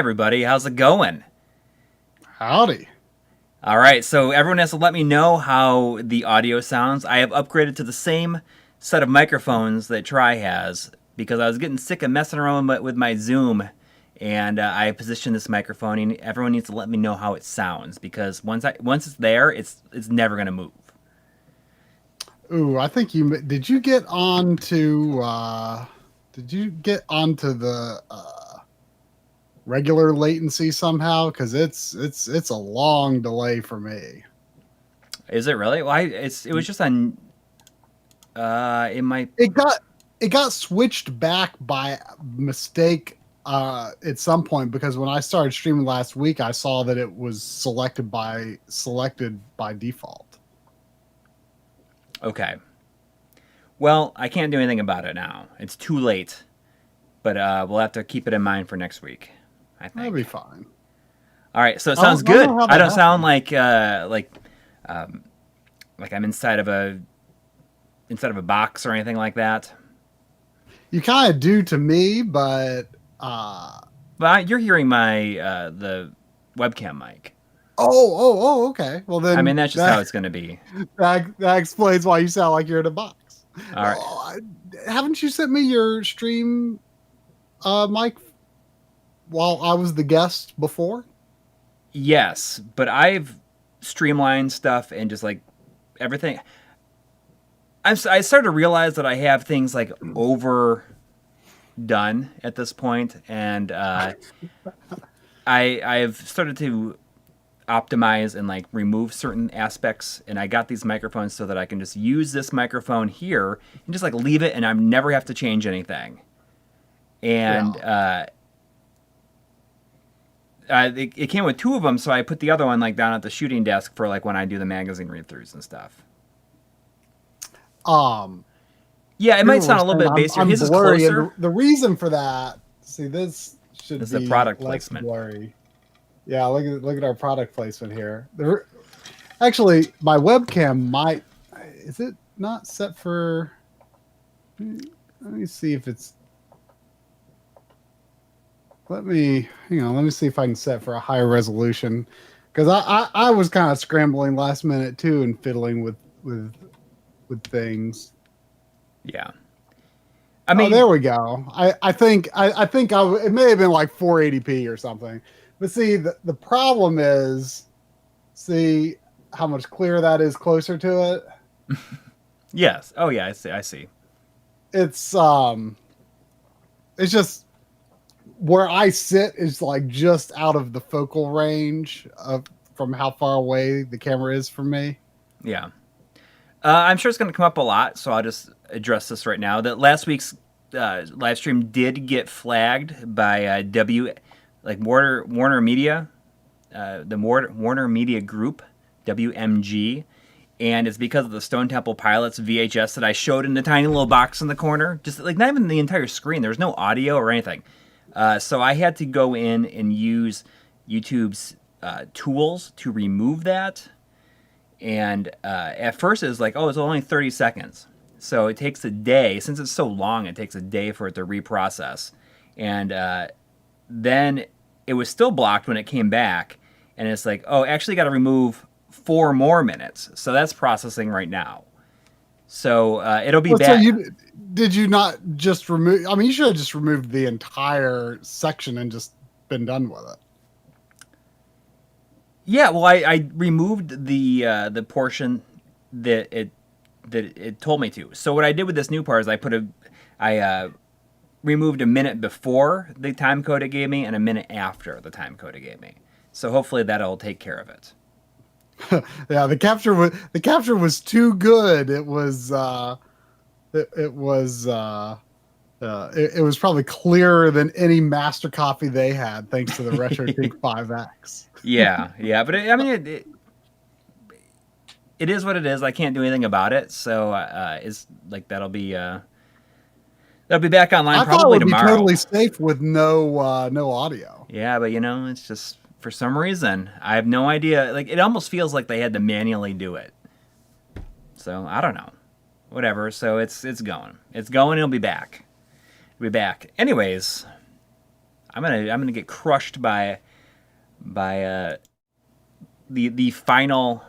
Everybody, how's it going? Howdy. All right, so everyone has to let me know how the audio sounds. I have upgraded to the same set of microphones that Try has because I was getting sick of messing around with my Zoom, and I positioned this microphone. And everyone needs to let me know how it sounds because once it's there, it's never gonna move. Ooh, I think you did. You get on to? Did you get onto the regular latency somehow? Because it's a long delay for me. Is it really? Well, it was just on. It might. It got switched back by mistake at some point because when I started streaming last week, I saw that it was selected by default. Okay. Well, I can't do anything about it now. It's too late. But we'll have to keep it in mind for next week, I think. That'll be fine. All right, so it I sounds don't know good. how that I don't sound happened. like I'm inside of a box or anything like that. You kind of do to me, but But you're hearing my the webcam mic. okay. Well, I mean, then that's just how it's going to be. that explains why you sound like you're in a box. All right. Well, haven't you sent me your stream mic while I was the guest before? Yes, but I've streamlined stuff and just like everything. I started to realize that I have things like overdone at this point, and I've started to optimize and like remove certain aspects, and I got these microphones so that I can just use this microphone here and just like leave it, and I never have to change anything. And it came with two of them, so I put the other one like down at the shooting desk for like when I do the magazine read-throughs and stuff. Yeah, it might sound a little bit bassier. I'm His is blurry, closer. and the reason for that, see, this should This be is a product less placement. blurry. Yeah, look at our product placement here. Actually, my webcam is it not set for? Let me see if it's. Let me see if I can set for a higher resolution, because I was kind of scrambling last minute too and fiddling with things. Yeah. I mean, there we go. I think it may have been like 480p or something. But see, the problem is, see how much clearer that is closer to it. Yes. Oh yeah, I see. It's just where I sit is like just out of the focal range from how far away the camera is from me. Yeah. I'm sure it's going to come up a lot, so I'll just address this right now. That last week's live stream did get flagged by Warner Media, the Warner Media Group, WMG, and it's because of the Stone Temple Pilots VHS that I showed in the tiny little box in the corner. Just like not even the entire screen. There was no audio or anything. So I had to go in and use YouTube's tools to remove that. And at first it was like, oh, it's only 30 seconds. So it takes a day. Since it's so long, it takes a day for it to reprocess. And then it was still blocked when it came back. And it's like, oh, actually got to remove 4 more minutes. So that's processing right now. So it'll be back. So did you not just remove? I mean, you should have just removed the entire section and just been done with it. Yeah, well, I removed the portion that it told me to. So what I did with this new part is I removed a minute before the time code it gave me and a minute after the time code it gave me. So hopefully that'll take care of it. Yeah, the capture was too good. It was probably clearer than any master copy they had, thanks to the Retrode 5X. Yeah, but it is what it is. I can't do anything about it. So it's like that'll be back online probably tomorrow. Be totally safe with no audio. Yeah, but it's just for some reason I have no idea. Like it almost feels like they had to manually do it. So I don't know. Whatever. So it's going. It's going. It'll be back. Anyways, I'm gonna get crushed by the final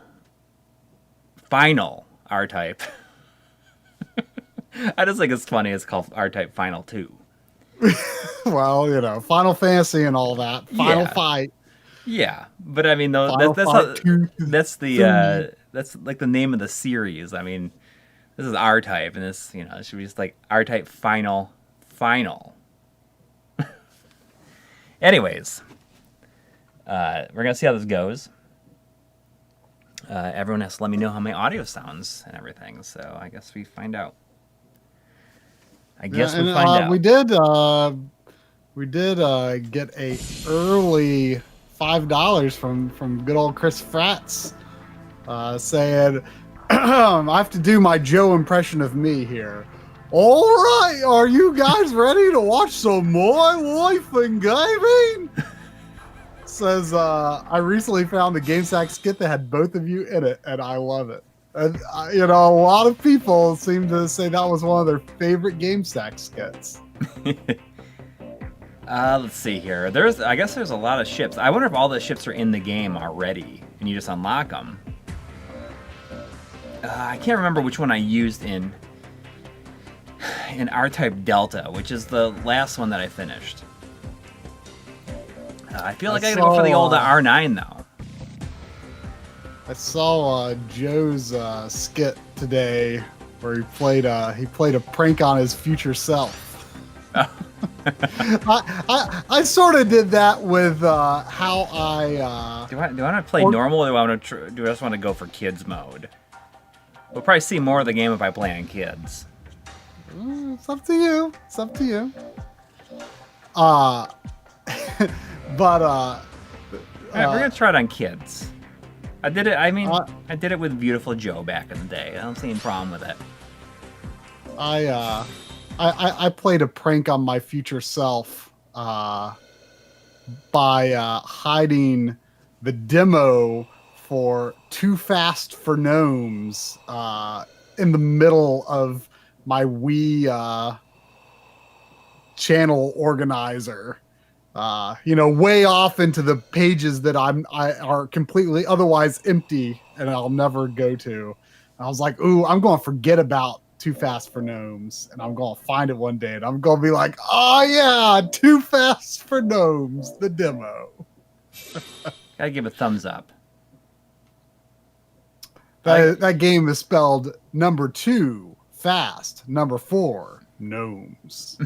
R-Type. I just think it's funny. It's called R-Type Final 2. Well, you know, Final Fantasy and all that. Final Fight. Yeah, but I mean, though, that's like the name of the series. I mean, this is R-Type, and this, you know, it should be just like R-Type Final. Anyways, we're gonna see how this goes. Everyone has to let me know how my audio sounds and everything, so I guess we find out. We find out. We did get a early $5 from good old Chris Fratz, saying, I have to do my Joe impression of me here. All right, are you guys ready to watch some more Life and Gaming? Says, I recently found the GameSack skit that had both of you in it, and I love it. And, you know, a lot of people seem to say that was one of their favorite GameSack skits. Let's see here. I guess there's a lot of ships. I wonder if all the ships are in the game already, and you just unlock them. I can't remember which one I used in R-Type Delta, which is the last one that I finished. I feel like I gotta go for the old R9 though. I saw Joe's skit today where he played a prank on his future self. Oh. I sort of did that with how I do I want to play normal, or do I just want to go for kids mode? We'll probably see more of the game if I play on kids. It's up to you. It's up to you. But we're gonna try it on kids. I did it. I mean, I did it with Beautiful Joe back in the day. I don't see any problem with it. I played a prank on my future self by hiding the demo for Too Fast for Gnomes in the middle of my Wii channel organizer. You know, way off into the pages that are completely otherwise empty and I'll never go to. And I was like, ooh, I'm going to forget about Too Fast for Gnomes, and I'm going to find it one day, and I'm going to be like, oh yeah, Too Fast for Gnomes, the demo. Gotta give a thumbs up. That game is spelled number 2, fast, number 4, gnomes.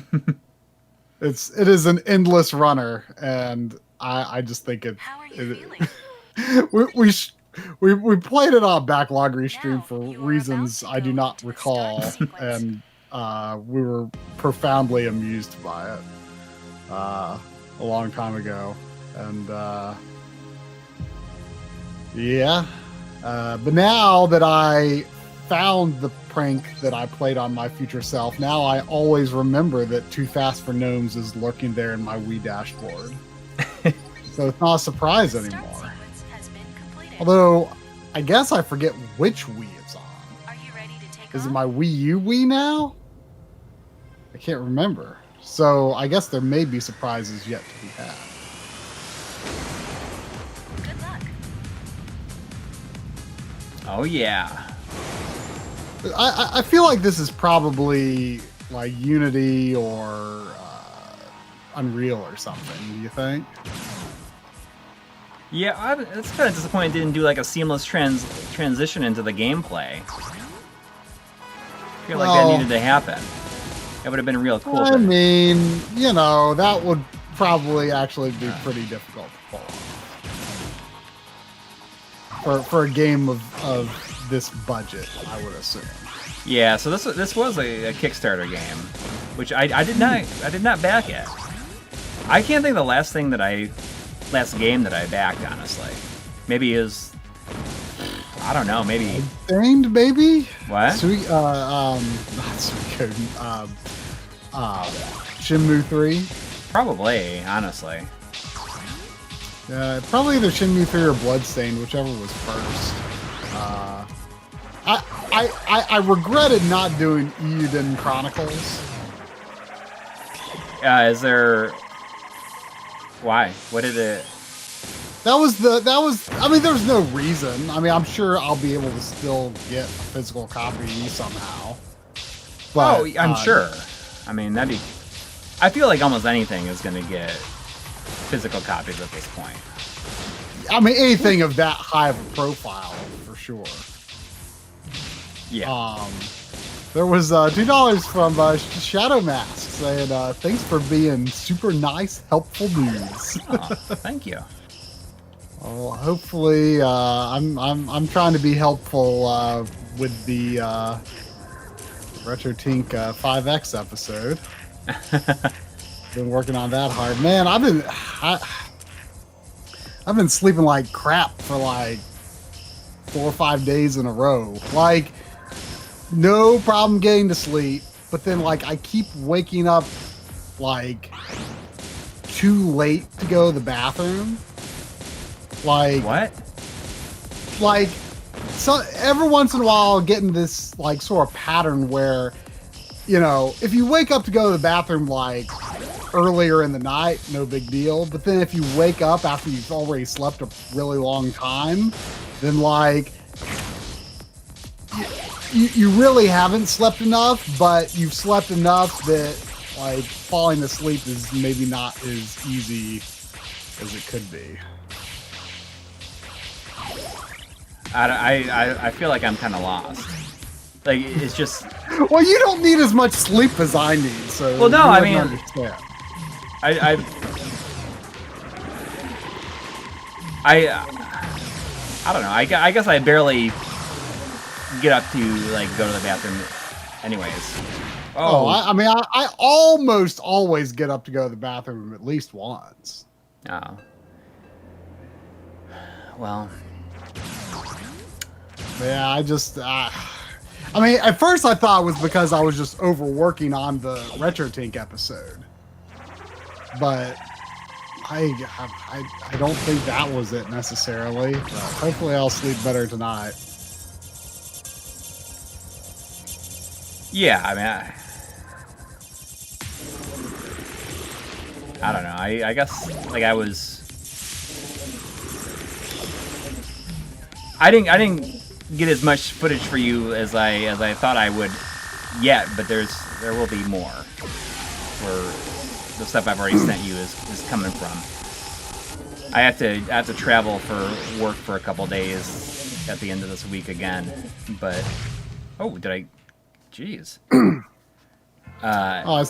It is an endless runner, and I just think it. How are you feeling? we played it on Backlog Restream for reasons I do not recall, and we were profoundly amused by it a long time ago, and yeah. But now that I found the prank that I played on my future self, now I always remember that Too Fast for Gnomes is lurking there in my Wii dashboard. So it's not a surprise anymore. Although, I guess I forget which Wii it's on. Are you ready to take Is it my Wii U Wii now? I can't remember. So I guess there may be surprises yet to be had. Good luck. Oh yeah. I feel like this is probably like Unity or Unreal or something. Do you think? Yeah, it's kind of disappointing it didn't do like a seamless transition into the gameplay. I feel like that needed to happen. That would have been real cool. I mean, you know, that would probably actually be pretty difficult to pull off. For a game of this budget, I would assume. Yeah, so this was a Kickstarter game, which I did not back it. I can't think of the last game that I backed, honestly. Maybe is, I don't know, maybe Stained, maybe? What? Not Suikoden. Shenmue 3. Probably, honestly. Probably either Shenmue 3 or Bloodstained, whichever was first. I regretted not doing Eiyuden Chronicles. Is there Why? What did it? That was. I mean, there's no reason. I mean, I'm sure I'll be able to still get a physical copy somehow. But, Oh, I'm sure. I mean, that'd be. I feel like almost anything is going to get physical copies at this point. I mean, anything of that high of a profile, for sure. Yeah. There was $2 from Shadow Mask saying, "Thanks for being super nice, helpful dudes." Oh, thank you. Well, hopefully, I'm trying to be helpful with the RetroTink 5X episode. Been working on that hard, man. I've been sleeping like crap for like 4 or 5 days in a row. Like, no problem getting to sleep, but then like I keep waking up like too late to go to the bathroom. Like What? Like, so every once in a while I'll get in this like sort of pattern where, you know, if you wake up to go to the bathroom like earlier in the night, no big deal. But then if you wake up after you've already slept a really long time, then like you really haven't slept enough, but you've slept enough that like falling asleep is maybe not as easy as it could be. I feel like I'm kind of lost. Like, it's just. Well, you don't need as much sleep as I need, so. Well, no, you I wouldn't mean, understand. I don't know. I guess I barely get up to like go to the bathroom, anyways. Oh, I mean, I almost always get up to go to the bathroom at least once. Oh. Well. Yeah, I mean, at first I thought it was because I was just overworking on the RetroTink episode, but I don't think that was it necessarily. But hopefully, I'll sleep better tonight. Yeah, I mean, I don't know. I guess like I didn't get as much footage for you as I thought I would yet, but there will be more where the stuff I've already sent you is coming from. I have to travel for work for a couple days at the end of this week again, but jeez. I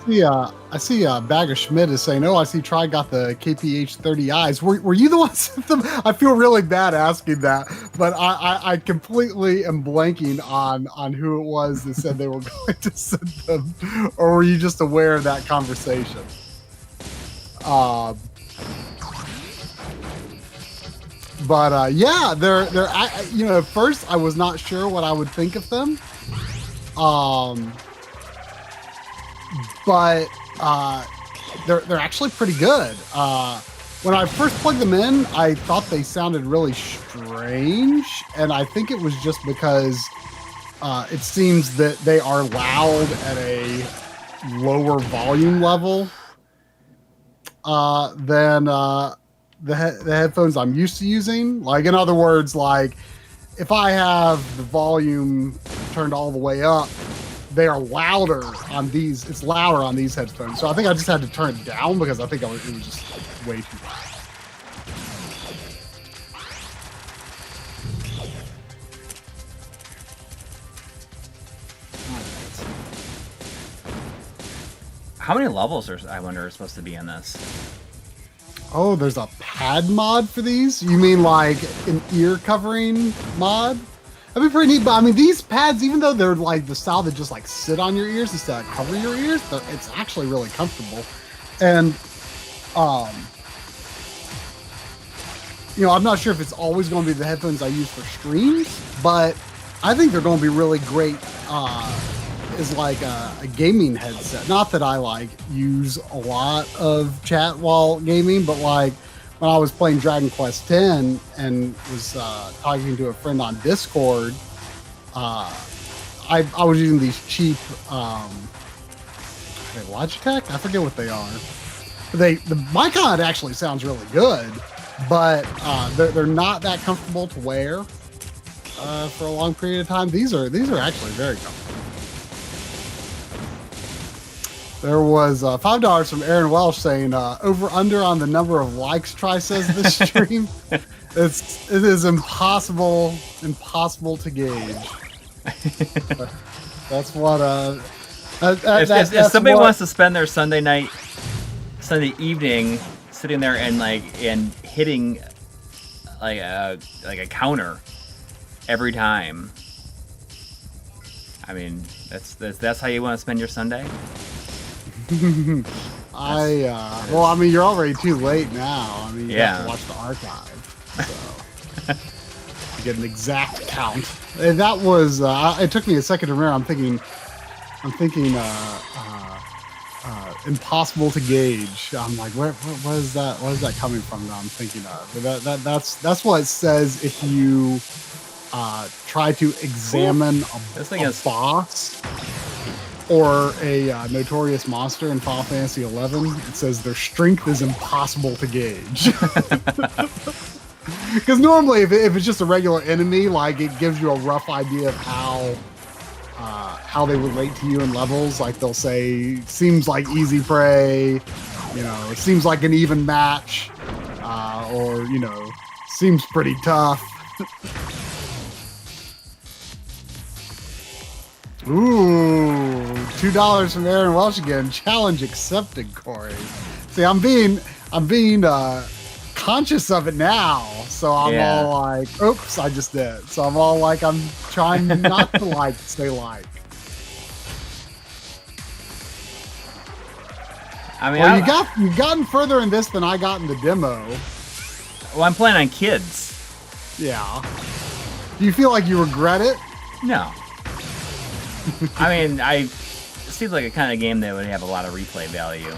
see. Bagger Schmidt is saying, "Oh, I see. Try got the KPH 30Is. Were you the one that sent them?" I feel really bad asking that, but I completely am blanking on who it was that said they were going to send them, or were you just aware of that conversation? But yeah, they're you know, at first I was not sure what I would think of them. But they're actually pretty good. When I first plugged them in, I thought they sounded really strange, and I think it was just because it seems that they are loud at a lower volume level than the headphones I'm used to using. Like, in other words, like if I have the volume turned all the way up, they are louder on these. It's louder on these headphones. So I think I just had to turn it down because I think it was just way too loud. How many levels I wonder are supposed to be in this? Oh, there's a pad mod for these? You mean like an ear covering mod? That'd be pretty neat. But I mean, these pads, even though they're like the style that just like sit on your ears instead of cover your ears, it's actually really comfortable. And, you know, I'm not sure if it's always going to be the headphones I use for streams, but I think they're going to be really great as like a gaming headset. Not that I like use a lot of chat while gaming, but like when I was playing Dragon Quest X and was talking to a friend on Discord, I was using these cheap Logitech? I forget what they are. the Micon actually sounds really good, but they're not that comfortable to wear for a long period of time. These are actually very comfortable. There was $5 from Aaron Welsh saying over under on the number of likes Tri says this stream. It is impossible to gauge. That's what if somebody wants to spend their Sunday evening sitting there and hitting like a counter every time, I mean that's how you want to spend your Sunday. Well, I mean, you're already too late now. I mean, you have to watch the archive, so to get an exact count. And that was. It took me a second to remember. I'm thinking. Impossible to gauge. I'm like, what is that? What is that coming from? That I'm thinking of. That's what it says if you try to examine a boss. Or a notorious monster in Final Fantasy XI. It says their strength is impossible to gauge. Because normally, if it's just a regular enemy, like it gives you a rough idea of how they relate to you in levels. Like they'll say, seems like easy prey, it seems like an even match, or seems pretty tough. Ooh, $2 from Aaron Welsh again. Challenge accepted, Coury. See, I'm being conscious of it now, so I'm all like, oops, I just did. So I'm all like, I'm trying not to say like. I mean, well, you've gotten further in this than I got in the demo. Well, I'm playing on kids. Yeah. Do you feel like you regret it? No. I mean, it seems like a kind of game that would have a lot of replay value.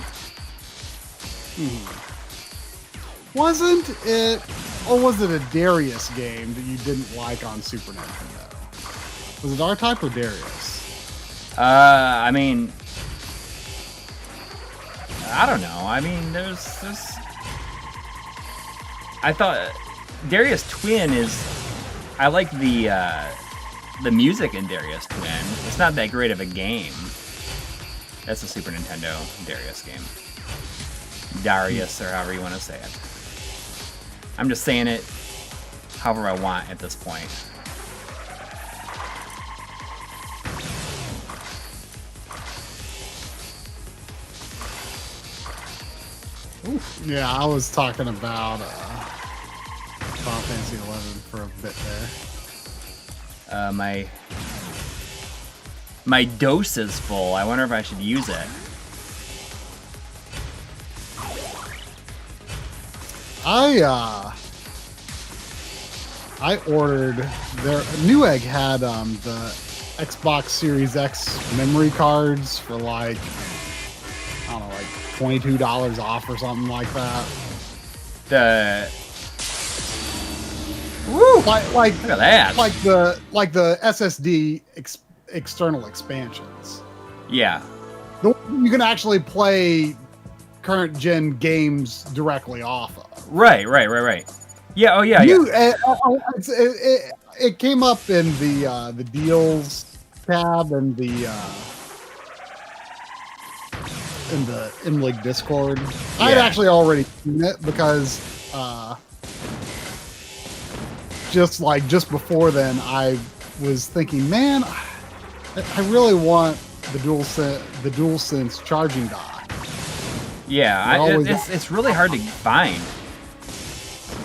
Wasn't it, or was it a Darius game that you didn't like on Super Nintendo? Was it R-Type or Darius? I mean, I don't know. I mean, there's I thought Darius Twin I like the music in Darius Twin. It's not that great of a game. That's a Super Nintendo Darius game. Darius, or however you want to say it. I'm just saying it however I want at this point. Oof. Yeah, I was talking about Final Fantasy XI for a bit there. My dose is full. I wonder if I should use it. I ordered Newegg had the Xbox Series X memory cards for like $22 off or something like that. Woo! Like look at that. Like the SSD external expansions. Yeah. You can actually play current gen games directly off of. Right. Yeah. Oh yeah. It came up in the deals tab and the MLiG Discord. Yeah. I had actually already seen it because just before then I was thinking, man, I really want the DualSense charging dock. Yeah, it's really hard to find.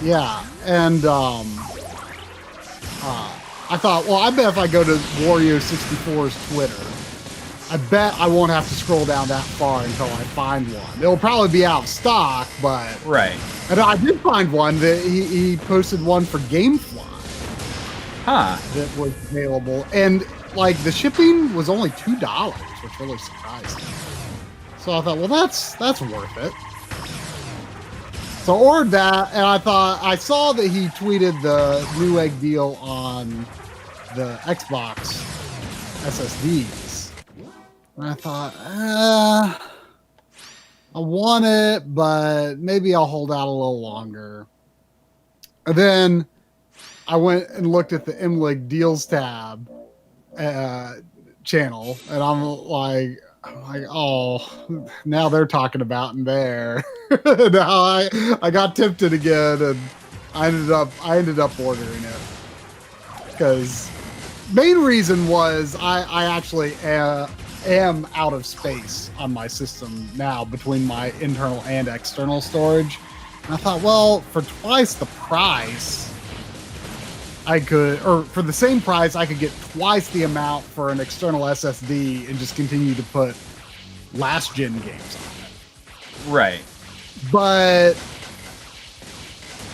Yeah, and I thought, well, I bet if I go to Wario64's Twitter, I bet I won't have to scroll down that far until I find one. It'll probably be out of stock, but... Right. And I did find one that he posted one for GameFly. Huh. That was available. And, like, the shipping was only $2, which really surprised me. So I thought, well, that's worth it. So I ordered that, and I saw that he tweeted the Newegg deal on the Xbox SSDs. And I thought, I want it, but maybe I'll hold out a little longer. And then I went and looked at the MLiG deals tab channel, and I'm like, oh, now they're talking about in there. Now I got tempted again, and I ended up ordering it because main reason was I actually am out of space on my system now between my internal and external storage. And I thought, well, for twice the price, for the same price, I could get twice the amount for an external SSD and just continue to put last gen games on it. Right. But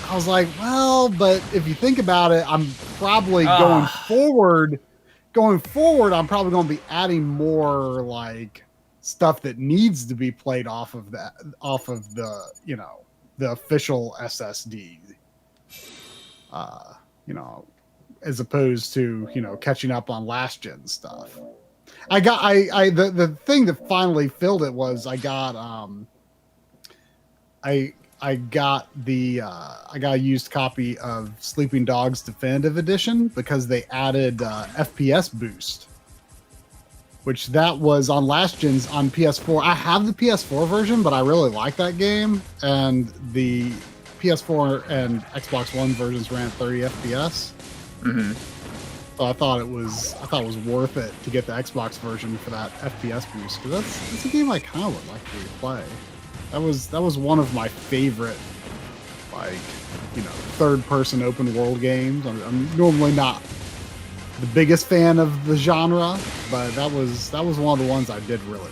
I was like, well, but if you think about it, I'm probably going forward, I'm probably going to be adding more like stuff that needs to be played off of the, you know, the official SSD, you know, as opposed to, you know, catching up on last gen stuff. The thing that finally filled it was I got a used copy of Sleeping Dogs Definitive Edition because they added FPS boost, which that was on last gens on PS4. I have the PS4 version, but I really like that game, and the PS4 and Xbox One versions ran 30 FPS. Mm-hmm. So I thought it was worth it to get the Xbox version for that FPS boost, because that's a game I kind of would like to replay. That was one of my favorite, like, you know, third-person open world games. I'm normally not the biggest fan of the genre, but that was one of the ones I did really like.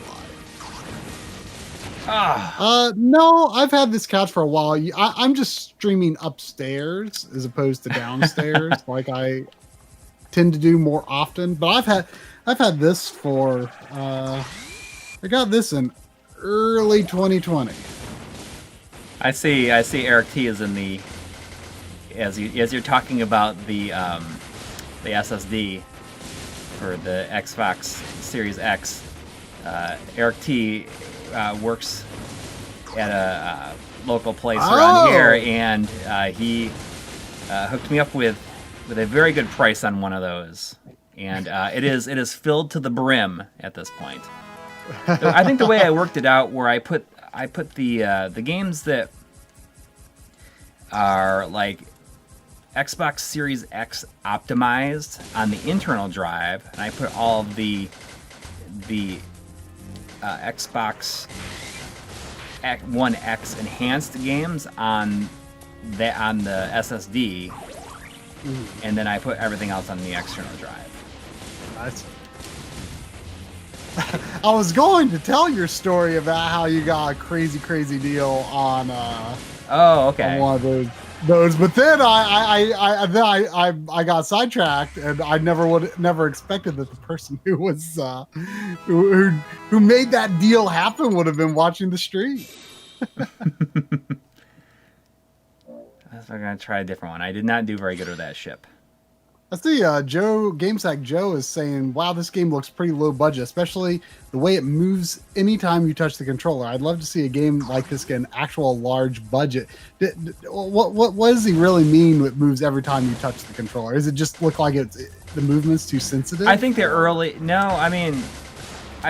No, I've had this couch for a while. I'm just streaming upstairs as opposed to downstairs, like I tend to do more often. But I've had this for I got this in early 2020. I see Eric T is in the as you're talking about the SSD for the Xbox Series X. Eric T works at a local place around here, and he hooked me up with a very good price on one of those, and it is filled to the brim at this point. So I think the way I worked it out, where I put the games that are like Xbox Series X optimized on the internal drive, and I put all of the Xbox One X enhanced games on the SSD, and then I put everything else on the external drive. Nice. I was going to tell your story about how you got a crazy deal on on one of those, but then I got sidetracked, and I never expected that the person who was who made that deal happen would have been watching the stream. I'm gonna try a different one. I did not do very good with that ship. I see GameSack Joe is saying, wow, this game looks pretty low budget, especially the way it moves anytime you touch the controller. I'd love to see a game like this get an actual large budget. What does he really mean it moves every time you touch the controller? Does it just look like the movement's too sensitive? I think I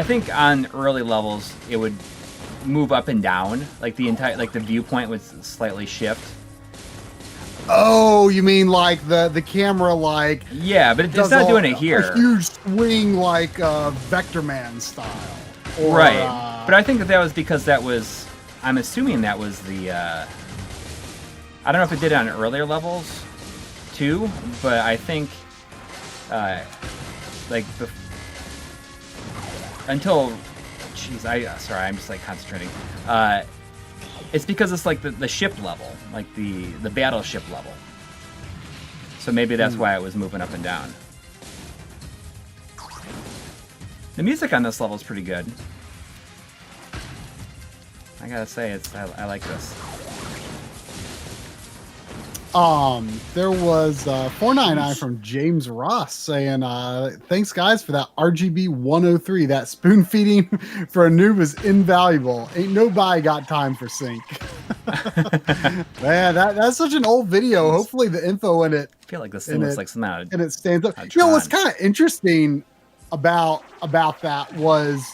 think on early levels it would move up and down, like the viewpoint would slightly shift. Oh, you mean like the camera, like... Yeah, but it's not doing it here. A huge swing, like Vector Man style. Or, right. But I think that was because I'm assuming that was the... I don't know if it did it on earlier levels, too, but I think, until... Jeez, sorry, I'm just, like, concentrating. It's because it's like the ship level, like the battleship level. So maybe that's why it was moving up and down. The music on this level is pretty good. I gotta say, I like this. There was 499 from James Ross saying, thanks guys for that RGB 103. That spoon feeding for a noob is invaluable. Ain't nobody got time for sync. Man, that's such an old video. Hopefully the info in it. I feel like this thing looks like something out of and it stands up. You know what's kind of interesting about that was,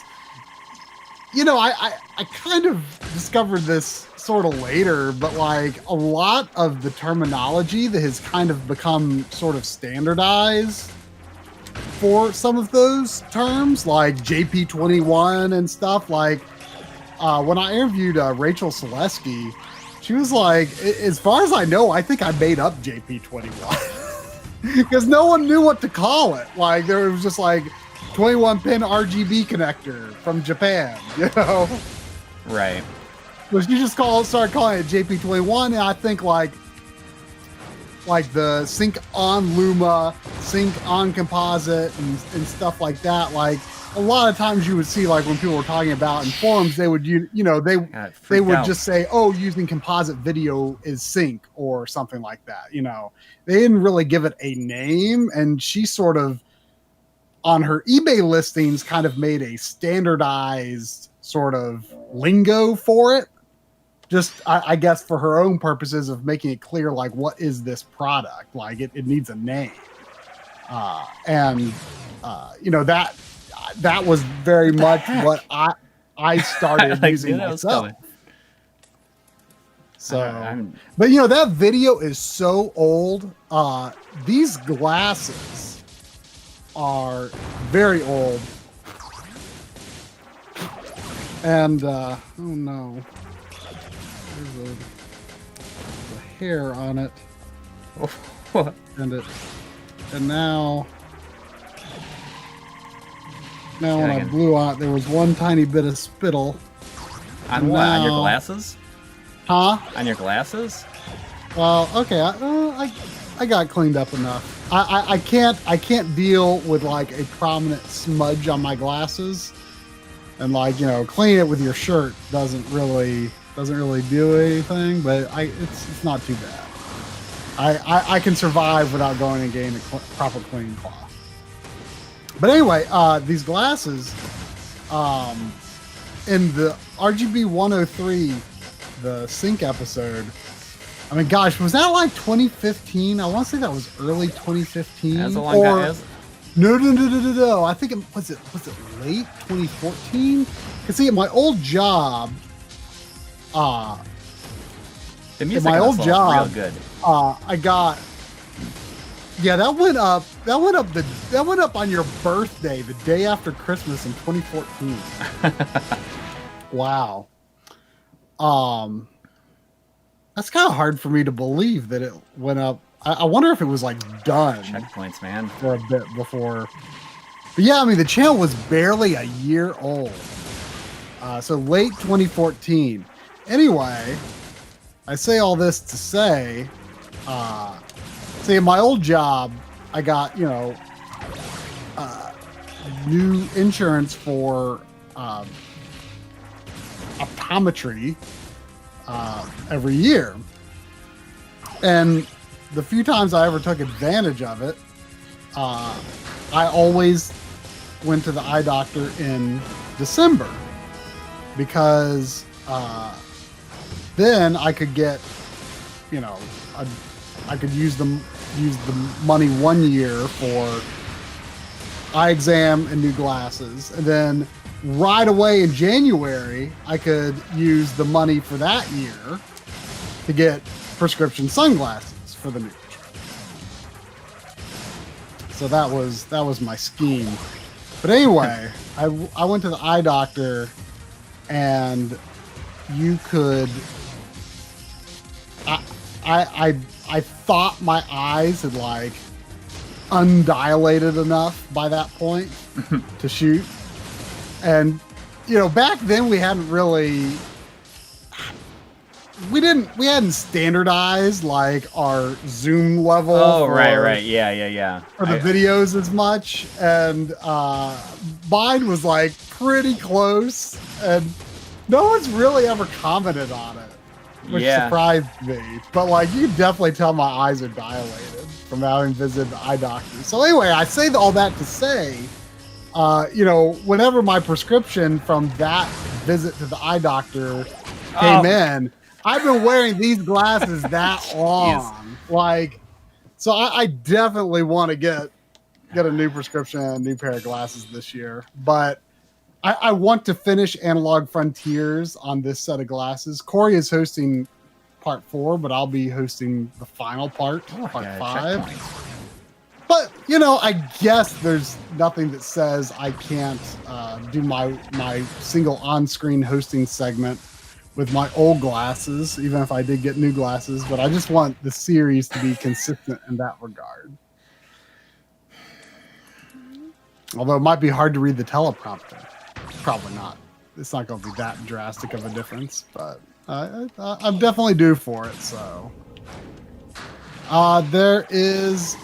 you know, I kind of discovered this sort of later, but like a lot of the terminology that has kind of become sort of standardized for some of those terms, like JP21 and stuff. Like when I interviewed Rachel Selesky, she was like, as far as I know, I think I made up JP21 because no one knew what to call it. Like there was just like 21 pin RGB connector from Japan, you know? Right. But you just start calling it JP21, and I think like the sync on Luma, sync on composite, and stuff like that. Like a lot of times you would see like when people were talking about in forums, they would they would just say, oh, using composite video is sync or something like that. You know, they didn't really give it a name, and she sort of on her eBay listings kind of made a standardized sort of lingo for it. Just, I guess, for her own purposes of making it clear, like, what is this product? Like, it needs a name. You know, that was very much what I started like, using myself. So, I'm... but, you know, that video is so old. These glasses are very old. And, oh, no. There's a hair on it. What? And now when I blew out, there was one tiny bit of spittle. On what? On your glasses? Huh? On your glasses? Well, okay. I got cleaned up enough. I can't deal with like a prominent smudge on my glasses, and like, you know, clean it with your shirt doesn't really do anything, but it's not too bad. I can survive without going and getting a proper clean cloth. But anyway, these glasses, in the RGB 103, the sync episode, I mean, gosh, was that like 2015? I want to say that was early 2015. That's a long time. No. I think was it late 2014? Because see, at my old job, the music in my old job, real good. I got, yeah, that went up on your birthday, the day after Christmas in 2014. Wow. That's kind of hard for me to believe that it went up. I wonder if it was like done Checkpoints, man, for a bit before. But yeah, I mean, the channel was barely a year old. So late 2014. Anyway, I say all this to say, see, in my old job, I got, you know, new insurance for optometry every year. And the few times I ever took advantage of it, I always went to the eye doctor in December because then I could get, you know, I could use the money 1 year for eye exam and new glasses, and then right away in January I could use the money for that year to get prescription sunglasses for the new. So that was my scheme. But anyway, I went to the eye doctor, and you could. I thought my eyes had like undilated enough by that point to shoot, and you know, back then we hadn't standardized like our zoom level. Oh, right, yeah. For the videos as much, and mine was like pretty close, and no one's really ever commented on it. which Yeah. surprised me. But like, you can definitely tell my eyes are dilated from having visited the eye doctor. So anyway, I say all that to say, you know, whenever my prescription from that visit to the eye doctor came in, I've been wearing these glasses that long. Like, so I definitely want to get a new prescription and a new pair of glasses this year. But I want to finish Analog Frontiers on this set of glasses. Coury is hosting part 4, but I'll be hosting the final part, part 5. But, you know, I guess there's nothing that says I can't do my single on-screen hosting segment with my old glasses, even if I did get new glasses. But I just want the series to be consistent in that regard. Although it might be hard to read the teleprompter. Probably not. It's not going to be that drastic of a difference, but I'm definitely due for it. So there is.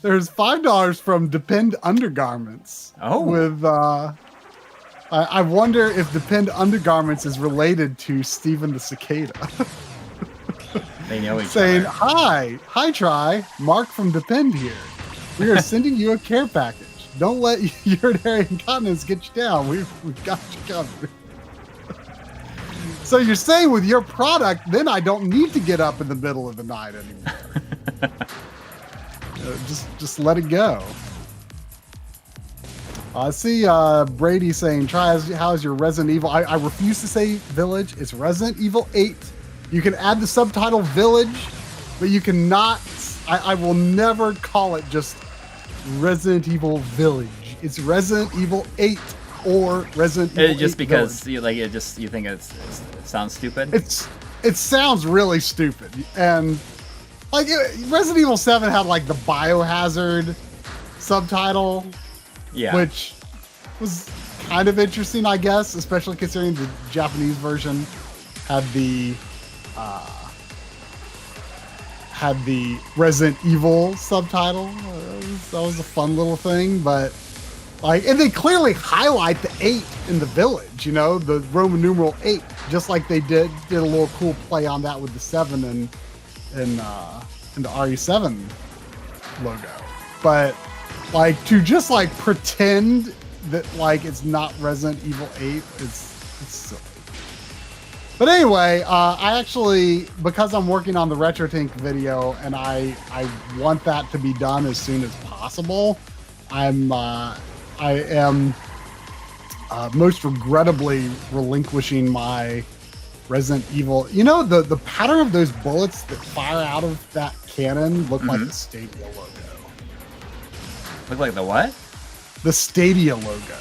There's $5 from Depend Undergarments. Oh, with I wonder if Depend Undergarments is related to Steven the Cicada. they know each Saying, other. hi, Try. Marc from Depend here. We are sending you a care package. Don't let urinary incontinence get you down. We've got you covered. So you're saying with your product, then I don't need to get up in the middle of the night anymore. Just let it go. I see Brady saying, how's your Resident Evil? I refuse to say Village. It's Resident Evil 8. You can add the subtitle Village, but you cannot. I will never call it just Resident Evil Village. It's Resident Evil 8 or Resident Evil 8 just because Village. you think it sounds stupid. It sounds really stupid, and like Resident Evil 7 had like the Biohazard subtitle, which was kind of interesting, I guess, especially considering the Japanese version had the Resident Evil subtitle. That was a fun little thing, but like, and they clearly highlight the 8 in the Village, you know, the Roman numeral 8, just like they did a little cool play on that with the 7 and the RE7 logo. But like, to just like pretend that like it's not Resident Evil 8, it's silly. But anyway, I actually, because I'm working on the RetroTink video and I want that to be done as soon as possible, I am most regrettably relinquishing my Resident Evil. You know, the pattern of those bullets that fire out of that cannon look like the Stadia logo. Look like the what? The Stadia logo.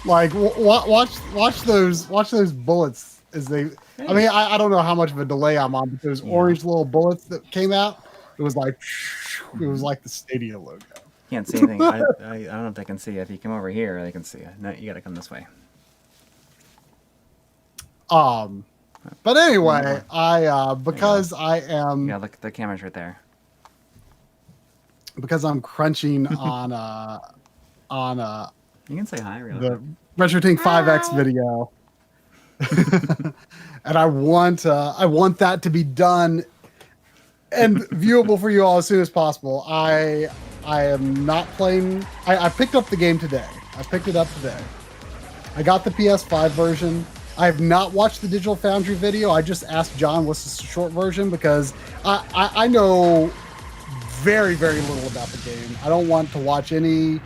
Like, watch those bullets as they. Hey. I mean, I don't know how much of a delay I'm on, but those orange little bullets that came out, it was like the Stadia logo. Can't see anything. I don't know if they can see. If you come over here, they can see it. No, you got to come this way. But anyway, because I am. Yeah, look, the camera's right there. Because I'm crunching on You can say hi, really. The RetroTink 5X video, and I want that to be done and viewable for you all as soon as possible. I am not playing. I picked up the game today. I picked it up today. I got the PS5 version. I have not watched the Digital Foundry video. I just asked John what's the short version because I know very, very little about the game. I don't want to watch any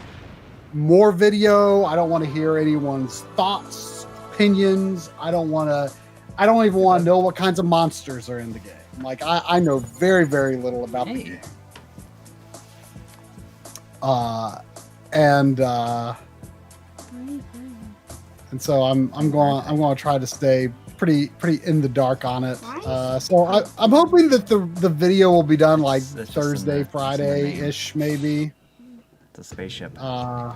more video. I don't want to hear anyone's thoughts, opinions. I don't even want to know what kinds of monsters are in the game. Like, I know very, very little about the game. And so I'm going to try to stay pretty in the dark on it. So I'm hoping that the video will be done like Thursday, Friday-ish, maybe. The spaceship. So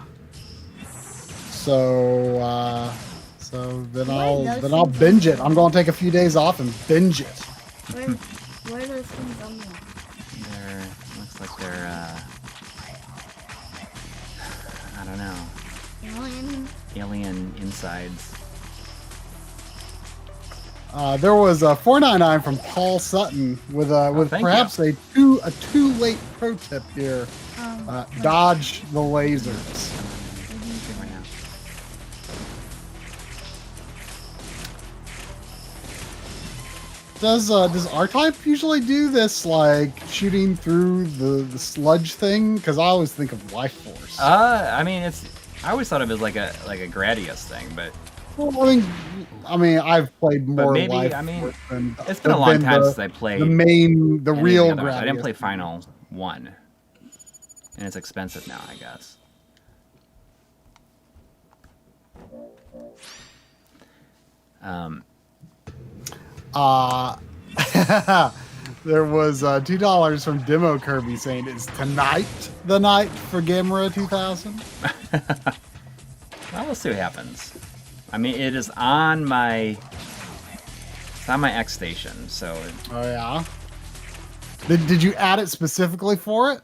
then I'll binge it. I'm going to take a few days off and binge it. Where are those things on there? Looks like they're I don't know. Why Alien insides. There was a $4.99 from Paul Sutton with thank perhaps a too late pro tip here. Okay. Dodge the lasers. Right now. Does R-Type usually do this, like shooting through the sludge thing? Because I always think of Life Force. I mean, I always thought of it as like a Gradius thing, but Well, I mean, I've played more maybe, Life I mean, Force than it's been a long than time the- since I played the any real of the others. I didn't Gradius. play Final 1, and it's expensive now, I guess. There was $2 from Demo Kirby saying, "Is tonight the night for Gamera 2000?" Well, we'll see what happens. I mean, it is on my X station, so Oh yeah. Did you add it specifically for it?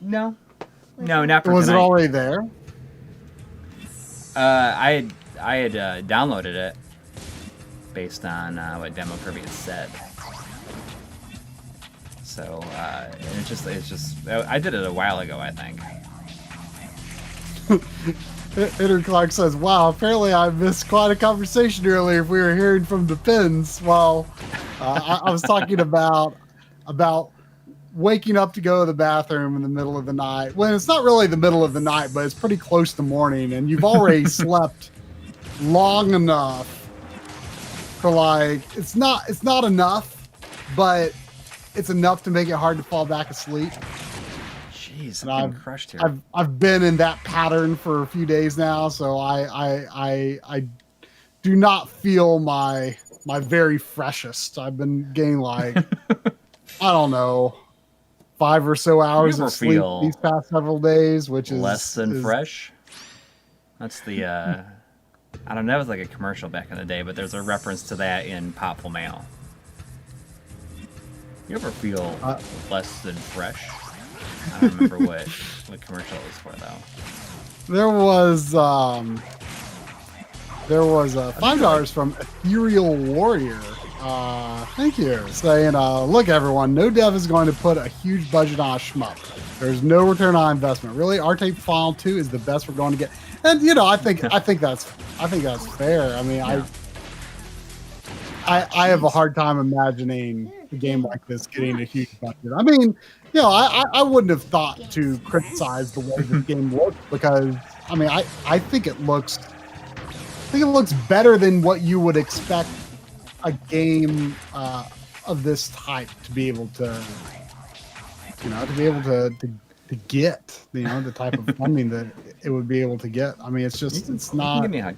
no, not for Or was tonight. it already there? I had downloaded it based on what Demo Kirby had said. So and it's just I did it a while ago, I think. Hitter Clark says, "Wow, apparently I missed quite a conversation earlier. If we were hearing from the pins, well, I was talking about waking up to go to the bathroom in the middle of the night. When it's not really the middle of the night, but it's pretty close to morning, and you've already slept long enough for like it's not enough, but it's enough to make it hard to fall back asleep." Jeez, And I'm getting crushed here. I've been in that pattern for a few days now, so I do not feel my very freshest. I've been getting like I don't know 5 or so hours ever of sleep feel these past several days, which is Less than is- fresh. That's the I don't know. That was like a commercial back in the day, but there's a reference to that in Popful Mail. You ever feel less than fresh? I don't remember what commercial it was for though. There was $5 from Ethereal Warrior. Thank you. Saying, look everyone, no dev is going to put a huge budget on a shmup. There's no return on investment. Really, R-Tape Final 2 is the best we're going to get. And you know, I think that's fair. I mean, Yeah. I have a hard time imagining a game like this getting a huge budget. I mean, you know, I wouldn't have thought to criticize the way this game looks because I mean I think it looks better than what you would expect a game of this type to be able to get, you know, the type of funding that it would be able to get. I mean, it's just it's not. Give me a hug.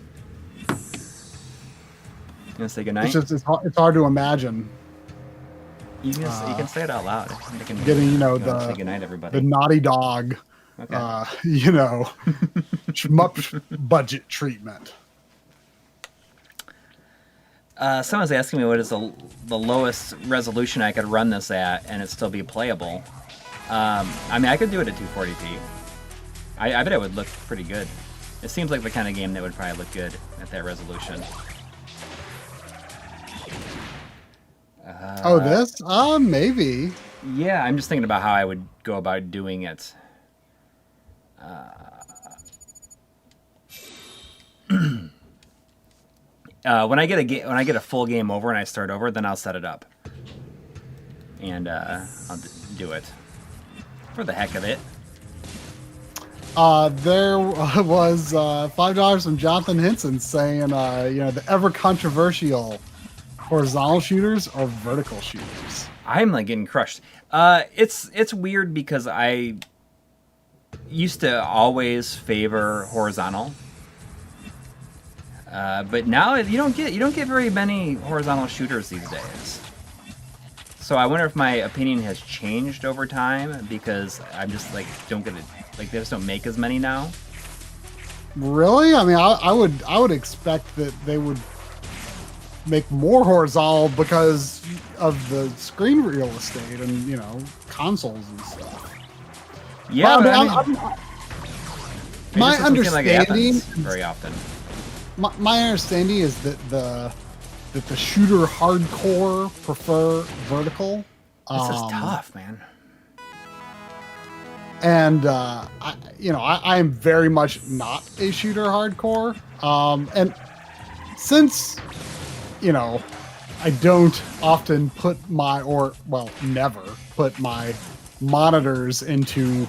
You gonna say goodnight? It's hard to imagine You can say it out loud. getting, you know, say goodnight, everybody. the Naughty Dog, Okay. you know, shmup budget treatment. Someone's asking me what is the lowest resolution I could run this at and it still be playable. I mean, I could do it at 240p. I bet it would look pretty good. It seems like the kind of game that would probably look good at that resolution. This? Maybe. Yeah, I'm just thinking about how I would go about doing it. When I get a full game over and I start over, then I'll set it up, and I'll do it for the heck of it. There was $5 from Jonathan Henson saying, you know, the ever controversial horizontal shooters or vertical shooters. I'm like getting crushed. It's weird because I used to always favor horizontal, but now you don't get very many horizontal shooters these days. So I wonder if my opinion has changed over time because I'm just like don't get it. Like they just don't make as many now. Really? I mean, I would expect that they would make more horizontal because of the screen real estate and, you know, consoles and stuff. Yeah, Well, but I mean, My just doesn't seem like it understanding, happens very often. my understanding is that the shooter hardcore prefer vertical. This is tough, man. And I am very much not a shooter hardcore. And since I don't often never put my monitors into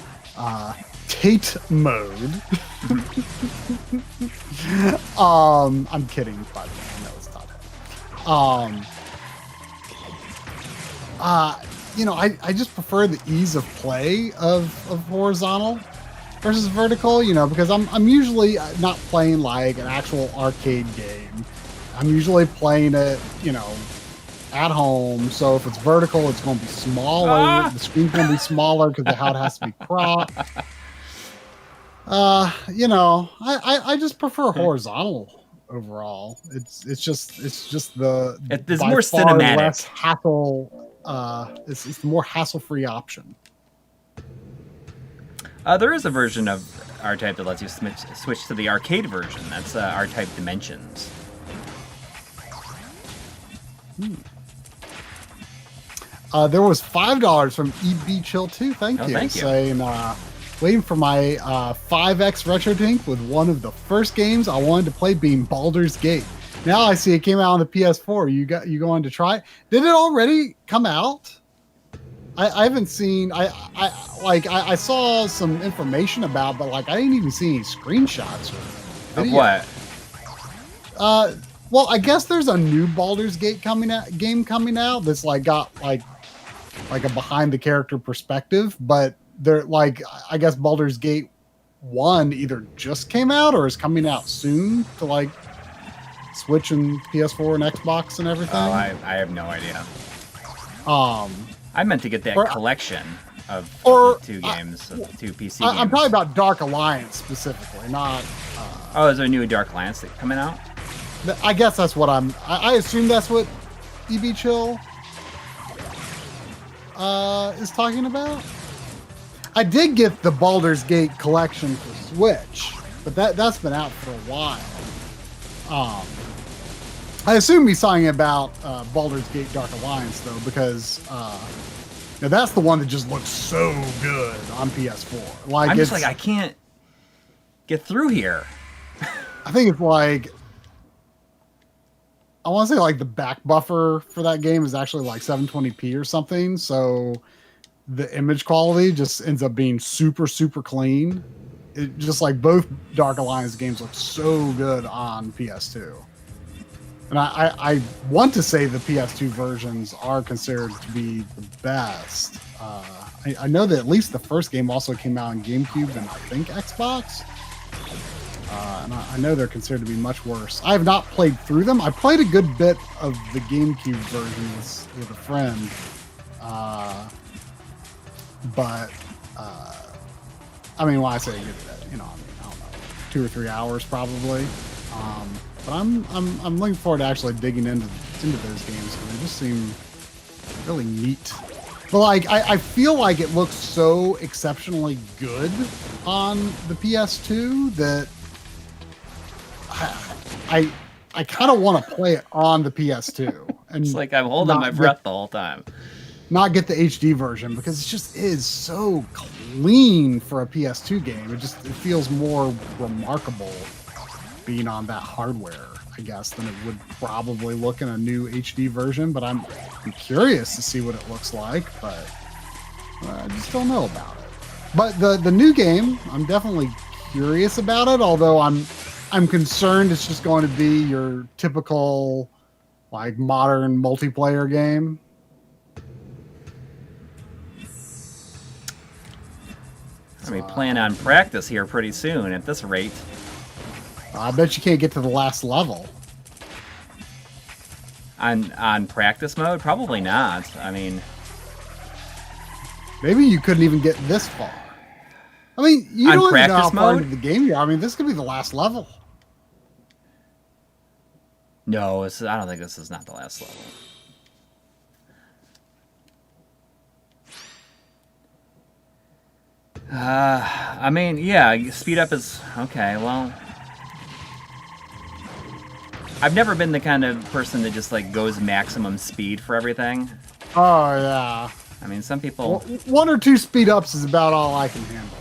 Tate mode. I'm kidding, by the way. No, it's not. I just prefer the ease of play of horizontal versus vertical, because I'm usually not playing like an actual arcade game. I'm usually playing it, at home. So if it's vertical, it's going to be smaller. The screen's going to be smaller because of how it has to be cropped. I just prefer horizontal overall. It's just the There's by more far cinematic. less hassle. It's the more hassle-free option. There is a version of R-Type that lets you switch to the arcade version. That's R-Type Dimensions. There was $5 from EB Chill 2. Thank you. Thank you. Saying, waiting for my 5X Retro Tank with one of the first games I wanted to play being Baldur's Gate. Now I see it came out on the PS4. You going to try it? Did it already come out? I haven't seen. I saw some information about, but I didn't even see any screenshots or Of video. what? Well, I guess there's a new Baldur's Gate game coming out that's got a behind the character perspective, but they're I guess Baldur's Gate 1 either just came out or is coming out soon to Switch and PS4 and Xbox and everything. Oh, I have no idea. I meant to get that collection of the two games, of the two PC games. I'm talking about Dark Alliance specifically, not. Oh, is there a new Dark Alliance that coming out? I guess that's what I assume that's what EB Chill is talking about. I did get the Baldur's Gate collection for Switch, but that's been out for a while. I assume he's talking about Baldur's Gate Dark Alliance though, because that's the one that just looks so good on PS4. I'm just I can't get through here. I think it's I want to say the back buffer for that game is actually 720p or something. So the image quality just ends up being super, super clean. It just both Dark Alliance games look so good on PS2. And I want to say the PS2 versions are considered to be the best. I know that at least the first game also came out on GameCube and I think Xbox. And I know they're considered to be much worse. I have not played through them. I played a good bit of the GameCube version with a friend. But when I say a good bit, I don't know, 2 or 3 hours probably. But I'm looking forward to actually digging into those games because they just seem really neat. But I feel like it looks so exceptionally good on the PS2 that I kind of want to play it on the PS2. And It's I'm holding my breath the whole time. Not get the HD version because it just is so clean for a PS2 game. It feels more remarkable being on that hardware, I guess, than it would probably look in a new HD version. But I'm curious to see what it looks like, but I just don't know about it. But the new game, I'm definitely curious about it, although I'm concerned it's just going to be your typical modern multiplayer game. Plan on practice here pretty soon at this rate. I bet you can't get to the last level. On practice mode? Probably not. Maybe you couldn't even get this far. You on don't even know practice how far mode? into the game you are. This could be the last level. No, I don't think this is not the last level. I mean, yeah, speed up is okay. Well, I've never been the kind of person that just like goes maximum speed for everything. Oh yeah. I mean, some people. One or two speed ups is about all I can handle.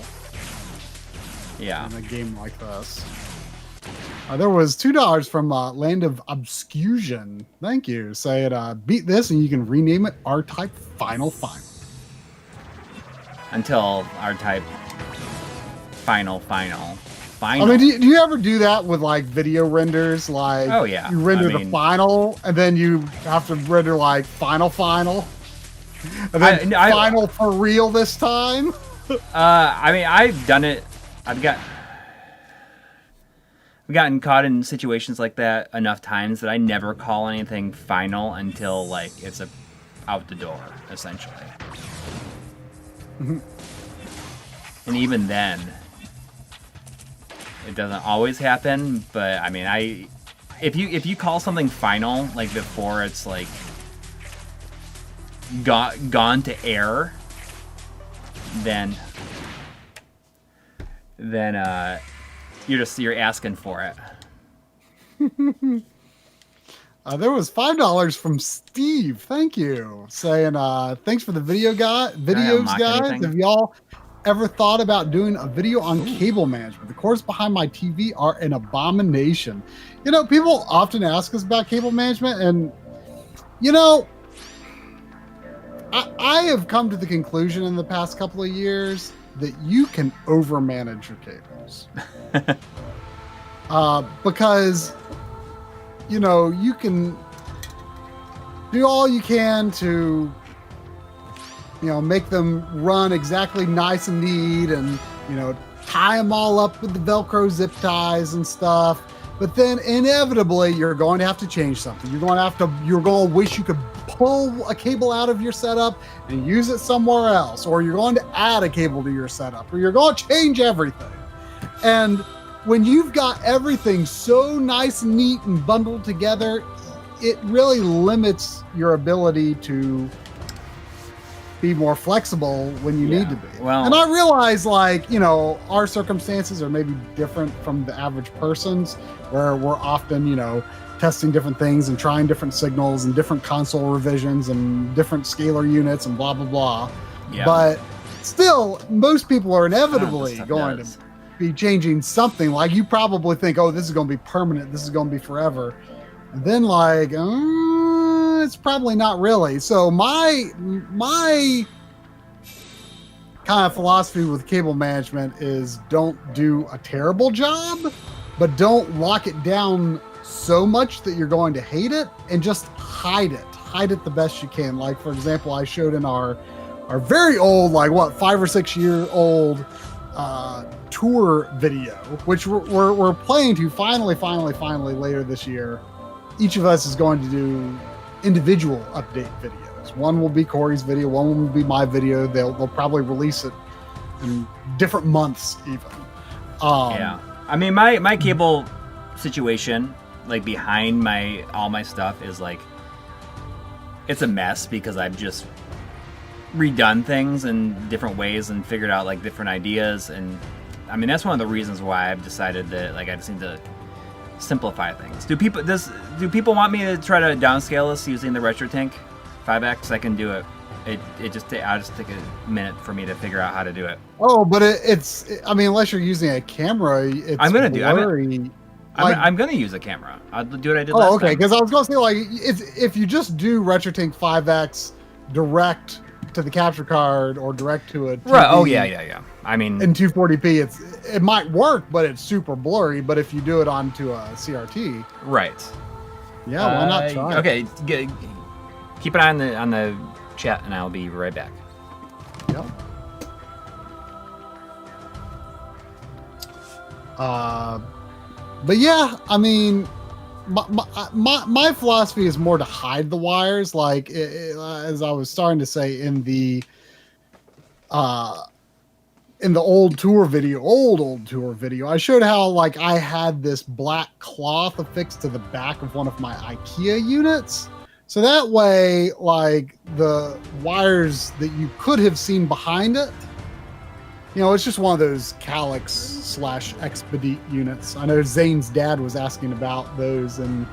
Yeah. In a game like this. There was $2 from Land of Obscusion. Thank you. Say it. Beat this, and you can rename it R-Type Final. Until R-Type Final. I mean, do you ever do that with like video renders? Like, oh yeah, you render the final, and then you have to render like final, and then final for real this time. I mean, I've done it. I've gotten caught in situations like that enough times that I never call anything final until like it's out the door, essentially. And even then, it doesn't always happen. But I mean, if you call something final like before it's like gone to air, then you're asking for it. There was $5 from Steve. Thank you. Saying thanks for the videos, guys. Anything. Have y'all ever thought about doing a video on cable management? The cords behind my TV are an abomination. You know, people often ask us about cable management, and you know, I have come to the conclusion in the past couple of years that you can overmanage your cables. Because, you know, you can do all you can to, you know, make them run exactly nice and neat and, you know, tie them all up with the Velcro zip ties and stuff. But then inevitably you're going to have to change something. You're going to wish you could pull a cable out of your setup and use it somewhere else, or you're going to add a cable to your setup, or you're going to change everything. And when you've got everything so nice and neat and bundled together, it really limits your ability to be more flexible when you need to be. Well, and I realize, like, you know, our circumstances are maybe different from the average person's, where we're often, you know, testing different things and trying different signals and different console revisions and different scalar units and blah, blah, blah. Yeah. But still, most people are inevitably going to be changing something. Like, you probably think, oh, this is going to be permanent, this is going to be forever. And then, like, it's probably not really. So my kind of philosophy with cable management is don't do a terrible job, but don't lock it down so much that you're going to hate it, and just hide it the best you can. Like, for example, I showed in our very old, like, what, 5 or 6 year old tour video, which we're planning to finally later this year. Each of us is going to do individual update videos. One will be Coury's video, one will be my video. They'll probably release it in different months even. Yeah, I mean, my cable situation, like, behind all my stuff is like, it's a mess because I've just redone things in different ways and figured out like different ideas. And I mean, that's one of the reasons why I've decided that, like, I just need to simplify things. Do people want me to try to downscale this using the Retrode 5X? I can do it. I'll just take a minute for me to figure out how to do it. Oh, but I mean, unless you're using a camera, it's I'm gonna blurry. I'm gonna use a camera. I'll do what I did last time. Okay, because I was gonna say, like, if you just do Retrode 5X direct to the capture card or direct to a TV, right. Oh yeah. I mean, in 240p, it might work, but it's super blurry. But if you do it onto a CRT, right? Yeah, why not try? Okay, keep an eye on the chat, and I'll be right back. Yep. But yeah, I mean, my philosophy is more to hide the wires. Like, as I was starting to say in the old tour video, I showed how, like, I had this black cloth affixed to the back of one of my IKEA units. So that way, like, the wires that you could have seen behind it You know, it's just one of those Calyx / Expedite units. I know Zane's dad was asking about those in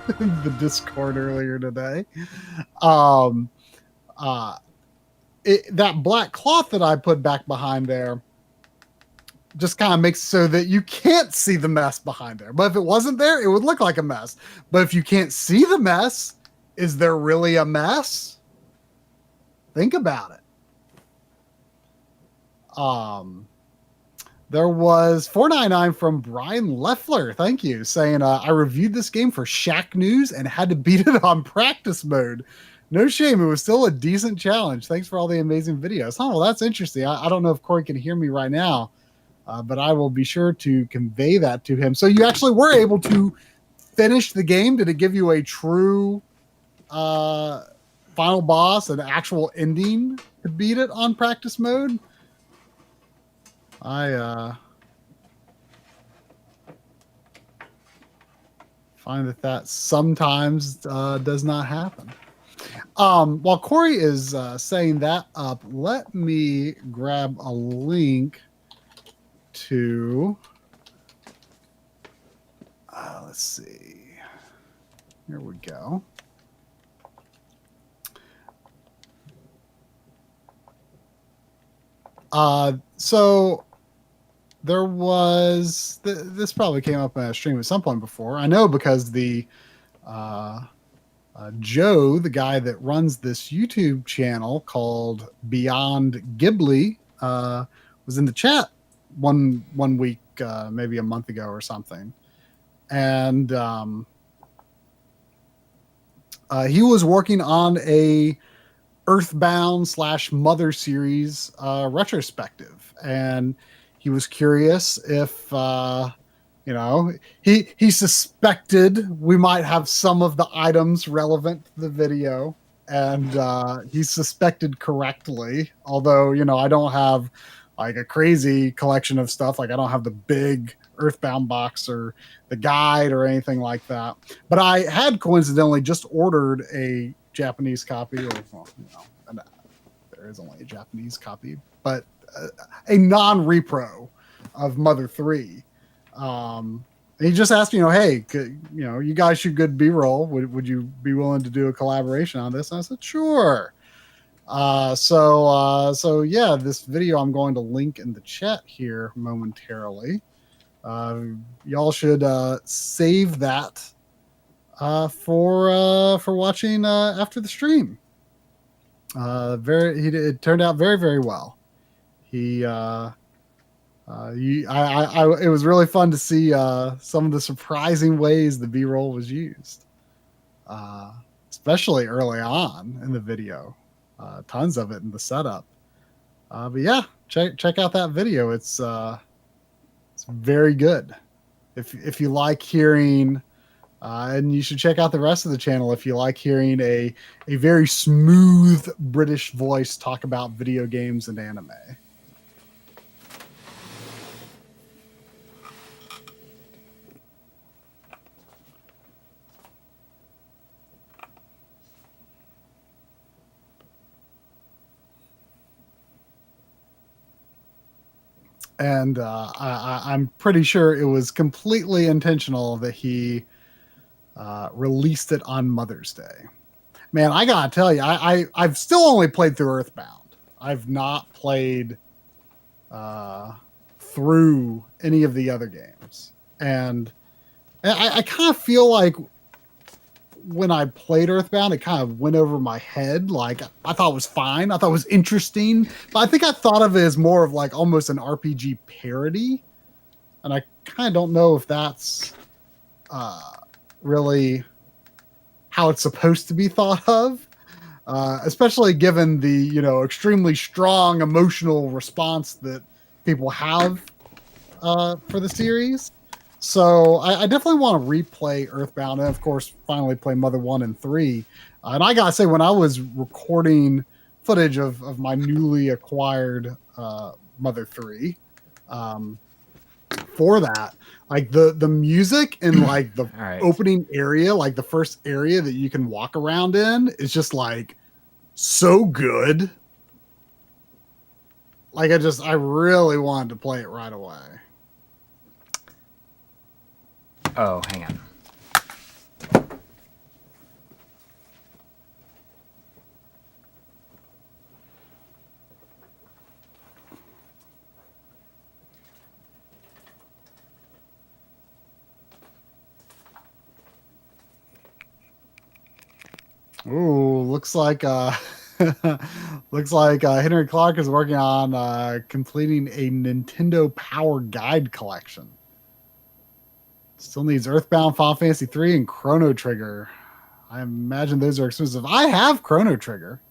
the Discord earlier today. That black cloth that I put back behind there just kind of makes so that you can't see the mess behind there. But if it wasn't there, it would look like a mess. But if you can't see the mess, is there really a mess? Think about it. There was 499 from Brian Leffler. Thank you. Saying, I reviewed this game for Shack News and had to beat it on practice mode. No shame. It was still a decent challenge. Thanks for all the amazing videos. Oh, well, that's interesting. I don't know if Coury can hear me right now, but I will be sure to convey that to him. So you actually were able to finish the game. Did it give you a true final boss, an actual ending to beat it on practice mode? I find that sometimes does not happen. While Coury is saying that up, let me grab a link to let's see. Here we go. So there was this probably came up in a stream at some point before. I know because the Joe, the guy that runs this YouTube channel called Beyond Ghibli, was in the chat one week, maybe a month ago or something, and he was working on a Earthbound / Mother series retrospective, and he was curious if he suspected we might have some of the items relevant to the video, and he suspected correctly. Although I don't have like a crazy collection of stuff. Like I don't have the big Earthbound box or the guide or anything like that. But I had coincidentally just ordered a Japanese copy, or there is only a Japanese copy, but a non-repro of Mother 3. He just asked me, hey, you guys shoot good B-roll. Would you be willing to do a collaboration on this? And I said, sure. So yeah, this video I'm going to link in the chat here momentarily. Y'all should save that for watching after the stream. It turned out very, very well. It was really fun to see some of the surprising ways the B-roll was used, especially early on in the video. Tons of it in the setup. But yeah, check out that video. It's very good. If you like hearing, and you should check out the rest of the channel if you like hearing a very smooth British voice talk about video games and anime. And I'm pretty sure it was completely intentional that he released it on Mother's Day. Man, I gotta tell you, I've still only played through Earthbound. I've not played through any of the other games. And I kind of feel like when I played Earthbound, it kind of went over my head. Like I thought it was fine. I thought it was interesting, but I think I thought of it as more of like almost an RPG parody. And I kind of don't know if that's really how it's supposed to be thought of, especially given the, extremely strong emotional response that people have for the series. So I definitely want to replay Earthbound and, of course, finally play Mother 1 and 3. And I got to say, when I was recording footage of my newly acquired Mother 3, for that, like the music in like the opening area, like the first area that you can walk around in, is just like so good. Like I really wanted to play it right away. Oh, hang on. Ooh, looks like Henry Clark is working on completing a Nintendo Power Guide collection. Still needs Earthbound, Final Fantasy 3, and Chrono Trigger. I imagine those are expensive. I have Chrono Trigger.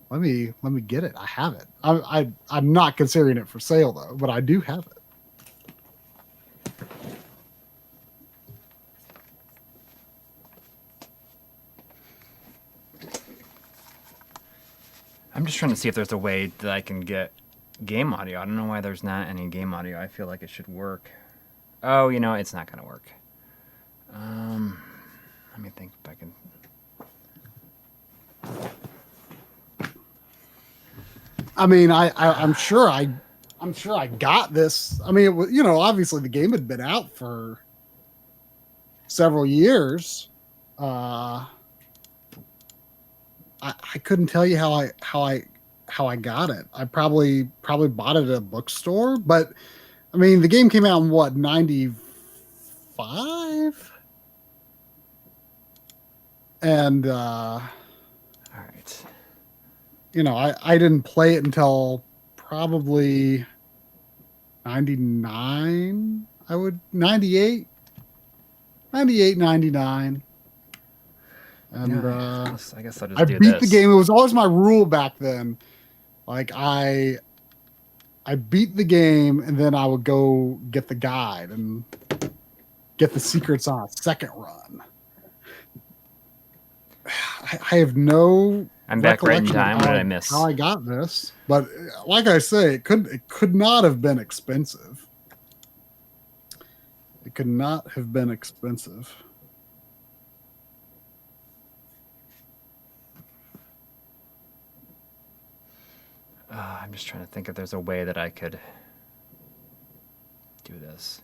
Let me get it. I have it. I'm not considering it for sale though, but I do have it. I'm just trying to see if there's a way that I can get game audio. I don't know why there's not any game audio. I feel like it should work. Oh, you know, it's not going to work. Let me think if I can. I mean, I'm sure I got this. I mean, it was, you know, obviously the game had been out for several years. I couldn't tell you how I got it. I probably bought it at a bookstore, but I mean, the game came out in what, 95? And All right. you know, I didn't play it until probably 99. 98, 99. And Yeah, I guess I'll just I do beat this. the game. It was always my rule back then. Like I beat the game and then I would go get the guide and get the secrets on a second run. I have no I'm back right in recollection of time. What did I miss? how I got this, but like I say, it could not have been expensive. It could not have been expensive. I'm just trying to think if there's a way that I could do this.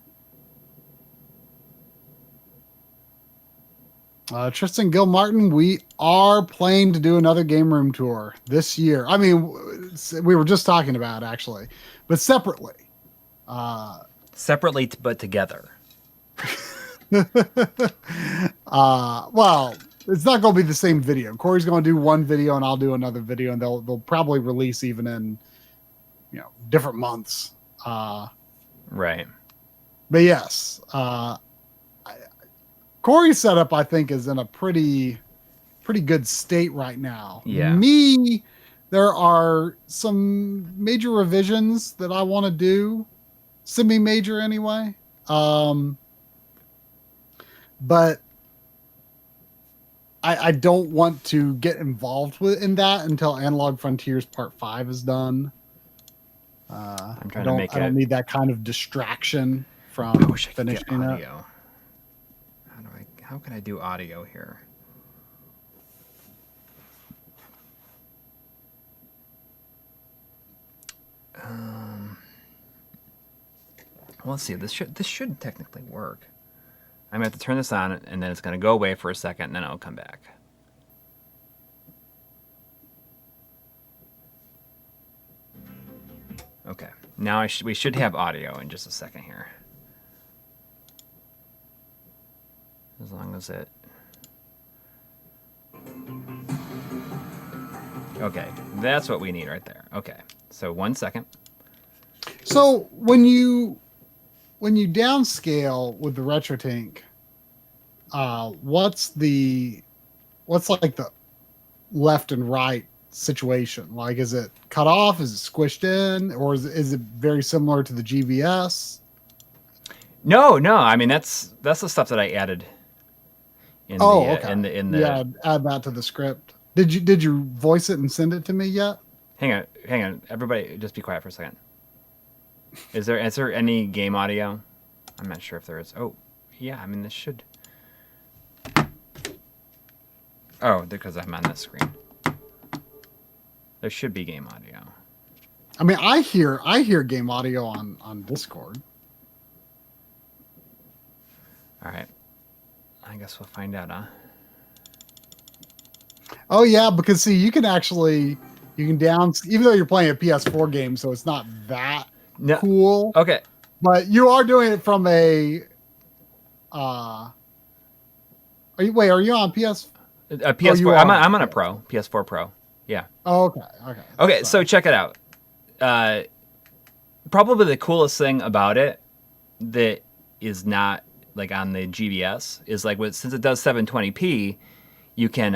Tristan Gilmartin, we are planning to do another game room tour this year. I mean, we were just talking about it, actually, but separately. Separately, but together. Well, it's not going to be the same video. Corey's going to do one video and I'll do another video, and they'll probably release even in, you know, different months. Right. But yes, Corey's setup, I think, is in a pretty good state right now. Yeah. Me, there are some major revisions that I want to do, semi-major anyway. But I don't want to get involved in that until Analog Frontiers Part 5 is done. I'm trying to make it. I don't need that kind of distraction from I wish I could get finishing it. audio. How can I do audio here? Well, let's see. This should technically work. I'm gonna have to turn this on, and then it's gonna go away for a second, and then it'll come back. Okay. Now we should have audio in just a second here. As long as it... Okay, that's what we need right there. Okay, so 1 second. So when you downscale with the RetroTink, what's like the left and right situation? Like, is it cut off? Is it squished in? Or is it very similar to the GBS? No. I mean, that's the stuff that I added. Okay. In the Yeah, add that to the script. Did you voice it and send it to me yet? Hang on. Everybody, just be quiet for a second. Is there any game audio? I'm not sure if there is. Oh, yeah. I mean, this should. Oh, because I'm on this screen. There should be game audio. I mean, I hear game audio on Discord. All right. I guess we'll find out, huh? Oh yeah, because see, you can down, even though you're playing a PS4 game, so it's not that No. cool. Okay. But you are doing it from a. Are you on PS? PS4. you I'm are. on a Pro. PS4 Pro. Yeah. Oh, okay. Okay. So check it out. Probably the coolest thing about it that is not like on the GBS is like since it does 720p, you can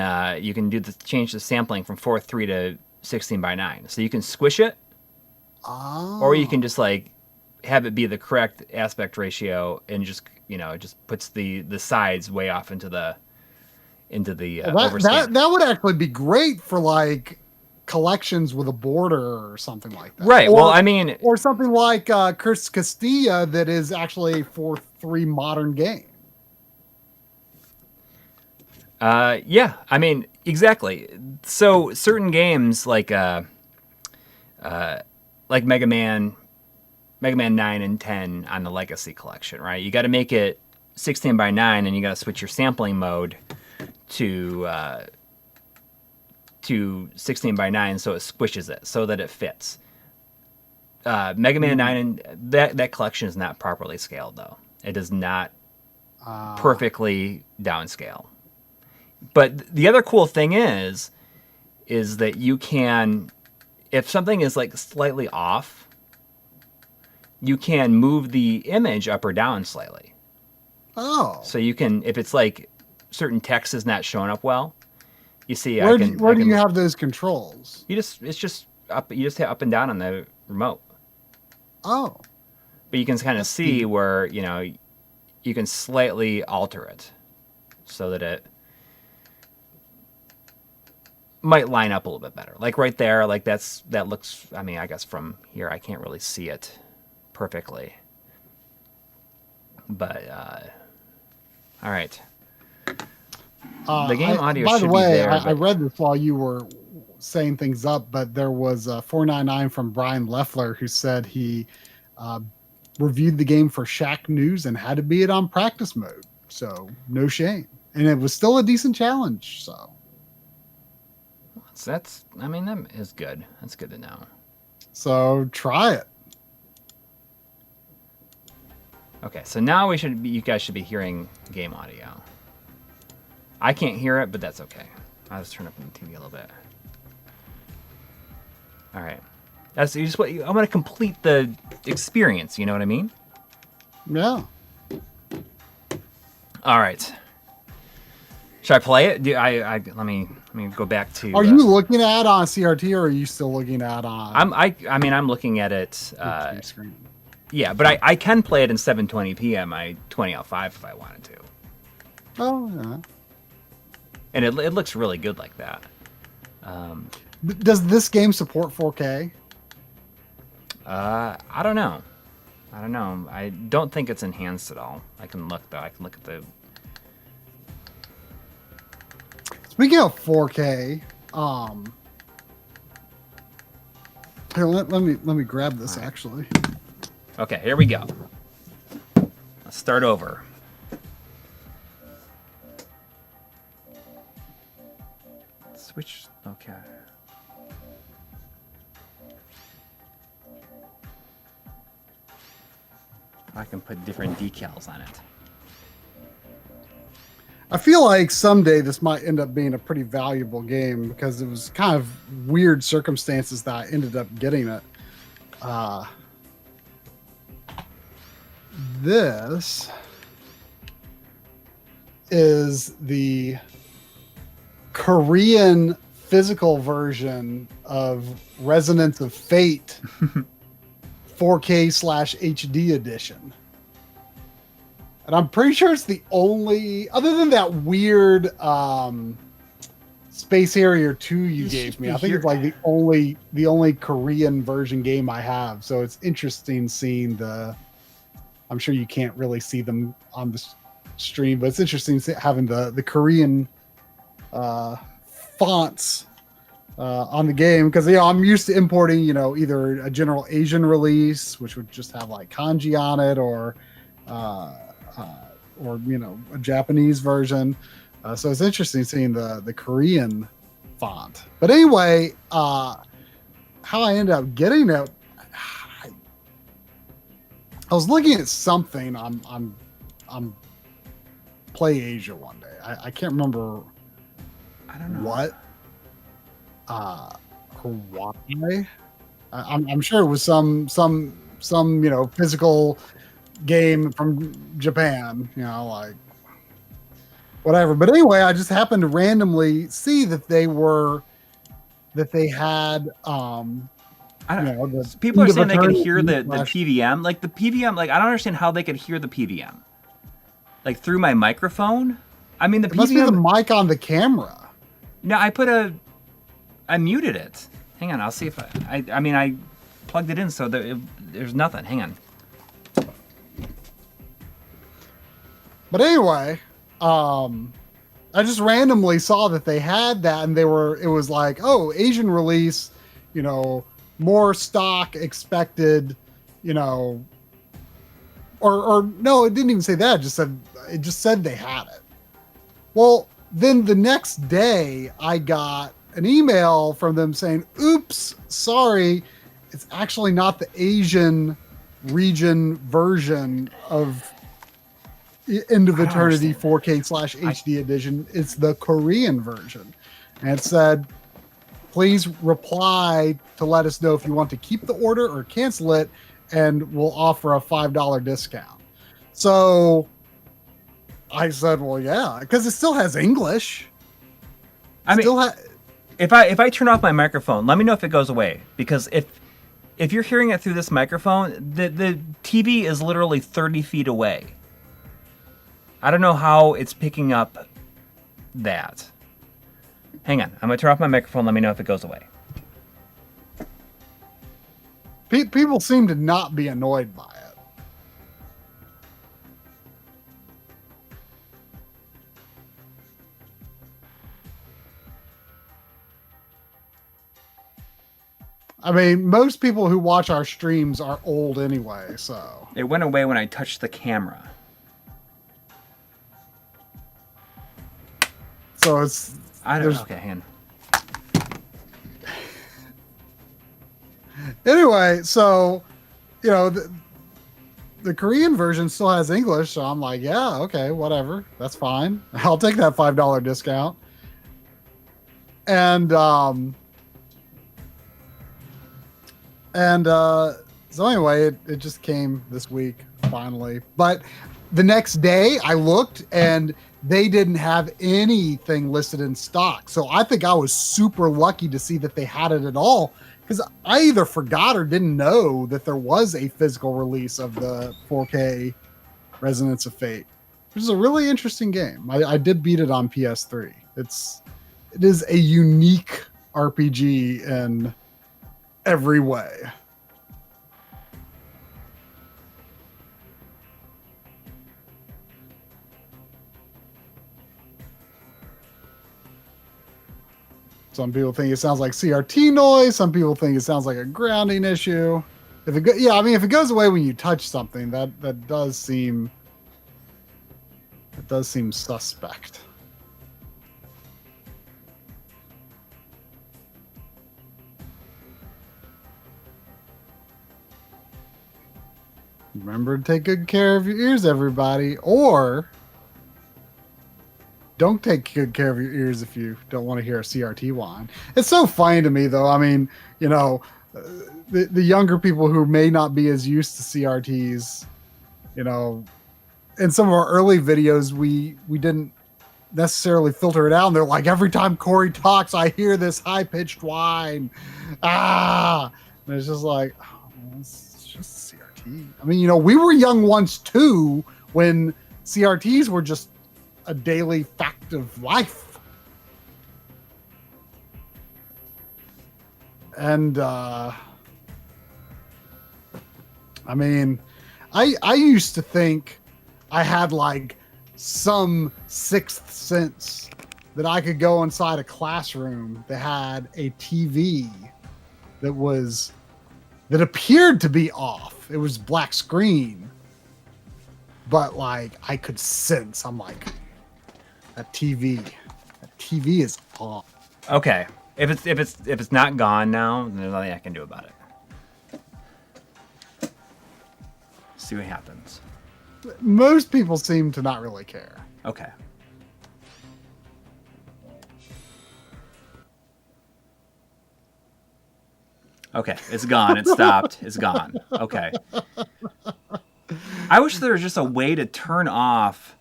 change the sampling from 4:3 to 16:9. So you can squish it, or you can just like have it be the correct aspect ratio and just just puts the sides way off into the overscan. That would actually be great for like collections with a border or something like that. Right. Well, I mean, or something like Curse Castilla that is actually a 4:3 modern game. Yeah. I mean, exactly. So certain games like Mega Man 9 and 10 on the Legacy Collection, right? You got to make it 16:9, and you got to switch your sampling mode to 16:9, so it squishes it so that it fits. Mega Man 9 and that collection is not properly scaled though. It does not perfectly downscale. But the other cool thing is that you can, if something is like slightly off, you can move the image up or down slightly. Oh. So you can, if it's like certain text is not showing up well, you see, where do you have those controls? it's just up. You just hit up and down on the remote. Oh. But you can kind of see where you can slightly alter it so that it might line up a little bit better. Like right there, like that looks. I mean, I guess from here I can't really see it perfectly. But all right. The game audio by should the way, be there. I read this while you were saying things up, but there was 499 from Brian Leffler who said he reviewed the game for Shack News and had to be it on practice mode. So no shame. And it was still a decent challenge. So that is good. That's good to know. So try it. Okay, so now you guys should be hearing game audio. I can't hear it, but that's okay. I'll just turn up the TV a little bit. All right. That's just what I'm going to complete the experience. You know what I mean? Yeah. All right. Should I play it? Let me go back to. Are you looking at on CRT or are you still looking at on? I'm looking at it. Screen. Yeah, but I can play it in 720p at my 20L5 if I wanted to. Oh yeah. And it looks really good like that. Does this game support 4K? I don't know. I don't think it's enhanced at all. I can look though. I can look at the. Speaking of 4K, here let me grab this actually. Okay, here we go. Let's start over. Switch. Okay. I can put different decals on it. I feel like someday this might end up being a pretty valuable game because it was kind of weird circumstances that I ended up getting it. This is the Korean physical version of Resonance of Fate 4K/HD edition. And I'm pretty sure it's the only, other than that weird Space Harrier 2 you gave me, I think it's like the only Korean version game I have. So it's interesting seeing I'm sure you can't really see them on the stream, but it's interesting having the Korean fonts on the game because I'm used to importing either a general Asian release, which would just have like kanji on it, or a Japanese version. So it's interesting seeing the Korean font. But anyway, how I ended up getting it, I was looking at something on Play Asia one day. I can't remember. I don't know what. Or why? I'm sure it was some physical game from Japan. Like whatever. But anyway, I just happened to randomly see that they had people are saying they could hear the PVM. Like the PVM, like I don't understand how they could hear the PVM. Like through my microphone? I mean, it must be the mic on the camera. No, I muted it. Hang on, I'll see if I plugged it in so there's nothing. Hang on. But anyway, I just randomly saw that they had that, and it was like, oh, Asian release, more stock expected, or no, it didn't even say that. It just said they had it. Well, then the next day I got an email from them saying, oops, sorry, it's actually not the Asian region version of End of Eternity 4K/HD edition. It's the Korean version. And it said, please reply to let us know if you want to keep the order or cancel it, and we'll offer a $5 discount. So I said, well, yeah, because it still has English. If I turn off my microphone, let me know if it goes away. Because if you're hearing it through this microphone, the TV is literally 30 feet away. I don't know how it's picking up that. Hang on, I'm gonna turn off my microphone. Let me know if it goes away. People seem to not be annoyed by it. I mean, most people who watch our streams are old anyway, so. It went away when I touched the camera. So it's... Okay, hang on. Anyway, so, the Korean version still has English, so I'm like, yeah, okay, whatever. That's fine. I'll take that $5 discount. And so anyway, it just came this week, finally. But the next day, I looked, and they didn't have anything listed in stock. So I think I was super lucky to see that they had it at all, because I either forgot or didn't know that there was a physical release of the 4K Resonance of Fate, which is a really interesting game. I did beat it on PS3. It is a unique RPG in every way. Some people think it sounds like CRT noise. Some people think it sounds like a grounding issue. If it goes away when you touch something, that does seem suspect. Remember to take good care of your ears, everybody, or don't take good care of your ears if you don't want to hear a CRT whine. It's so funny to me, though. I mean, the younger people who may not be as used to CRTs, in some of our early videos, we didn't necessarily filter it out. And they're like, every time Coury talks, I hear this high-pitched whine. And it's just like, oh, it's just CRT. I mean, we were young once, too, when CRTs were just a daily fact of life. And I mean, I used to think I had like some sixth sense that I could go inside a classroom that had a TV that appeared to be off. It was black screen, but like I could sense. I'm like, that TV is off. Okay. If it's not gone now, then there's nothing I can do about it. See what happens. Most people seem to not really care. Okay. Okay, it's gone. It stopped. It's gone. Okay. I wish there was just a way to turn off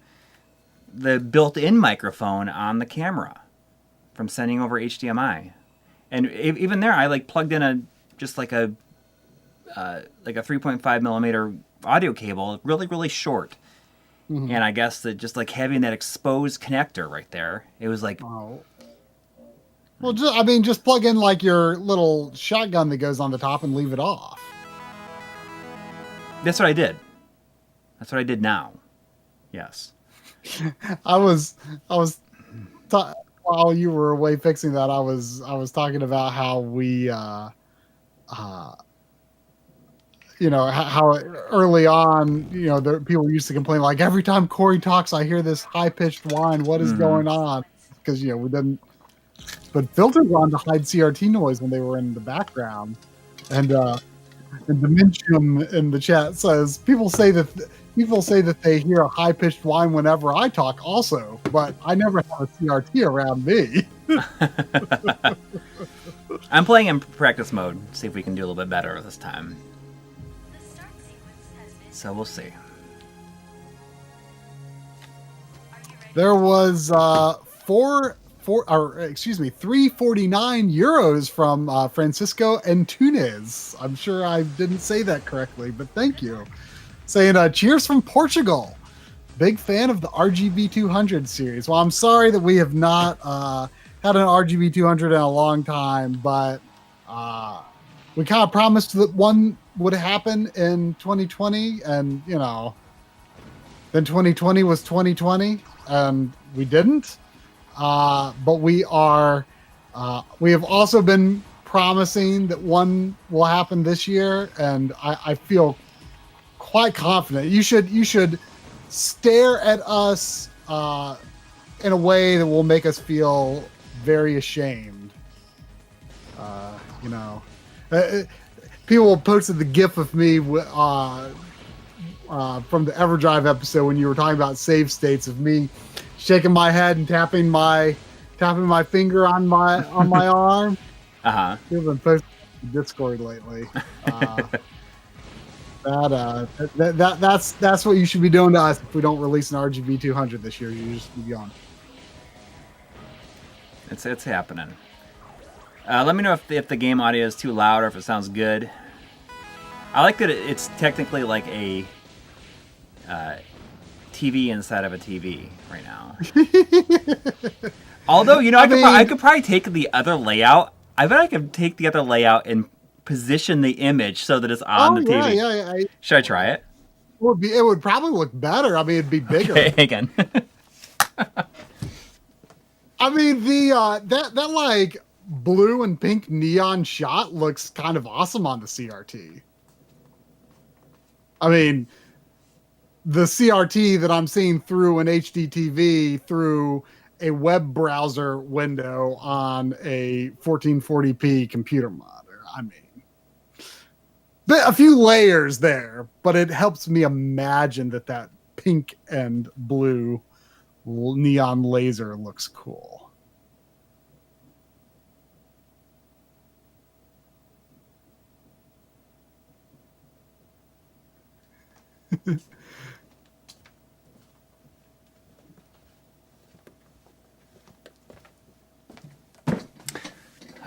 the built-in microphone on the camera from sending over HDMI. And even there, I like plugged in a 3.5 millimeter audio cable, really, really short. Mm-hmm. And I guess that just like having that exposed connector right there, it was like, Oh. Well, just plug in like your little shotgun that goes on the top and leave it off. that's what I did. That's what I did now. Yes. While you were away fixing that, I was talking about how we, how early on, people used to complain like every time Coury talks, I hear this high pitched whine. What is going on? Because we didn't put filters on to hide CRT noise when they were in the background. And Dimensium in the chat says people say that they hear a high pitched whine whenever I talk, also, but I never have a CRT around me. I'm playing in practice mode. See if we can do a little bit better this time. The start sequence has been. So we'll see. Are you ready? There was 349 euros from Francisco Antunes. I'm sure I didn't say that correctly, but thank you. Saying cheers from Portugal. Big fan of the RGB-200 series. Well, I'm sorry that we have not had an RGB-200 in a long time, but we kind of promised that one would happen in 2020, and then 2020 was 2020, and we didn't. But we have also been promising that one will happen this year, and I feel quite confident. You should stare at us in a way that will make us feel very ashamed. People posted the GIF of me from the Everdrive episode when you were talking about save states, of me shaking my head and tapping my finger on my arm. You've been posting on Discord lately. That's what you should be doing to us if we don't release an RGB 200 this year. You just be gone. It's happening. Let me know if the game audio is too loud or if it sounds good. I like that it's technically like a TV inside of a TV right now. Although, I could probably take the other layout. I bet I could take the other layout and position the image so that it's on the TV. Yeah. Should I try it? It would probably look better. I mean, it'd be bigger. Okay, again. I mean, that like blue and pink neon shot looks kind of awesome on the CRT. I mean, the CRT that I'm seeing through an HD TV through a web browser window on a 1440p computer monitor. I mean, a few layers there, but it helps me imagine that pink and blue neon laser looks cool.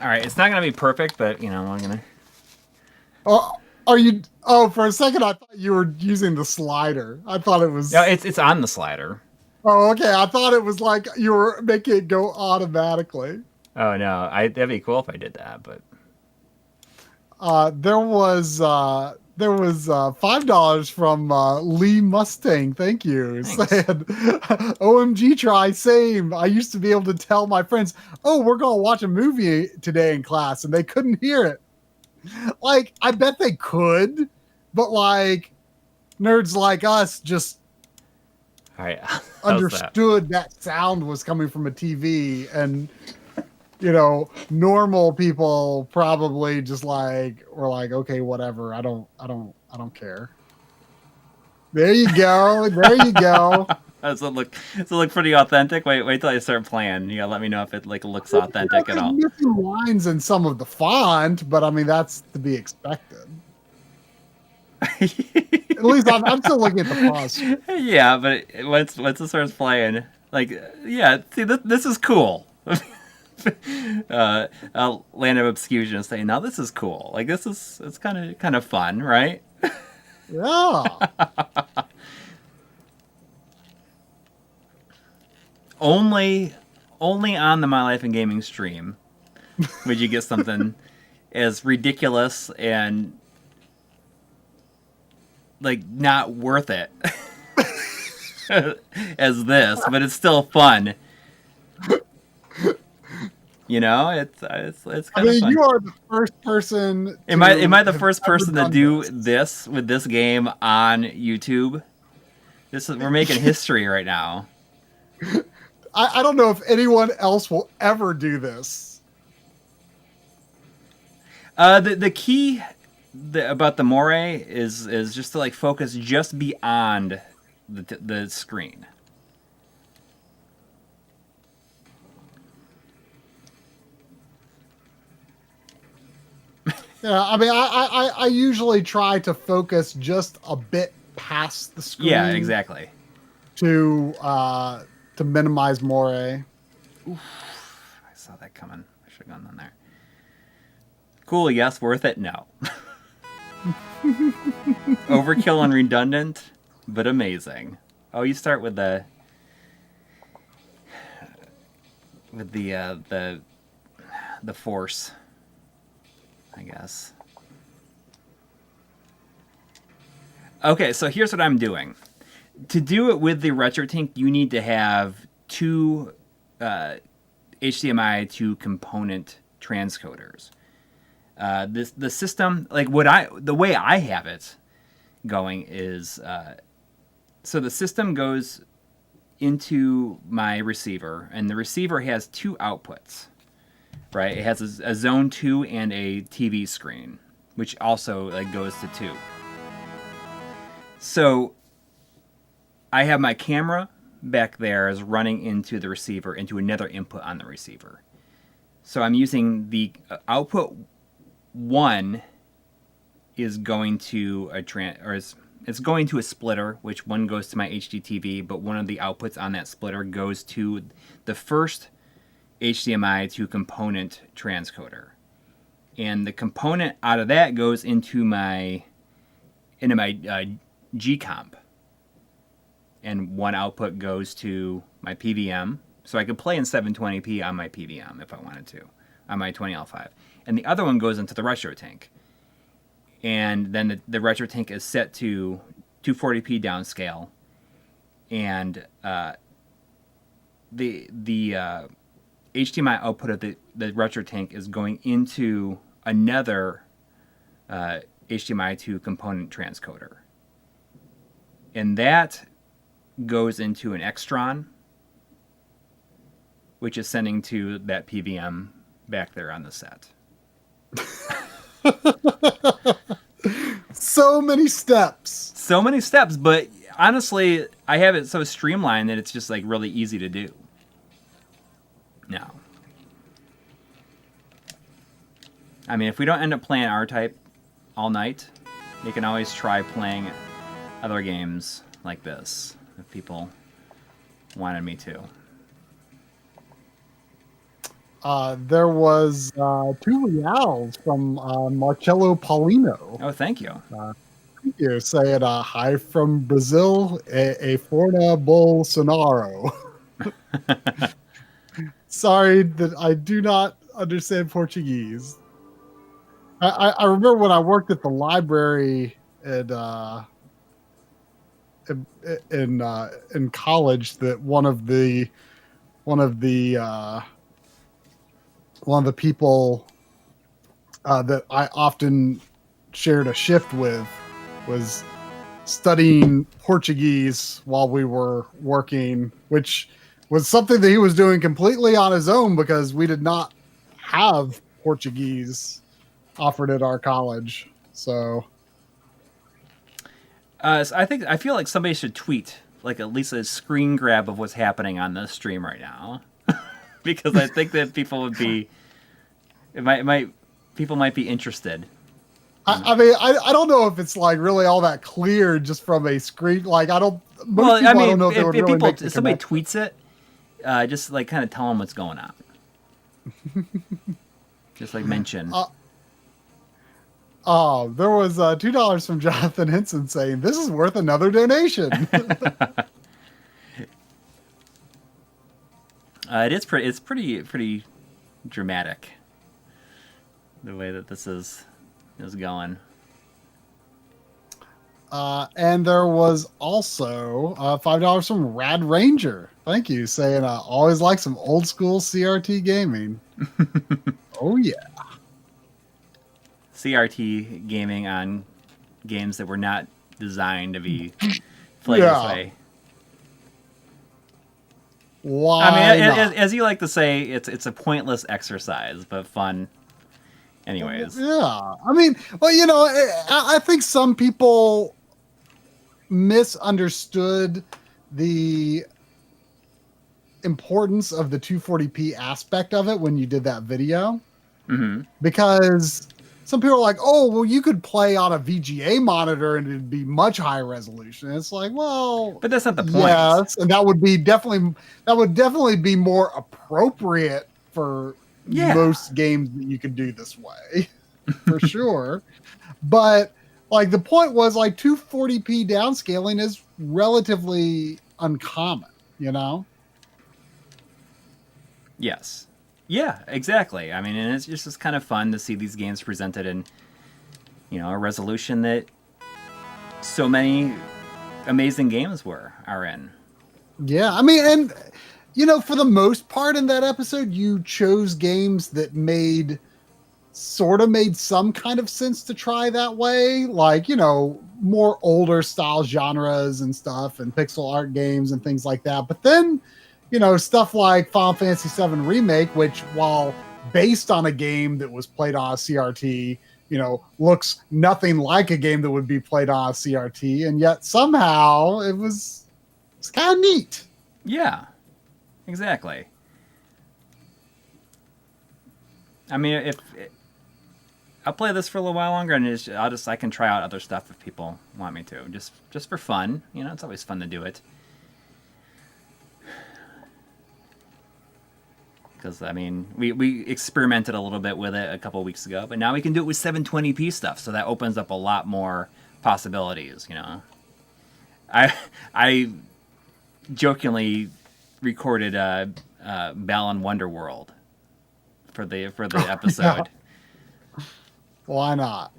All right, it's not going to be perfect, but, I'm going to... Oh, are you... Oh, for a second, I thought you were using the slider. I thought it was... No, it's on the slider. Oh, okay. I thought it was like you were making it go automatically. Oh, no. That'd be cool if I did that, but... There was there was $5 from Lee Mustang. Thank you. Thanks. Saying, OMG, try same. I used to be able to tell my friends, oh, we're going to watch a movie today in class, and they couldn't hear it. Like, I bet they could, but like nerds like us just All right. How's that? understood that sound was coming from a TV, and normal people probably just like were like, okay, whatever. I don't care. There you go. There you go. Does it look pretty authentic? Wait till I start playing. You gotta let me know if it like looks authentic at all. Missing lines in some of the font, but I mean that's to be expected. At least I'm still looking at the pause. Yeah, but once it starts playing, like, yeah, see, this is cool. Land of Obscusion is saying, now this is cool. Like, it's kind of fun, right? Yeah. Only on the My Life in Gaming stream would you get something as ridiculous and like not worth it as this, but it's still fun. It's kind of fun. You are the first person. Am I the first person to do this with this game on YouTube? We're making history right now. I don't know if anyone else will ever do this. The key about the moray is just to like focus just beyond the screen. Yeah, I mean, I usually try to focus just a bit past the screen. Yeah, exactly. To minimize moray. Oof, I saw that coming. I should have gone on there. Cool, yes. Worth it? No. Overkill and redundant, but amazing. Oh, you start with the force, I guess. Okay, so here's what I'm doing. To do it with the Retrode, you need to have two HDMI to component transcoders. The system, like the way I have it going is, so the system goes into my receiver, and the receiver has two outputs, right? It has a zone 2 and a TV screen, which also like goes to 2. So I have my camera back there is running into the receiver, into another input on the receiver. So I'm using the output 1 is going to it's going to a splitter, which one goes to my HDTV, but one of the outputs on that splitter goes to the first HDMI to component transcoder. And the component out of that goes into my G-Comp. And one output goes to my PVM. So I could play in 720p on my PVM if I wanted to, on my 20L5. And the other one goes into the Retrode. And then the Retrode is set to 240p downscale. And the HDMI output of the Retrode is going into another HDMI to component transcoder. And that goes into an Extron, which is sending to that PVM back there on the set. So many steps. So many steps, but honestly, I have it so streamlined that it's just like really easy to do. Now, I mean, if we don't end up playing R-Type all night, you can always try playing other games like this if people wanted me to. There was 2 reals from Marcello Paulino. Oh, thank you. Thank you. Saying hi from Brazil, a Forna Bolsonaro. Sorry that I do not understand Portuguese. I remember when I worked at the library in college that one of the people that I often shared a shift with was studying Portuguese while we were working, which was something that he was doing completely on his own because we did not have Portuguese offered at our college. So So I feel like somebody should tweet like at least a screen grab of what's happening on this stream right now, because I think that people would be, people might be interested. I mean, I don't know if it's like really all that clear just from a screen. Like I don't. Most people, I don't know if they would really make the if somebody connection. tweets it, just like kind of tell them what's going on. Just like mention. Oh, there was $2 from Jonathan Henson saying this is worth another donation. It's pretty dramatic. The way that this is going. And there was also $5 from Rad Ranger. Thank you, saying always like some old school CRT gaming. Oh yeah. CRT gaming on games that were not designed to be played Yeah. this way. Why I mean, not? as you like to say, it's a pointless exercise, but fun. Anyways, Yeah. I mean, well, you know, I think some people misunderstood the importance of the 240p aspect of it when you did that video. mm-hmm. Because some people are like, oh, well, you could play on a VGA monitor and it'd be much higher resolution. And it's like, well, But that's not the point. yes, and that would definitely be more appropriate for most games that you could do this way, for sure. But like the point was, like 240p downscaling is relatively uncommon, you know? Yes. Yeah, exactly. I mean, and it's just kind of fun to see these games presented in, a resolution that so many amazing games are in. Yeah, I mean, and for the most part in that episode, you chose games that made some kind of sense to try that way, like more older style genres and stuff, and pixel art games and things like that. But then, stuff like Final Fantasy VII Remake, which while based on a game that was played on a CRT, looks nothing like a game that would be played on a CRT, and yet somehow it's kind of neat. Yeah, exactly. I mean, I'll play this for a little while longer, and I can try out other stuff if people want me to, just for fun. It's always fun to do it. Because, I mean, we experimented a little bit with it a couple of weeks ago, but now we can do it with 720p stuff, so that opens up a lot more possibilities, I jokingly recorded Balan Wonderworld for the episode. Yeah. Why not?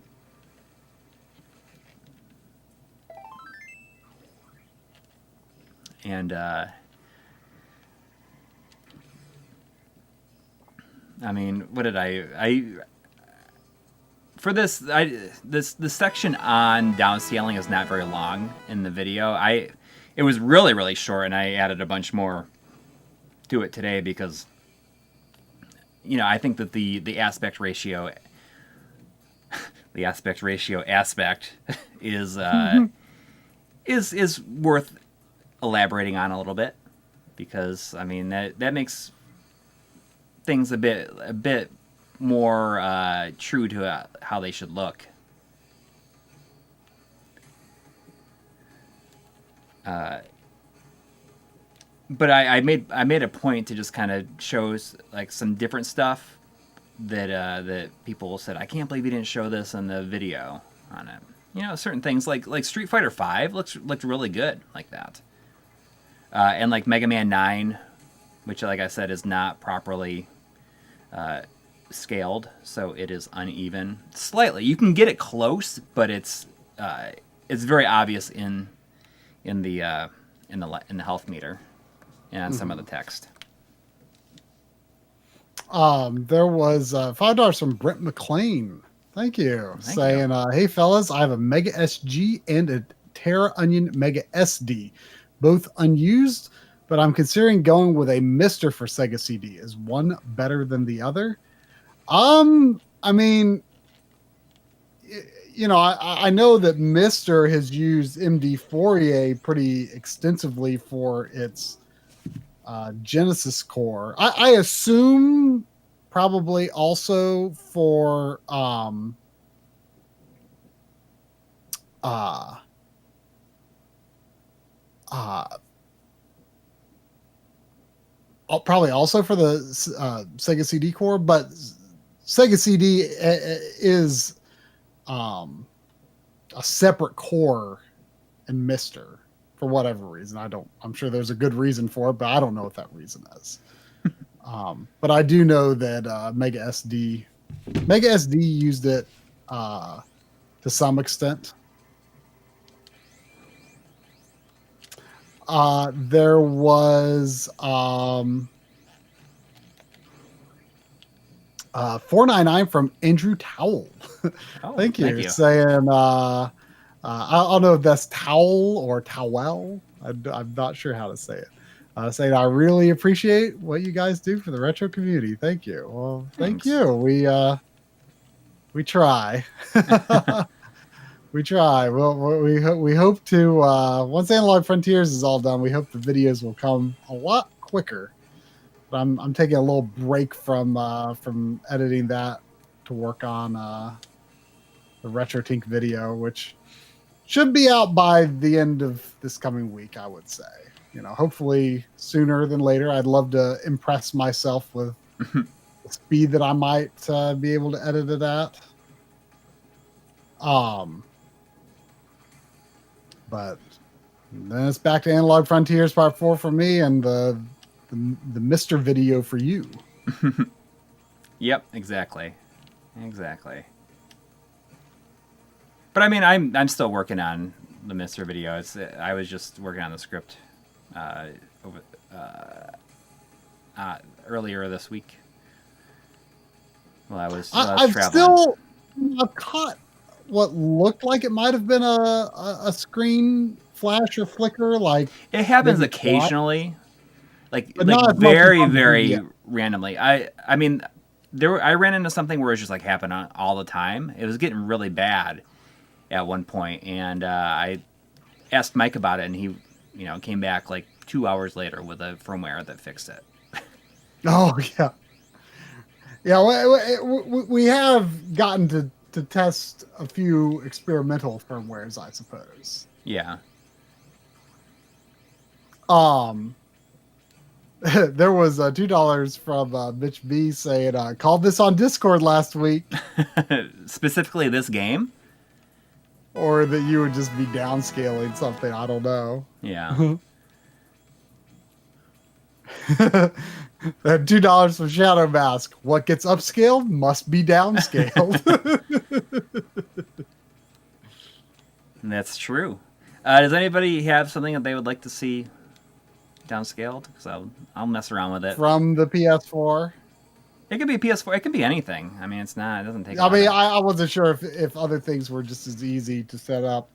And I mean, what did I for this the section on downscaling is not very long in the video. It was really, really short, and I added a bunch more to it today because I think that the aspect ratio aspect is is worth elaborating on a little bit, because I mean that makes things a bit more true to how they should look. But I made a point to just kind of show like some different stuff that people said, I can't believe you didn't show this in the video on it. Certain things like Street Fighter V looked really good like that, and like Mega Man 9, which, like I said, is not properly scaled, so it is uneven slightly. You can get it close, but it's it's very obvious in the health meter and some of the text. There was $5 from Brent McLean. Thank you. Thank Saying, hey fellas, I have a Mega SG and a Terra Onion Mega SD, both unused, but I'm considering going with a Mister for Sega CD. Is one better than the other? I mean, you know, I know that Mister has used MD Fourier pretty extensively for its Genesis core. I assume probably also for probably also for the Sega CD core, but Sega CD is a separate core in Mister for whatever reason. I'm sure there's a good reason for it, but I don't know what that reason is. But I do know that Mega SD used it to some extent. There was 499 from Andrew Towell. Oh, Thank you. Saying, I don't know if that's Towel or Towel. I'm not sure how to say it. Saying, I really appreciate what you guys do for the retro community. Thank you. Well, thank you. We try. We try. Well, we hope to, once Analog Frontiers is all done, we hope the videos will come a lot quicker. But I'm taking a little break from editing that to work on the RetroTink video, which should be out by the end of this coming week, I would say. You know, hopefully sooner than later. I'd love to impress myself with the speed that I might be able to edit it at. But then it's back to Analog Frontiers Part 4 for me and the Mister video for you. Yep, exactly. But I mean, I'm still working on the Mister video. I was just working on the script earlier this week. Well, I was traveling. I've caught what looked like it might have been a screen flash or flicker. Like it happens occasionally, like very randomly. I mean, I ran into something where it was just like happening all the time. It was getting really bad at one point, and I asked Mike about it, and he, came back like 2 hours later with a firmware that fixed it. Oh yeah, yeah. We have gotten to test a few experimental firmwares, I suppose. Yeah. There was $2 from Mitch B saying, called this on Discord last week. Specifically this game? Or that you would just be downscaling something. I don't know. Yeah. That $2 from Shadow Mask. What gets upscaled must be downscaled. That's true. Does anybody have something that they would like to see downscaled? Because I'll mess around with it. From the PS4? It could be PS4. It could be anything. I mean, it doesn't take. I wasn't sure if other things were just as easy to set up.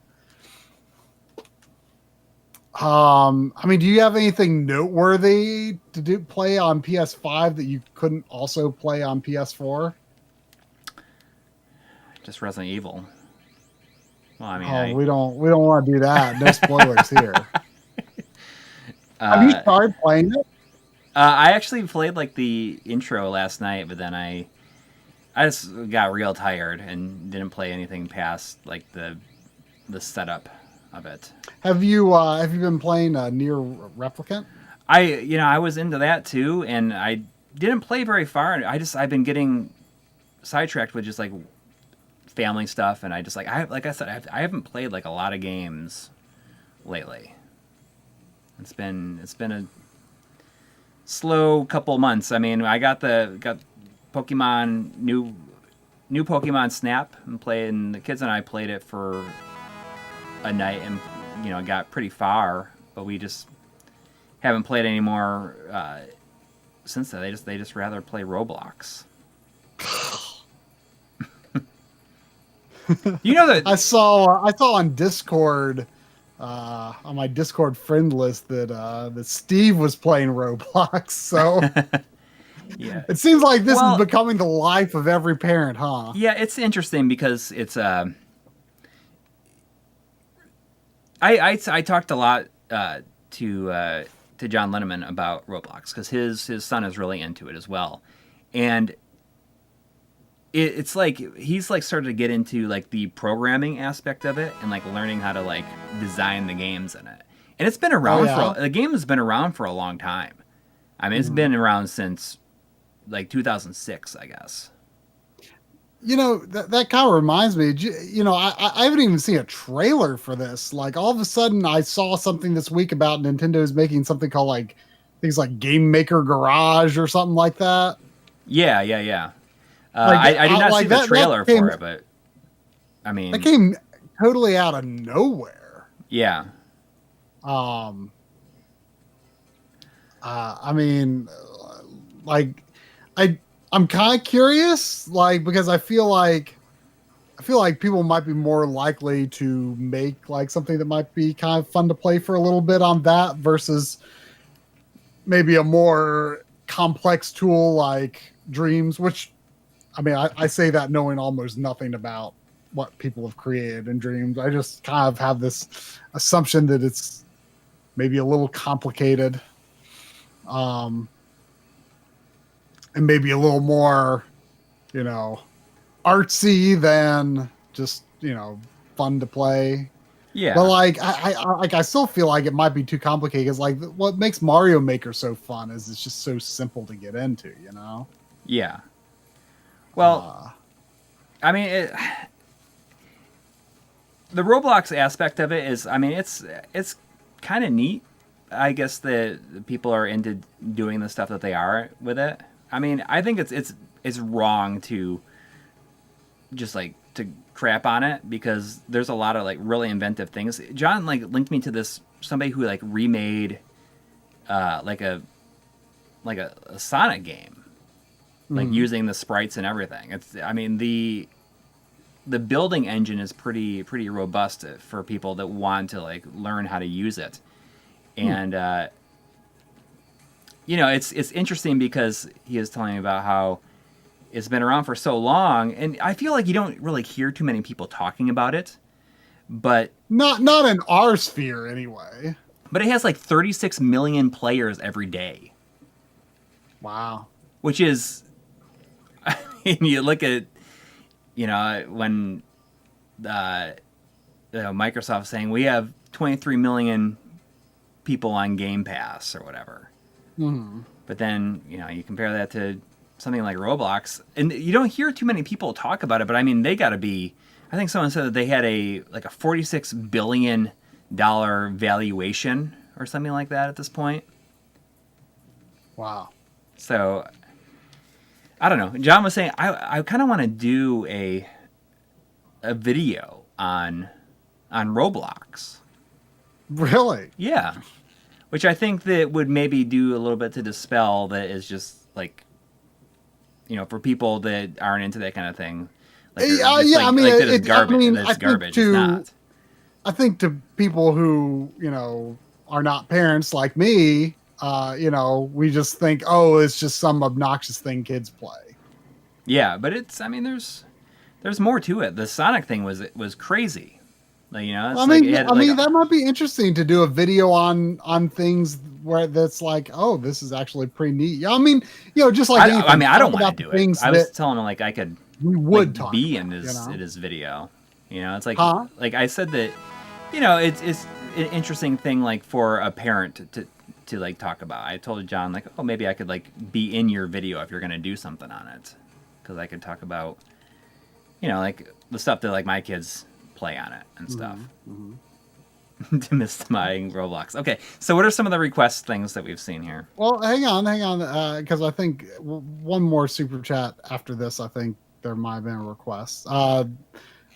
Do you have anything noteworthy to play on PS5 that you couldn't also play on PS4? Just Resident Evil. Well, I mean, we don't want to do that. No spoilers here. Have you started playing it? I actually played like the intro last night, but then I just got real tired and didn't play anything past like the setup of it. Have you been playing Near Replicant? I was into that too, and I didn't play very far. I've been getting sidetracked with just like family stuff, and I haven't played like a lot of games lately. It's been a slow couple months. I mean, I got Pokemon new Pokemon Snap and the kids and I played it for a night and got pretty far, but we just haven't played anymore since then. They just rather play Roblox. You know that I saw on Discord, on my Discord friend list that Steve was playing Roblox. So yeah. it seems like this Well, is becoming the life of every parent, huh? Yeah, it's interesting because it's I talked a lot to John Linneman about Roblox because his son is really into it as well, and it's like he's like started to get into like the programming aspect of it and like learning how to like design the games in it. And it's been around the game has been around for a long time. I mean, it's been around since like 2006, I guess. That kind of reminds me, I haven't even seen a trailer for this. Like all of a sudden I saw something this week about Nintendo's making something called like things like Game Maker Garage or something like that. Yeah. I did not see the trailer for it, but I mean, that came totally out of nowhere. Yeah. I mean, like, I'm kind of curious, like, because I feel like people might be more likely to make like something that might be kind of fun to play for a little bit on that versus maybe a more complex tool like Dreams, which, I mean, I say that knowing almost nothing about what people have created in Dreams. I just kind of have this assumption that it's maybe a little complicated, and maybe a little more, artsy than just, fun to play. Yeah. But like, I still feel like it might be too complicated. Because like, what makes Mario Maker so fun is it's just so simple to get into. Yeah. Well, I mean, the Roblox aspect of it is, I mean, it's kind of neat. I guess that people are into doing the stuff that they are with it. I mean, I think it's wrong to just like to crap on it because there's a lot of like really inventive things. John like linked me to this somebody who like remade like a Sonic game. Like using the sprites and everything. I mean the building engine is pretty robust for people that want to like learn how to use it. And it's interesting because he is telling me about how it's been around for so long, and I feel like you don't really hear too many people talking about it. But not in our sphere anyway. But it has like 36 million players every day. Wow. Which is, I mean, you look at, when Microsoft saying we have 23 million people on Game Pass or whatever. Mm-hmm. But then, you compare that to something like Roblox, and you don't hear too many people talk about it, but I mean, they got to be, I think someone said that they had a $46 billion valuation or something like that at this point. Wow. So, I don't know. John was saying, I kind of want to do a video on Roblox. Really? Yeah. Which I think that would maybe do a little bit to dispel that is just like, for people that aren't into that kind of thing. Like, I mean, that it's garbage. It's garbage. It's not. I think to people who, are not parents like me, we just think, oh, it's just some obnoxious thing kids play. Yeah, but it's, I mean, there's more to it. The Sonic thing was crazy. Like, that might be interesting to do a video on things where that's like, oh, this is actually pretty neat. Yeah, I mean, just like anything, I don't want to do it. I was telling him like I could be in his video. It's like like I said that, it's an interesting thing like for a parent to like talk about. I told John like, oh, maybe I could like be in your video if you're gonna do something on it, because I could talk about, like the stuff that like my kids play on it and stuff. Demystifying Roblox. Okay, so what are some of the request things that we've seen here? Well, hang on, because I think one more super chat after this. I think there might have been a request.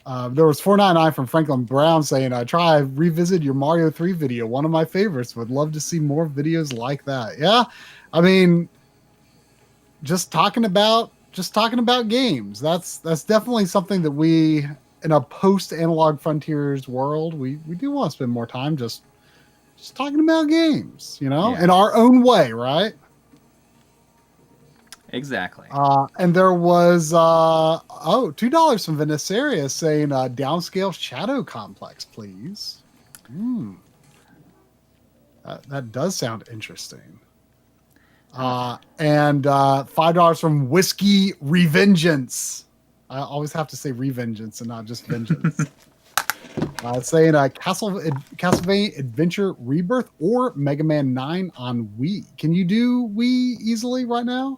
There was 499 from Franklin Brown saying, try revisit your Mario 3 video. One of my favorites. Would love to see more videos like that. Yeah. I mean, just talking about games. That's definitely something that we, in a post-analog frontiers world, we do want to spend more time just talking about games, in our own way, right? Exactly. And there was $2 from Venesaria saying downscale Shadow Complex, please. That does sound interesting. And $5 from Whiskey Revengeance. I always have to say Revengeance and not just Vengeance. Saying Castlevania Adventure Rebirth or Mega Man 9 on Wii. Can you do Wii easily right now?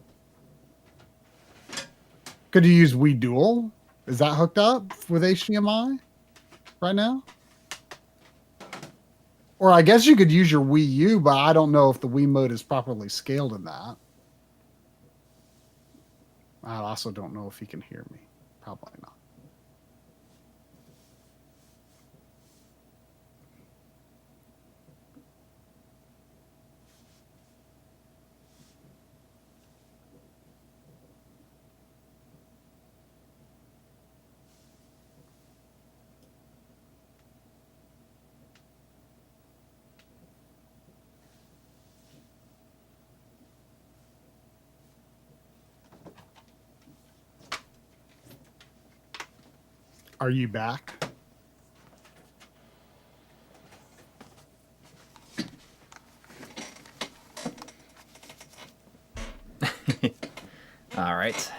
Could you use Wii Dual? Is that hooked up with HDMI right now? Or I guess you could use your Wii U, but I don't know if the Wii mode is properly scaled in that. I also don't know if he can hear me. Probably not. Are you back? All right.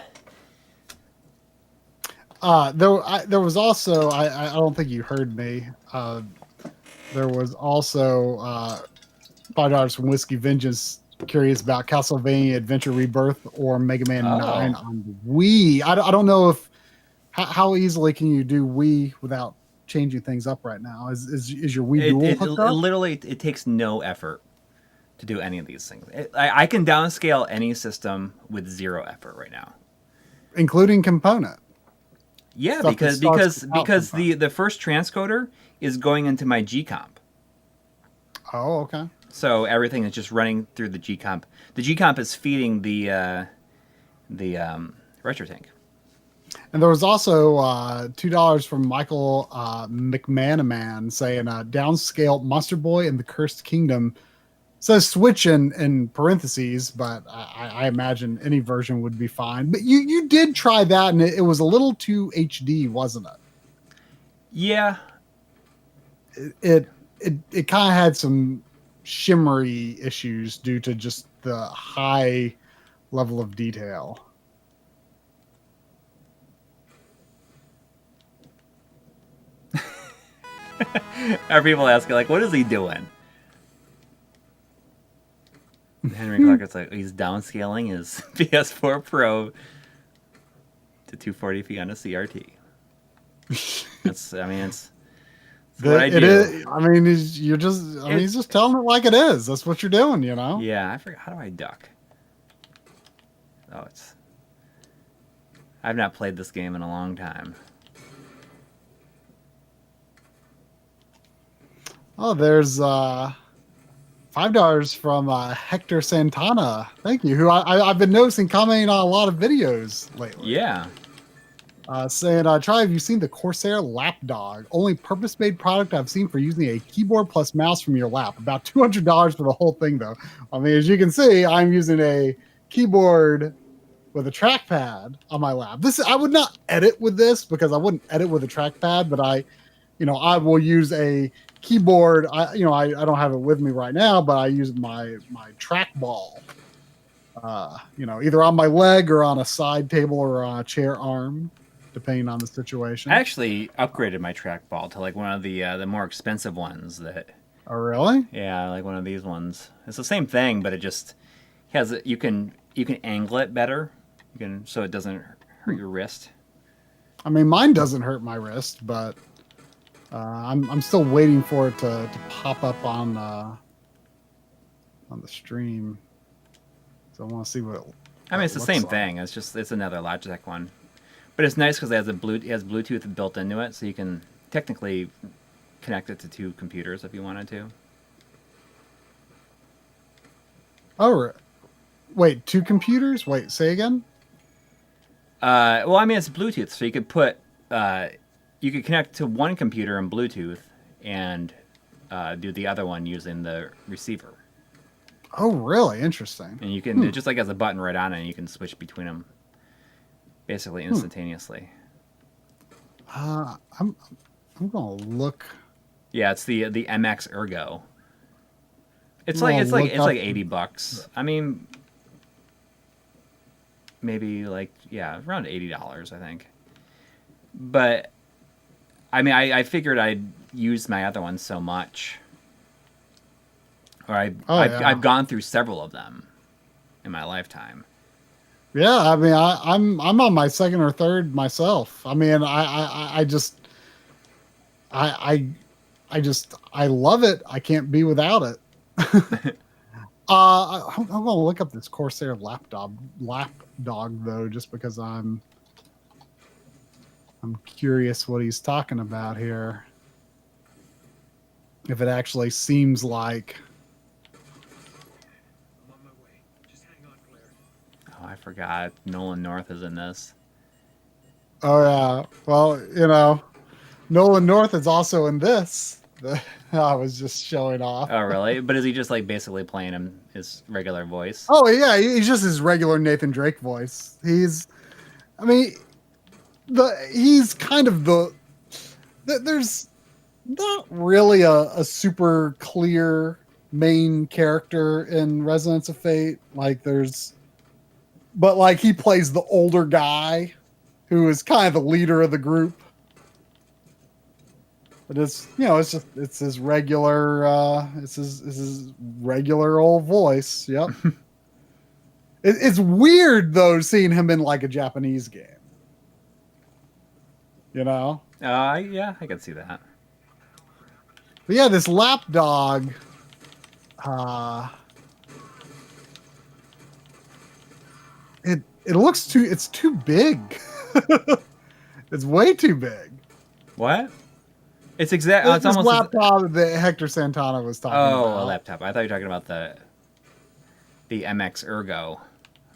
There was also I don't think you heard me. There was also $5 from Whiskey Vengeance. Curious about Castlevania Adventure Rebirth or Mega Man 9 on the Wii. I don't know if how easily can you do Wii without changing things up right now? Is your Wii Dual hooked up? Literally, it takes no effort to do any of these things. I can downscale any system with zero effort right now, including component. Yeah, Stuff because the first transcoder is going into my G comp. Oh, okay. So everything is just running through the G comp. The G comp is feeding the retro tank. And there was also $2 from Michael McManaman saying downscale Monster Boy and the Cursed Kingdom. Says Switch in parentheses, but I imagine any version would be fine. But you did try that, and it was a little too HD, wasn't it? Yeah. It kind of had some shimmery issues due to just the high level of detail. Are people asking, like, what is he doing? Henry Clark is like, he's downscaling his PS4 Pro to 240p on a CRT. It's what I do. It is. I mean, he's just telling it like it is. That's what you're doing, Yeah, I forgot. How do I duck? I've not played this game in a long time. Oh, there's $5 from Hector Santana. Thank you. Who I've been noticing commenting on a lot of videos lately. Yeah. Saying, try, have you seen the Corsair Lapdog? Only purpose-made product I've seen for using a keyboard plus mouse from your lap. About $200 for the whole thing, though. I mean, as you can see, I'm using a keyboard with a trackpad on my lap. I would not edit with this because I wouldn't edit with a trackpad, but I will use a keyboard. I don't have it with me right now, but I use my trackball. Either on my leg or on a side table or on a chair arm, depending on the situation. I actually upgraded my trackball to like one of the more expensive ones that. Oh, really? Yeah, like one of these ones. It's the same thing, but it just has you can angle it better. So it doesn't hurt your wrist. I mean, mine doesn't hurt my wrist, but I'm still waiting for it to pop up on the stream. So I want to see what. I mean, it's the same thing. It's another Logitech one. But it's nice because it has Bluetooth built into it, so you can technically connect it to 2 computers if you wanted to. Oh, wait, 2 computers? Wait, say again? Well, I mean, it's Bluetooth, so you could connect to one computer in Bluetooth and do the other one using the receiver. Oh, really? Interesting. And you can it just like has a button right on it, and you can switch between them basically instantaneously. I'm gonna look. Yeah, it's the MX Ergo. It's I'm like gonna look it's up- like $80. I mean, maybe around $80, I think. But I mean, I figured I'd use my other one so much, or I've gone through several of them in my lifetime. Yeah, I mean, I'm on my second or third myself. I mean, I just I love it. I can't be without it. I'm gonna look up this Corsair lapdog though, just because I'm curious what he's talking about here. If it actually seems like. Oh, I forgot Nolan North is in this. Oh yeah, well, Nolan North is also in this. I was just showing off. Oh, really? But is he just like basically playing his regular voice? Oh yeah, he's just his regular Nathan Drake voice. I mean, he's kind of there's not really a super clear main character in Resonance of Fate. But like he plays the older guy who is kind of the leader of the group. But it's his regular it's his regular old voice. Yep. It's weird though seeing him in like a Japanese game. Yeah, I can see that. But yeah, this lapdog. It looks it's too big. It's way too big. What? It's exactly. It's this almost laptop that Hector Santana was talking about. Oh, a laptop. I thought you were talking about the MX Ergo.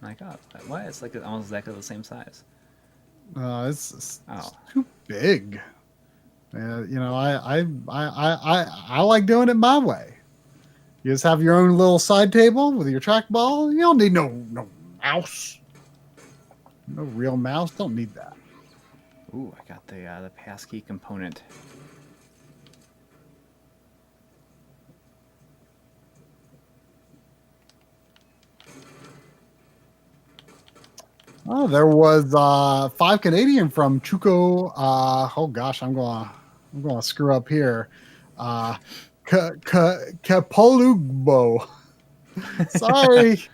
I'm like, oh, what? It's like almost exactly the same size. It's too big. I like doing it my way. You just have your own little side table with your trackball. You don't need no mouse. No real mouse. Don't need that. Ooh, I got the passkey component. Oh, there was 5 Canadian from Chuko. Oh gosh, I'm gonna screw up here. Kapolugbo. Sorry.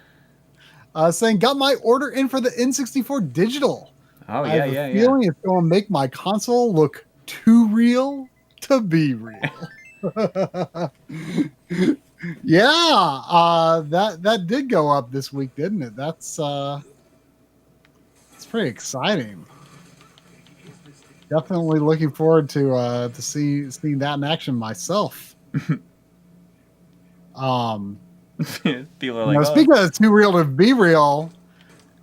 Saying got my order in for the N64 digital. Oh I have a feeling it's going to make my console look too real to be real. Yeah, that did go up this week, didn't it? That's it's pretty exciting. Definitely looking forward to seeing that in action myself. People are like, speaking of too real to be real,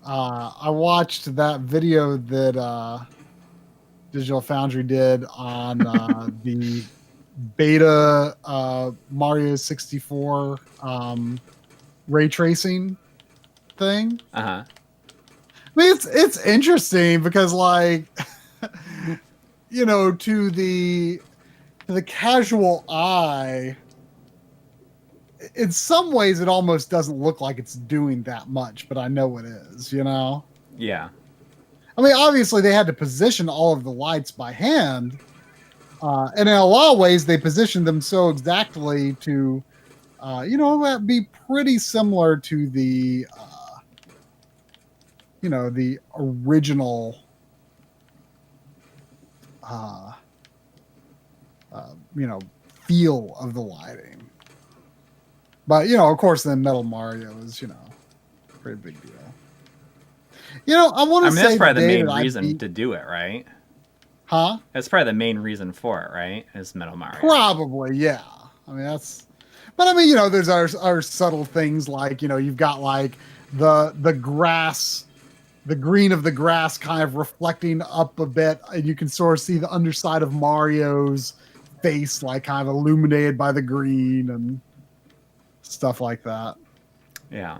I watched that video that Digital Foundry did on the beta Mario 64 ray tracing thing. Uh-huh. I mean, it's interesting because, like, to the casual eye, in some ways it almost doesn't look like it's doing that much, but I know it is, Yeah. I mean, obviously they had to position all of the lights by hand, and in a lot of ways they positioned them so exactly to be pretty similar to the the original feel of the lighting. But of course then Metal Mario is pretty big deal. I want I to mean, say that's probably the day main that I reason beat- to do it, right? Huh? That's probably the main reason for it, right? Is Metal Mario. Probably, yeah. I mean, that's. But I mean, there's our subtle things like you've got like the grass, the green of the grass kind of reflecting up a bit, and you can sort of see the underside of Mario's face, like kind of illuminated by the green and stuff like that. Yeah.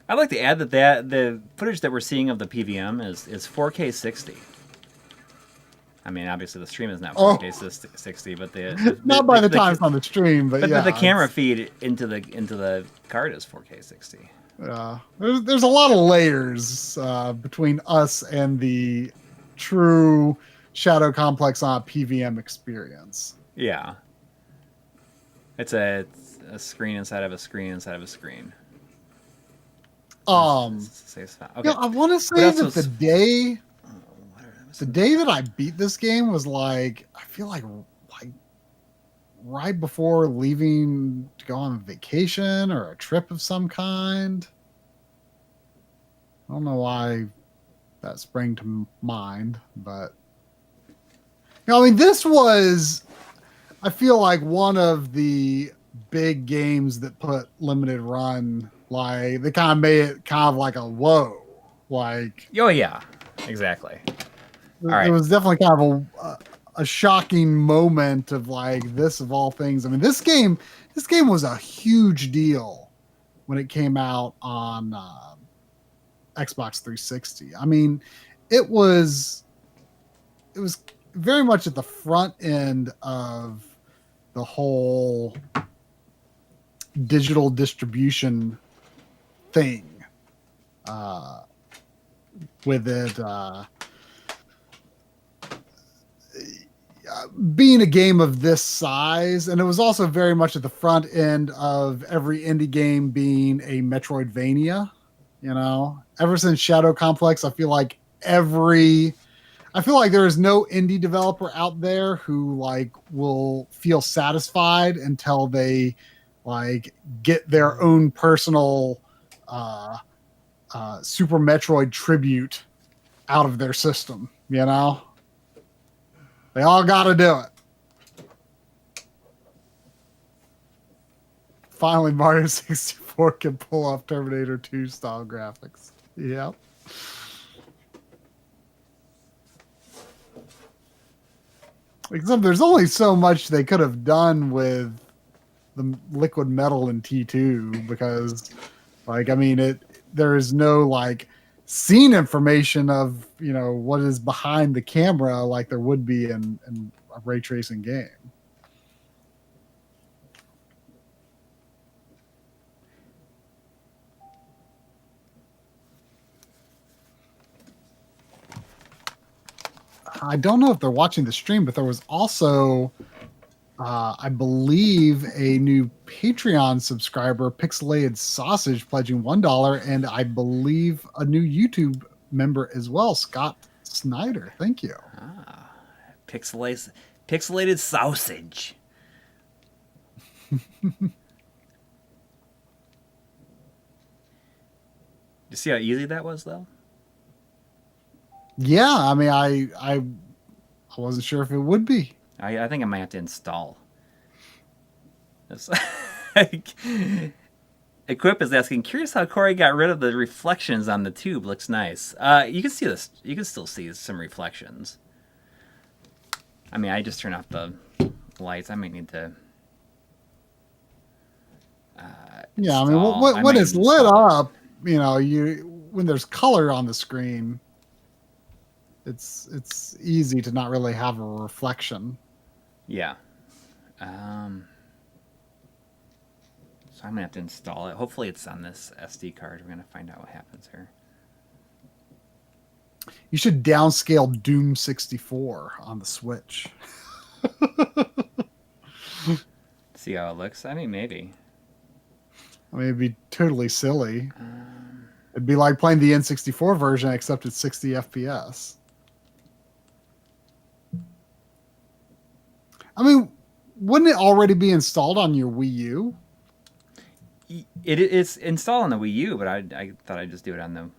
I'd like to add that the footage that we're seeing of the PVM is 4K 60. I mean, obviously the stream is not 4K 60, but Not by the time it's on the stream, but yeah, the camera feed into the card is 4K 60. there's a lot of layers between us and the true Shadow Complex on a PVM experience. Yeah. It's a screen inside of a screen inside of a screen. Okay. I want to say that the day that I beat this game was like, I feel like right before leaving to go on vacation or a trip of some kind. I don't know why that sprang to mind, but I mean, this was, I feel like, one of the big games that put limited run, like they kind of made it kind of like a whoa, like oh yeah, exactly. All right. It was definitely kind of a shocking moment of like this of all things. I mean, this game was a huge deal when it came out on Xbox 360. I mean, it was very much at the front end of the whole digital distribution thing. With it being a game of this size, and it was also very much at the front end of every indie game being a Metroidvania. Ever since Shadow Complex, I feel like there is no indie developer out there who like will feel satisfied until they like get their own personal Super Metroid tribute out of their system. They all got to do it. Finally, Mario 64 can pull off Terminator 2 style graphics. Yep. Except there's only so much they could have done with the liquid metal in T2 because, like, I mean, there is no like scene information of what is behind the camera like there would be in a ray tracing game. I don't know if they're watching the stream, but there was also I believe a new Patreon subscriber, Pixelated Sausage, pledging $1, and I believe a new YouTube member as well, Scott Snyder. Thank you. Pixelated Sausage. You see how easy that was, though? Yeah, I mean, I wasn't sure if it would be. I think I might have to install. Equip is asking, curious how Coury got rid of the reflections on the tube. Looks nice. You can see this. You can still see some reflections. I mean, I just turned off the lights. I might need to. Yeah, I mean, when it's lit up, when there's color on the screen, it's easy to not really have a reflection. Yeah. So I'm gonna have to install it. Hopefully it's on this SD card. We're gonna find out what happens here. You should downscale Doom 64 on the Switch. See how it looks? I mean, maybe. I mean, it'd be totally silly. It'd be like playing the N64 version, except it's 60 FPS. I mean, wouldn't it already be installed on your Wii U? It's installed on the Wii U, but I thought I'd just do it on the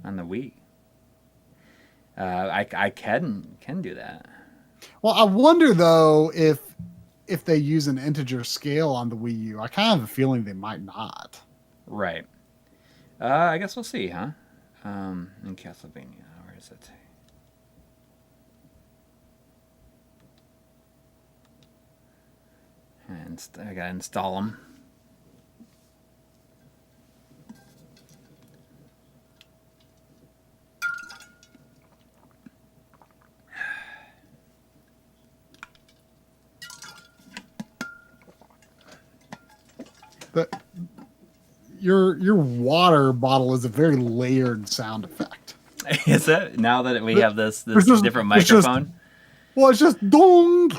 on the Wii. I can do that. Well, I wonder though if they use an integer scale on the Wii U. I kind of have a feeling they might not. Right. I guess we'll see, huh? In Castlevania, where is it? And I gotta install them. But your water bottle is a very layered sound effect. Is it? Now that we have this just- different it's just- microphone? Well, it's just dong.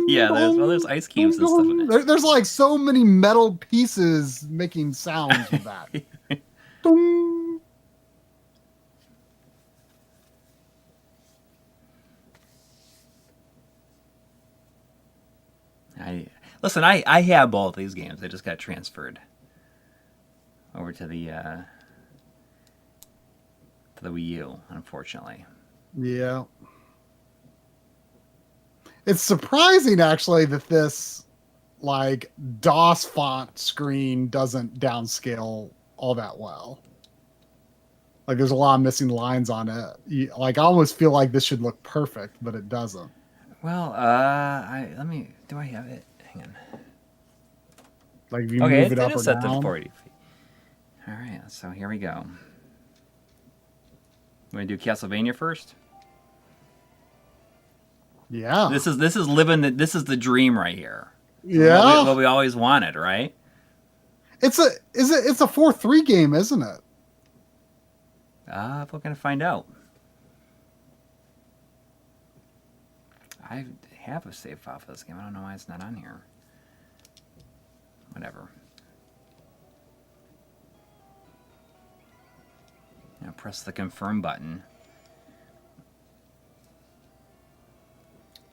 Yeah, there's ice cubes and stuff in it. There's like so many metal pieces making sounds with that. Dong. I have both these games. They just got transferred over to the Wii U, unfortunately. Yeah. It's surprising actually that this like DOS font screen doesn't downscale all that well. Like there's a lot of missing lines on it. Like I almost feel like this should look perfect, but it doesn't. Well, do I have it? Hang on. Like if you Okay, move it up it or is set to down. 40 feet. All right, so here we go. You want to do Castlevania first? Yeah. This is this is the dream right here. Yeah. What we always wanted, right? It's a 4-3 game, isn't it? We're gonna find out. I have a save file for this game. I don't know why it's not on here. Whatever. Now press the confirm button.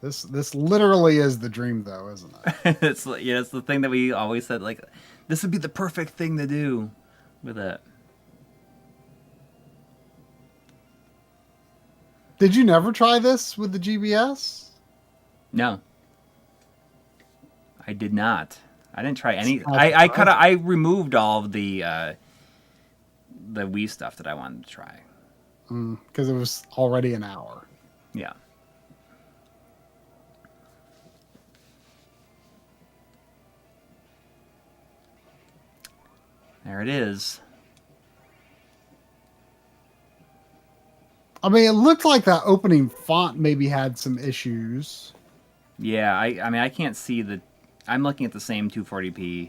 This literally is the dream though, isn't it? It's the thing that we always said. Like, this would be the perfect thing to do with it. Did you never try this with the GBS? No, I did not. I didn't try any. That's I removed all of the Wii stuff that I wanted to try. Because it was already an hour. Yeah. There it is. I mean, it looked like that opening font maybe had some issues. Yeah, I mean, I can't see the. I'm looking at the same 240p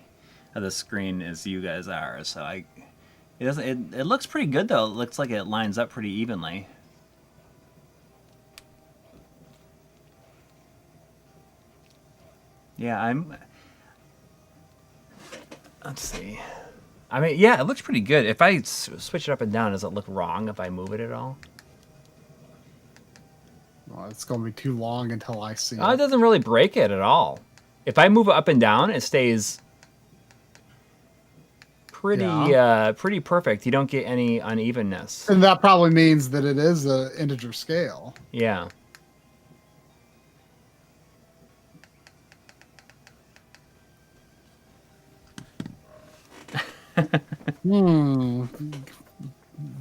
of the screen as you guys are, so it doesn't. It looks pretty good though. It looks like it lines up pretty evenly. Yeah, let's see. I mean, yeah, it looks pretty good. If I switch it up and down, does it look wrong if I move it at all? Well, it's going to be too long until I see Oh, it it. doesn't really break it at all. If I move it up and down, it stays pretty pretty perfect. You don't get any unevenness. And that probably means that it is an integer scale. Yeah.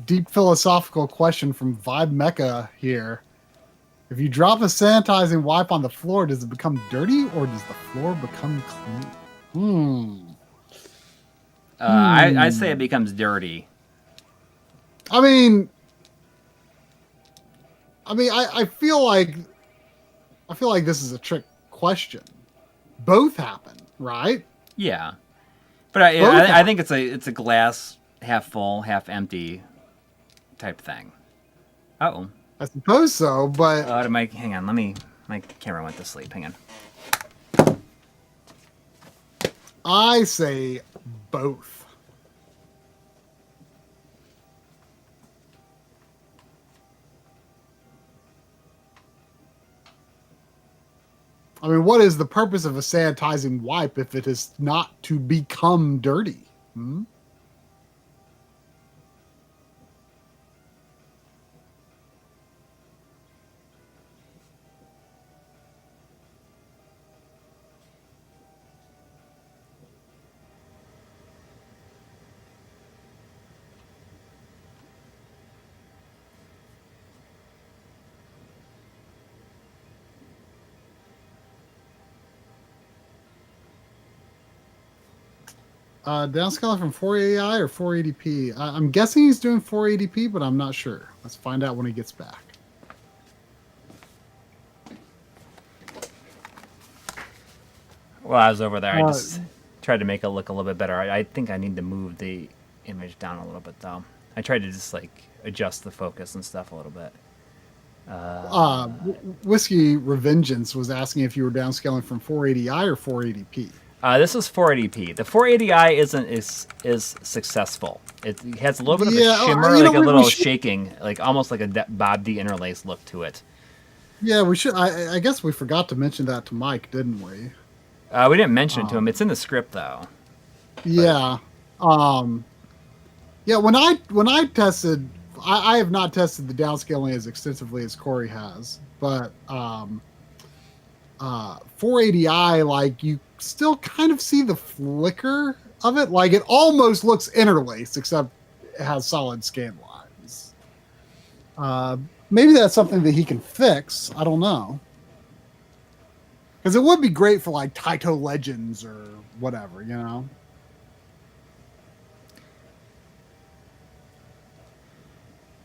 Deep philosophical question from Vibe Mecha here. If you drop a sanitizing wipe on the floor, does it become dirty or does the floor become clean? I say it becomes dirty. I mean, I feel like this is a trick question. Both happen, right? Yeah, but I think it's a glass half full, half empty type thing. Uh-oh. I suppose so, but Hang on, my camera went to sleep. Hang on. I say both. I mean, what is the purpose of a sanitizing wipe if it is not to become dirty? Downscaling from 480i or 480p. I'm guessing he's doing 480p, but I'm not sure. Let's find out when he gets back. While I was over there, I just tried to make it look a little bit better. I think I need to move the image down a little bit, though. I tried to just like adjust the focus and stuff a little bit. Whiskey Revengeance was asking if you were downscaling from 480i or 480p. This is 480p. The 480i is successful. It has a little bit of a shimmer, like a little shaking, like almost like a Bob D interlace look to it. Yeah, we should. I guess we forgot to mention that to Mike, didn't we? We didn't mention it to him. It's in the script, though. Yeah. Yeah. When I tested, I have not tested the downscaling as extensively as Coury has, but 480i, like you still kind of see the flicker of it. Like it almost looks interlaced, except it has solid scan lines. Maybe that's something that he can fix. I don't know. Because it would be great for like Taito Legends or whatever, you know?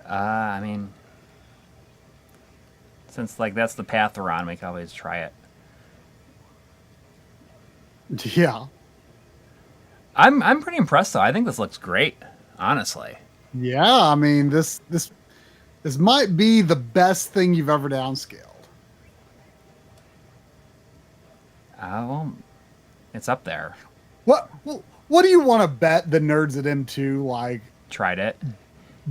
I mean, since like that's the path we're on, we can always try it. Yeah. I'm pretty impressed though. I think this looks great, honestly. Yeah, I mean this might be the best thing you've ever downscaled. Well, it's up there. What do you want to bet the nerds at M2 like Tried it.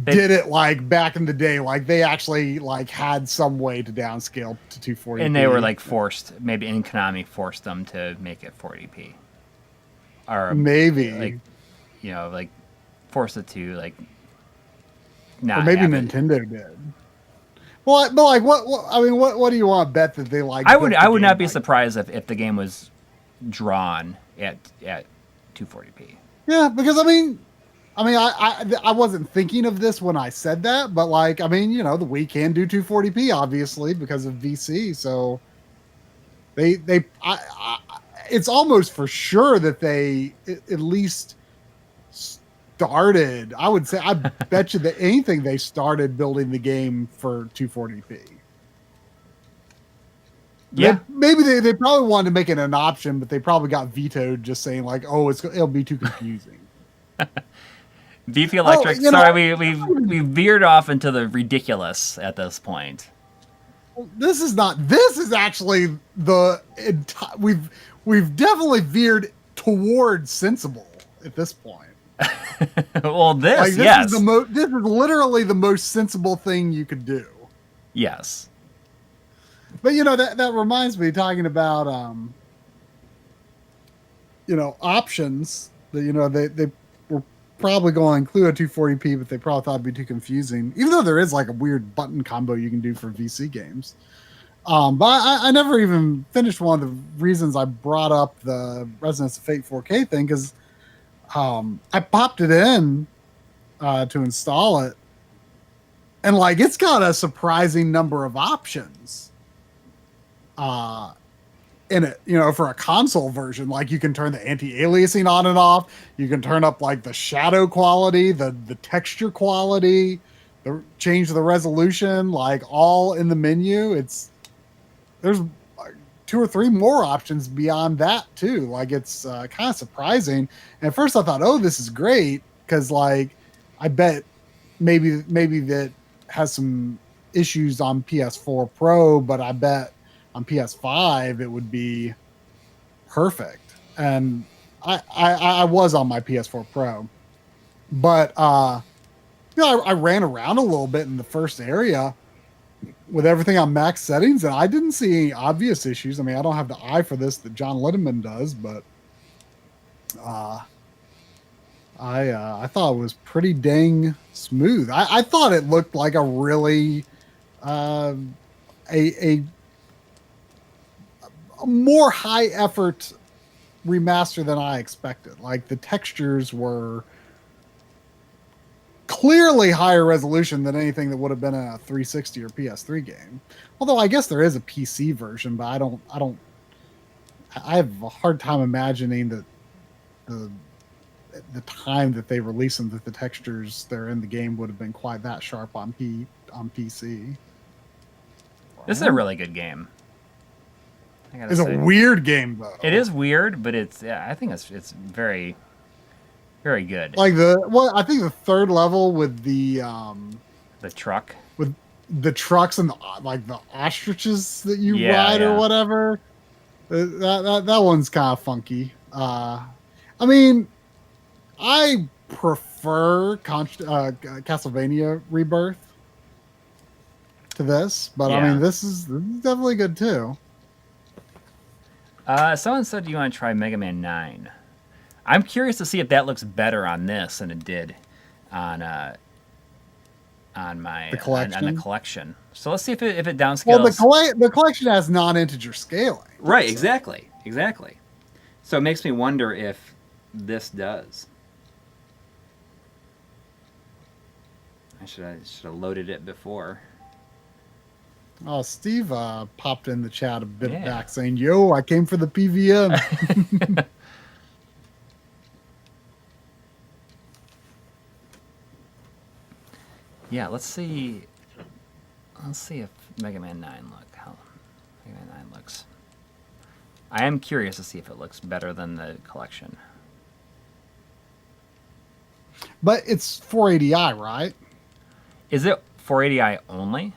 did it like back in the day? Like they actually like had some way to downscale to 240p. And they were like forced, maybe in Konami forced them to make it 480p. Or maybe like, you know, like force it to like not. Or maybe have it. Nintendo did. Well, but like what I mean, what do you want to bet that they like? I would not be surprised if the game was drawn at 240p. Yeah, because I mean, I wasn't thinking of this when I said that, but like, I mean, you know, the Wii can do 240p obviously because of VC, so it's almost for sure that they at least started. I would say, I bet you that anything they started building the game for 240p. Yeah, maybe they probably wanted to make it an option, but they probably got vetoed just saying like, oh, it'll be too confusing. VP Electric. Sorry, we veered off into the ridiculous at this point. This is not. This is actually the we've definitely veered towards sensible at this point. Well, this is this is literally the most sensible thing you could do. Yes. But you know that reminds me, talking about you know, options that, you know, they were probably going to include a 240p, but they probably thought it'd be too confusing, even though there is like a weird button combo you can do for VC games. But I never even finished one of the reasons I brought up the Resonance of Fate 4K thing, because I popped it in to install it, and like it's got a surprising number of options in it, you know, for a console version. Like you can turn the anti-aliasing on and off, you can turn up like the shadow quality, the texture quality, change the resolution, like all in the menu. There's like 2 or 3 more options beyond that too. Like it's kind of surprising. And at first I thought, oh, this is great, because like I bet maybe that has some issues on PS4 Pro, but I bet on PS5 it would be perfect. And I was on my PS4 Pro, but you know, I ran around a little bit in the first area with everything on max settings, and I didn't see any obvious issues. I mean, I don't have the eye for this that John Linneman does, but I thought it was pretty dang smooth. I thought it looked like a really a more high effort remaster than I expected. Like the textures were clearly higher resolution than anything that would have been a 360 or PS3 game. Although I guess there is a PC version, but I have a hard time imagining that the at the time that they released them, that the textures that are in the game would have been quite that sharp on PC. This is a really good game. I gotta It's say. a weird game though. It is weird, but I think it's very, very good. Like I think the third level with the truck. with the trucks and the ostriches that you Yeah, ride yeah. or whatever. That one's kind of funky. I mean, I prefer Castlevania Rebirth to this, but I Yeah. mean, this is definitely good too. Someone said you want to try Mega Man 9. I'm curious to see if that looks better on this than it did on my The collection? on the collection. So let's see if it downscales. Well, the collection has non-integer scaling. Right, exactly. So it makes me wonder if this does. I should have loaded it before. Oh, Steve popped in the chat a bit Yeah. back saying, "Yo, I came for the PVM." Yeah, let's see. Let's see if Mega Man 9 how Mega Man 9 looks. I am curious to see if it looks better than the collection. But it's 480i, right? Is it 480i only?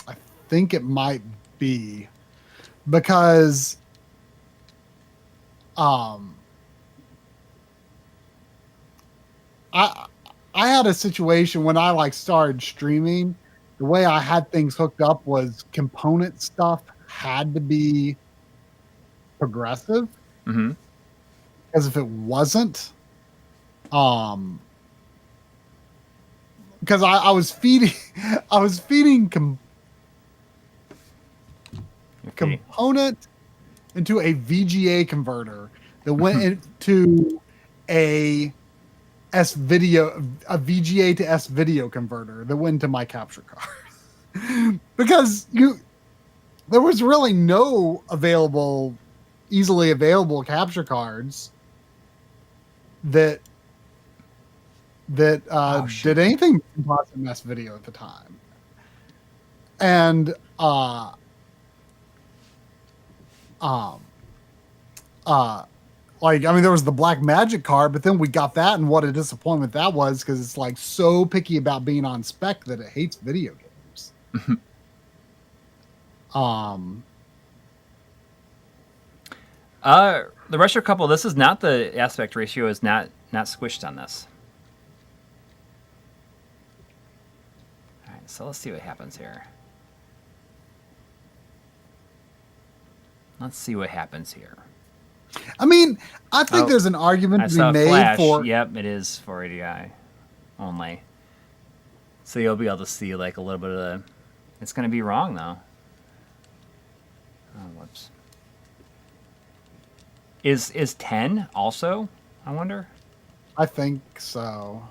I think it might be because I had a situation when I started streaming. The way I had things hooked up was component stuff had to be progressive, Mm-hmm. because if it wasn't, because I was feeding component into a VGA converter that went into a VGA to S video converter that went into my capture card. Because there was really no easily available capture cards that did anything composite S video at the time. And there was the Black Magic card, but then we got that, and what a disappointment that was, because it's so picky about being on spec that it hates video games. The retro couple. This is not the aspect ratio is not squished on this. All right, so let's see what happens here. I mean, I think there's an argument I to saw be made Flash. for. Yep, it is 480i only. So you'll be able to see a little bit of the. It's going to be wrong though. Oh, whoops. Is 10 also? I wonder. I think so.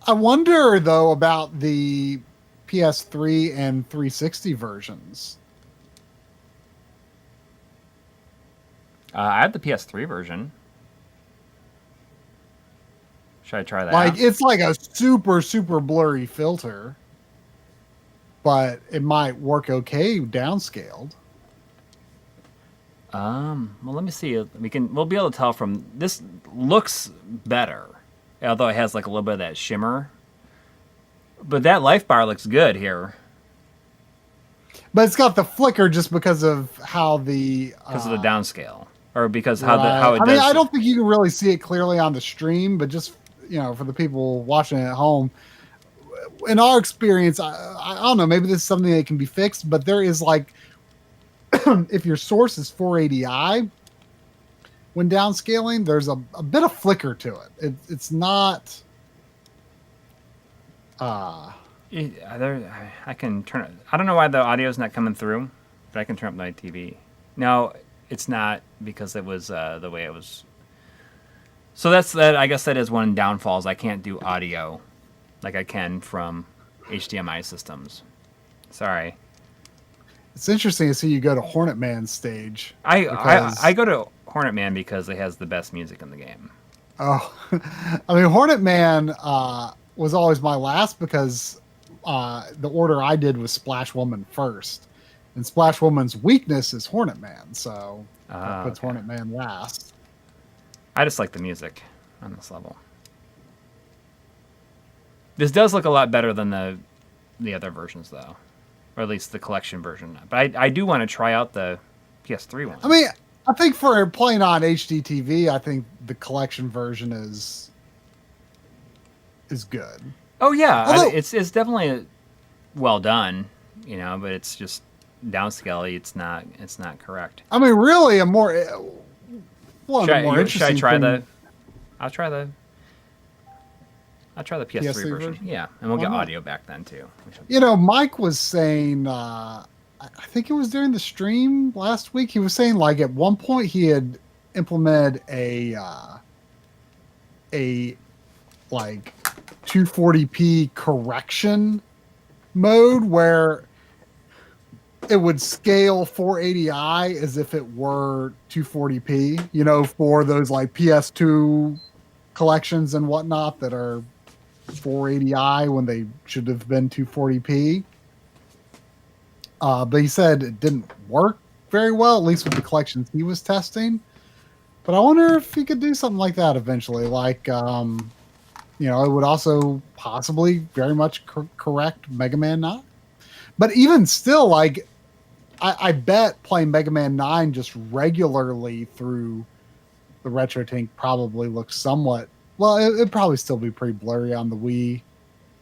I wonder though about the PS3 and 360 versions. I have the PS3 version. Should I try that? It's a super, super blurry filter, but it might work okay downscaled. Well, let me see. We'll be able to tell from this. Looks better, although it has a little bit of that shimmer. But that life bar looks good here. But it's got the flicker just because of how Because of the downscale, or because right. how it does. I mean, I don't think you can really see it clearly on the stream, but just for the people watching it at home, in our experience, I don't know. Maybe this is something that can be fixed, but there is if your source is 480i, when downscaling, there's a bit of flicker to it. It's not. I can turn it. I don't know why the audio is not coming through, but I can turn up my TV. No, it's not, because it was the way it was. So that's that. I guess that is one downfalls. I can't do audio like I can from HDMI systems. Sorry. It's interesting to see you go to Hornet Man stage. I go to Hornet Man because it has the best music in the game. Oh, I mean, Hornet Man was always my last because the order I did was Splash Woman first, and Splash Woman's weakness is Hornet Man, so that puts Okay. Hornet Man last. I just like the music on this level. This does look a lot better than the other versions, though, or at least the collection version. But I do want to try out the PS3 one. I mean, I think for playing on HDTV, I think the collection version is good. Oh yeah, Although- it's definitely well done, you know, but it's just downscale. It's not correct. I mean, really, a more one of the more Should I interesting. try thing- the? I'll try the PS3 PS3 version. version? Yeah, and we'll Why get not? audio back then too. You know, Mike was saying, I think it was during the stream last week. He was saying like at one point he had implemented a like 240p correction mode where it would scale 480i as if it were 240p, you know, for those like PS2 collections and whatnot that are 480i when they should have been 240p. But he said it didn't work very well, at least with the collections he was testing. But I wonder if he could do something like that eventually. Like, you know, it would also possibly very much correct Mega Man 9. But even still, like, I bet playing Mega Man 9 just regularly through the Retro Tank probably looks somewhat... Well, it'd probably still be pretty blurry on the Wii.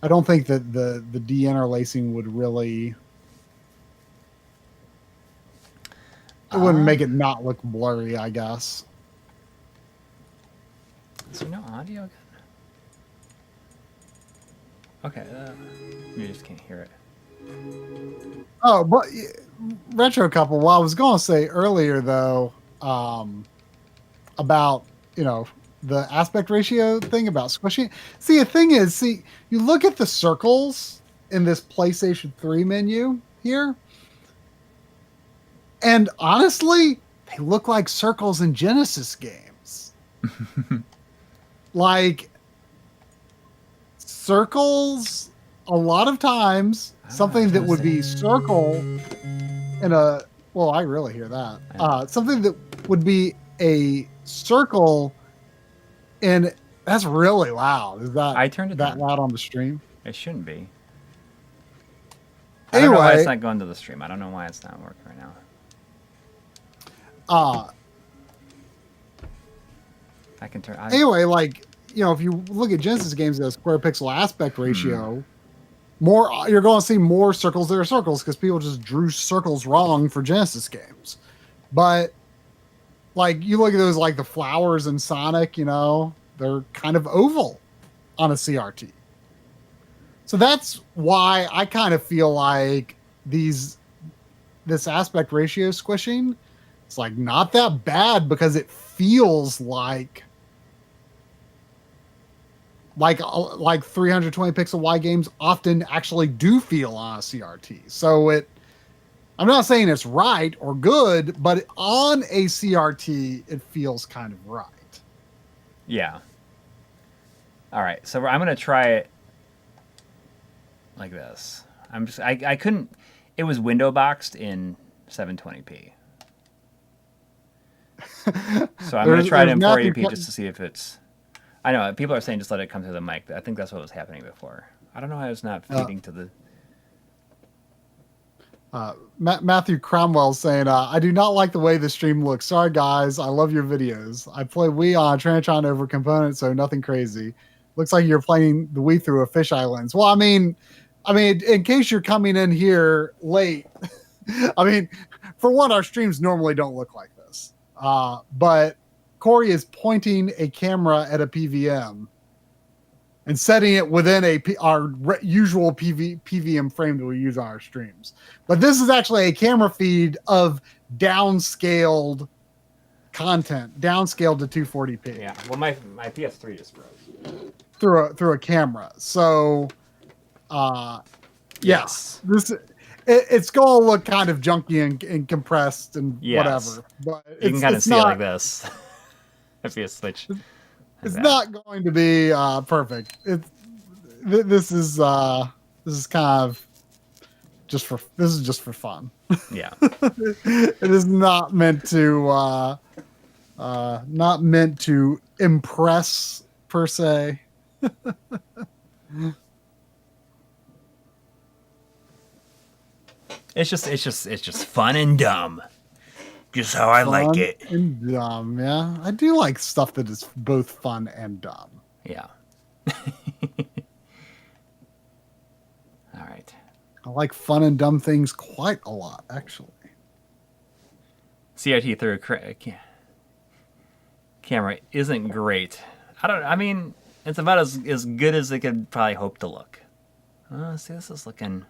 I don't think that the de-interlacing would really... It wouldn't make it not look blurry, I guess. Is there no audio again? Okay, you just can't hear it. Oh, but Retro Couple, what I was going to say earlier, though, about, you know, the aspect ratio thing about squishing. See, the thing is, you look at the circles in this PlayStation 3 menu here, and honestly, they look like circles in Genesis games. Like, circles, a lot of times, something that would be circle in a... Well, I really hear that. Something that would be a circle in... That's really loud. Is that I turned it that down. loud on the stream? It shouldn't be. I don't know why Anyway, it's not going to the stream. I don't know why it's not working right now. I can turn. Anyway, like, you know, if you look at Genesis games as square pixel aspect ratio, more you're going to see more circles that are circles because people just drew circles wrong for Genesis games. But like, you look at those, like the flowers in Sonic, you know, they're kind of oval on a CRT. So that's why I kind of feel like this aspect ratio squishing, it's like not that bad because it feels like 320 pixel wide games often actually do feel on a CRT. So I'm not saying it's right or good, but on a CRT, it feels kind of right. Yeah. All right, so I'm gonna try it like this. I couldn't. It was window boxed in 720p. So I'm gonna try it in 480p just to see if it's. I know people are saying just let it come through the mic. I think that's what was happening before. I don't know why it's not feeding to the. Matthew Cromwell saying, I do not like the way the stream looks. Sorry, guys. I love your videos. I play Wii on Trinitron over components, so nothing crazy. Looks like you're playing the Wii through a fisheye lens. Well, I mean, in case you're coming in here late, I mean, for one, our streams normally don't look like this. But Coury is pointing a camera at a PVM and setting it within our usual PVM frame that we use on our streams. But this is actually a camera feed of downscaled content, downscaled to 240p. Yeah. Well, my PS3 just froze. Through a camera. So, yes, it's going to look kind of junky and compressed and Yes. whatever. But You can kind of it's see it not, like this. If you switch. It's that. not going to be perfect. This is kind of just for fun. Yeah. It is not meant to impress per se. It's just fun and dumb. Just how I like Fun it. and dumb. Yeah, I do like stuff that is both fun and dumb. Yeah. All right. I like fun and dumb things quite a lot, actually. CRT through a camera isn't great. I mean, it's about as good as it could probably hope to look. See, this is looking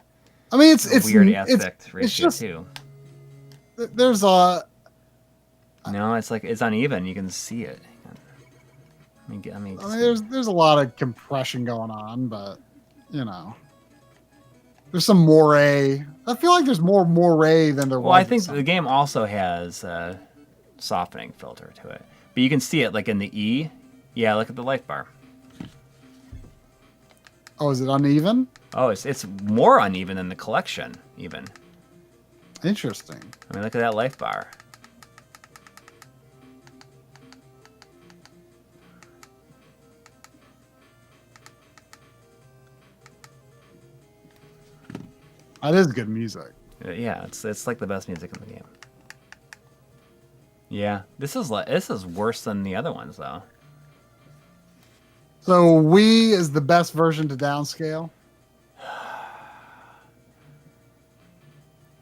I mean, it's weird aspect ratio it's just too. there's a No, it's like it's uneven. You can see it. I mean, there's a lot of compression going on, but you know, there's some moire. I feel like there's more moire than there was. well, I think the game also has a softening filter to it, but you can see it like in the E. Yeah, look at the life bar. Oh, is it uneven? Oh, it's more uneven than the collection even. Interesting. I mean, look at that life bar. That is good music. Yeah, it's like the best music in the game. Yeah, this is worse than the other ones though. So Wii is the best version to downscale.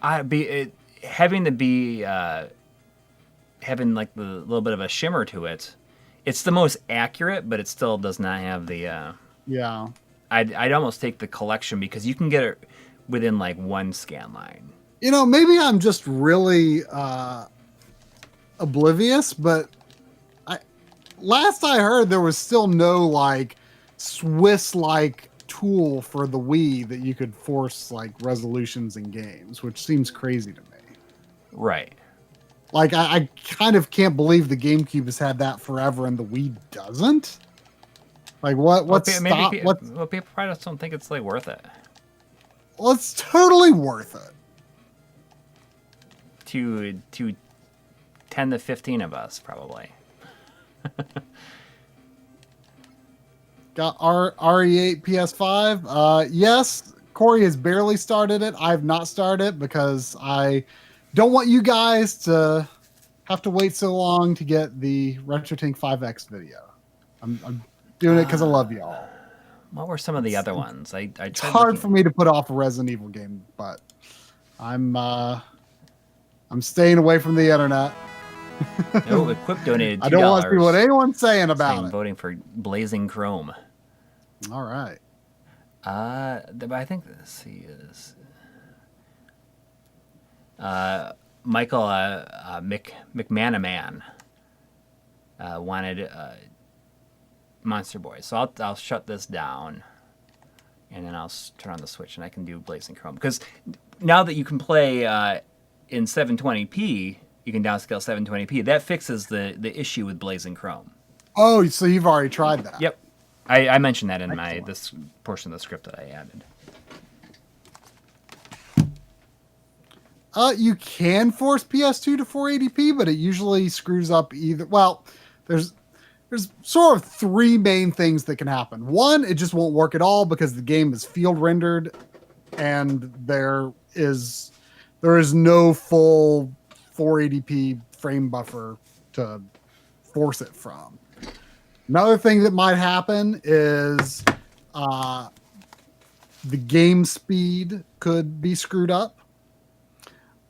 Having like the little bit of a shimmer to it. It's the most accurate, but it still does not have the. Yeah. I'd almost take the collection because you can get it within like one scan line. You know, maybe I'm just really oblivious, but last I heard there was still no like Swiss-like tool for the Wii that you could force like resolutions in games, which seems crazy to me. Right. Like I kind of can't believe the GameCube has had that forever and the Wii doesn't. Like what's people probably just don't think it's like worth it. Well, it's totally worth it. To 10 to 15 of us probably. Got RE8 PS5. Yes, Coury has barely started it. I've not started it because I don't want you guys to have to wait so long to get the RetroTink 5X video. I'm doing it because I love y'all. What were some of the other ones? It's hard for me to put off a Resident Evil game, but I'm staying away from the internet. Oh, Equip donated $2. I don't want to see what anyone's saying about it. Voting for Blazing Chrome. All right. I think this is Michael McManaman wanted Monster Boy, so I'll shut this down, and then I'll turn on the Switch, and I can do Blazing Chrome because now that you can play in 720p. You can downscale 720p. That fixes the issue with Blazing Chrome. Oh, so you've already tried that? Yep. I mentioned that in this portion of the script that I added. You can force PS2 to 480p, but it usually screws up either. Well, there's sort of three main things that can happen. One, it just won't work at all because the game is field rendered, and there is no full 480p frame buffer to force it from. Another thing that might happen is the game speed could be screwed up.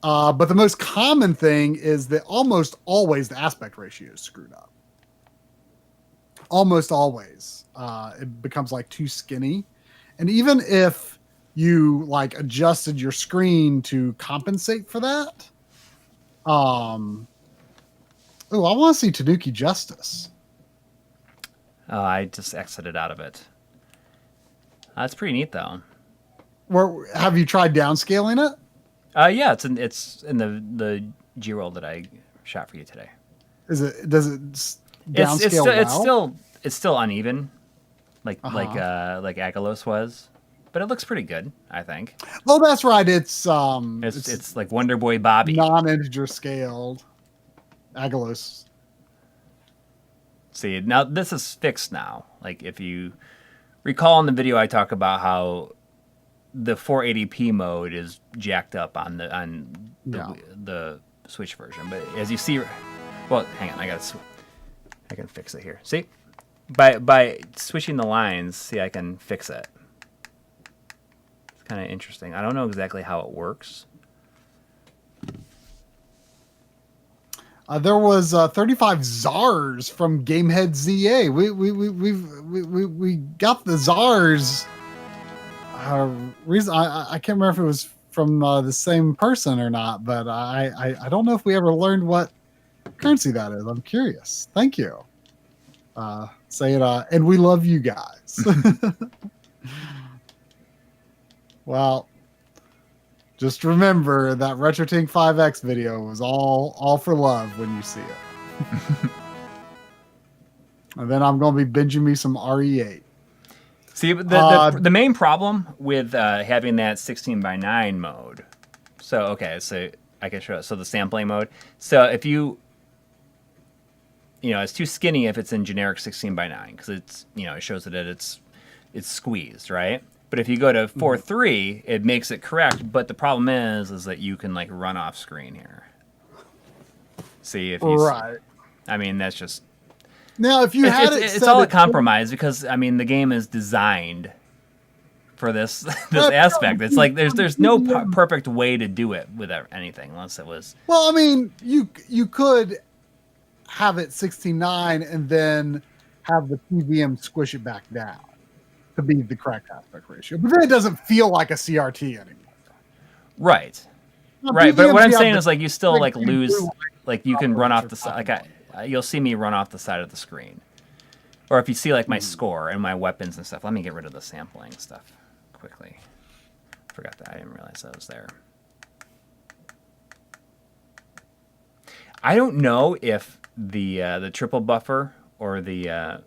But the most common thing is that almost always the aspect ratio is screwed up. Almost always. It becomes like too skinny. And even if you like adjusted your screen to compensate for that, I want to see Tanuki Justice. I just exited out of it. That's pretty neat, though. Have you tried downscaling it? Yeah, it's in the G-roll that I shot for you today. Does it It's downscale well? it's still uneven, Uh-huh. like Agalos was, but it looks pretty good, I think. Oh, that's right. It's It's like Wonder Boy Bobby. non-integer scaled. Agalos. See, now this is fixed now. Like if you recall in the video, I talk about how the 480p mode is jacked up on Yeah. the Switch version. But as you see, well, hang on, I can fix it here. See, by switching the lines, see, I can fix it. It's kind of interesting. I don't know exactly how it works. There was 35 czars from Gamehead ZA. We got the czars. Reason I can't remember if it was from the same person or not, but I don't know if we ever learned what currency that is. I'm curious. Thank you. Say it. And we love you guys. Well, just remember that RetroTink 5X video was all for love when you see it. And then I'm going to be binging me some RE8. See, but the main problem with having that 16:9 mode. So okay, so I can show it. So the sampling mode. So if you it's too skinny if it's in generic 16:9 because it shows that it's squeezed, right? But if you go to 4.3, it makes it correct. But the problem is that you can like run off screen here. See if you right. I mean that's just now if you it's all a compromise because I mean the game is designed for this aspect. It's like there's no perfect way to do it with anything unless it was. Well, I mean you could have it 16:9 and then have the PVM squish it back down to be the correct aspect ratio, but then it doesn't feel like a CRT anymore. Right. Now, right, but PVMs, what I'm you have saying the is like you still like big lose, blue like you can run off the side. Like you'll see me run off the side of the screen, or if you see like my score and my weapons and stuff. Let me get rid of the sampling stuff quickly. Forgot that I didn't realize that was there. I don't know if the triple buffer or the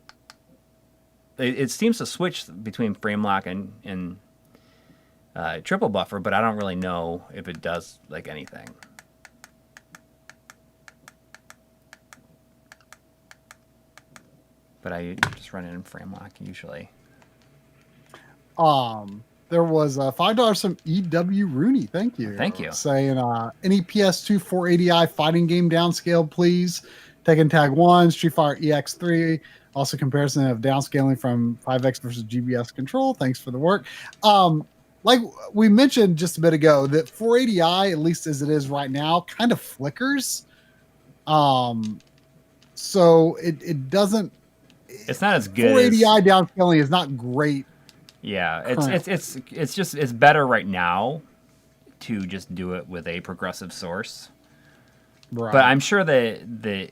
it seems to switch between frame lock and triple buffer, but I don't really know if it does like anything. But I just run it in frame lock usually. There was $5 from EW Rooney. Thank you. Thank you. Saying any PS2 480i fighting game downscale, please. Tekken Tag 1, Street Fighter EX3. Also comparison of downscaling from 5X versus GBS control. Thanks for the work. Like we mentioned just a bit ago, that 480i, at least as it is right now, kind of flickers. So it doesn't. It's not as good. 480i downscaling is not great. Yeah, it's better right now to just do it with a progressive source. Right. But I'm sure that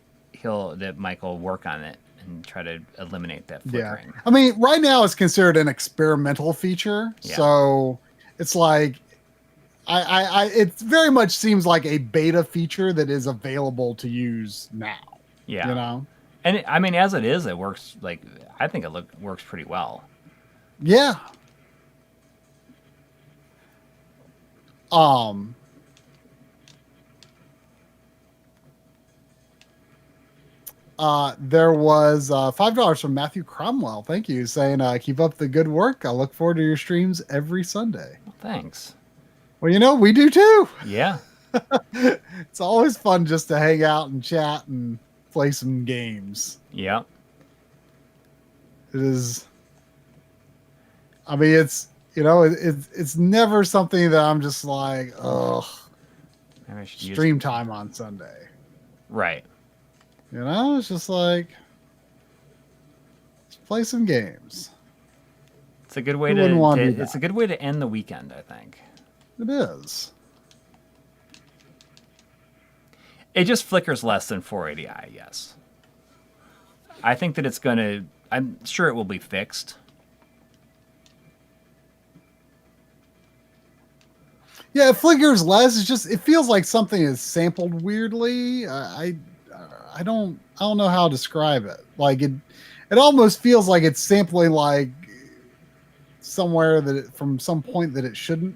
Mike will work on it and try to eliminate that flickering. Yeah. I mean, right now it's considered an experimental feature, Yeah. so it's like it very much seems like a beta feature that is available to use now. Yeah. You know? And I mean, as it is, it works I think it works pretty well. Yeah. There was $5 from Matthew Cromwell. Thank you, saying keep up the good work. I look forward to your streams every Sunday. Well, thanks. Well, we do too. Yeah. It's always fun just to hang out and chat and play some games. Yeah. It is. I mean, it's never something that I'm just like, ugh. Stream time on Sunday. Right. It's just like, let's play some games. It's a good way it's a good way to end the weekend, I think. It is. It just flickers less than 480i, yes. I think that I'm sure it will be fixed. Yeah, it flickers less. It's just it feels like something is sampled weirdly. I don't know how to describe it. Like it almost feels like it's sampling like somewhere that from some point that it shouldn't.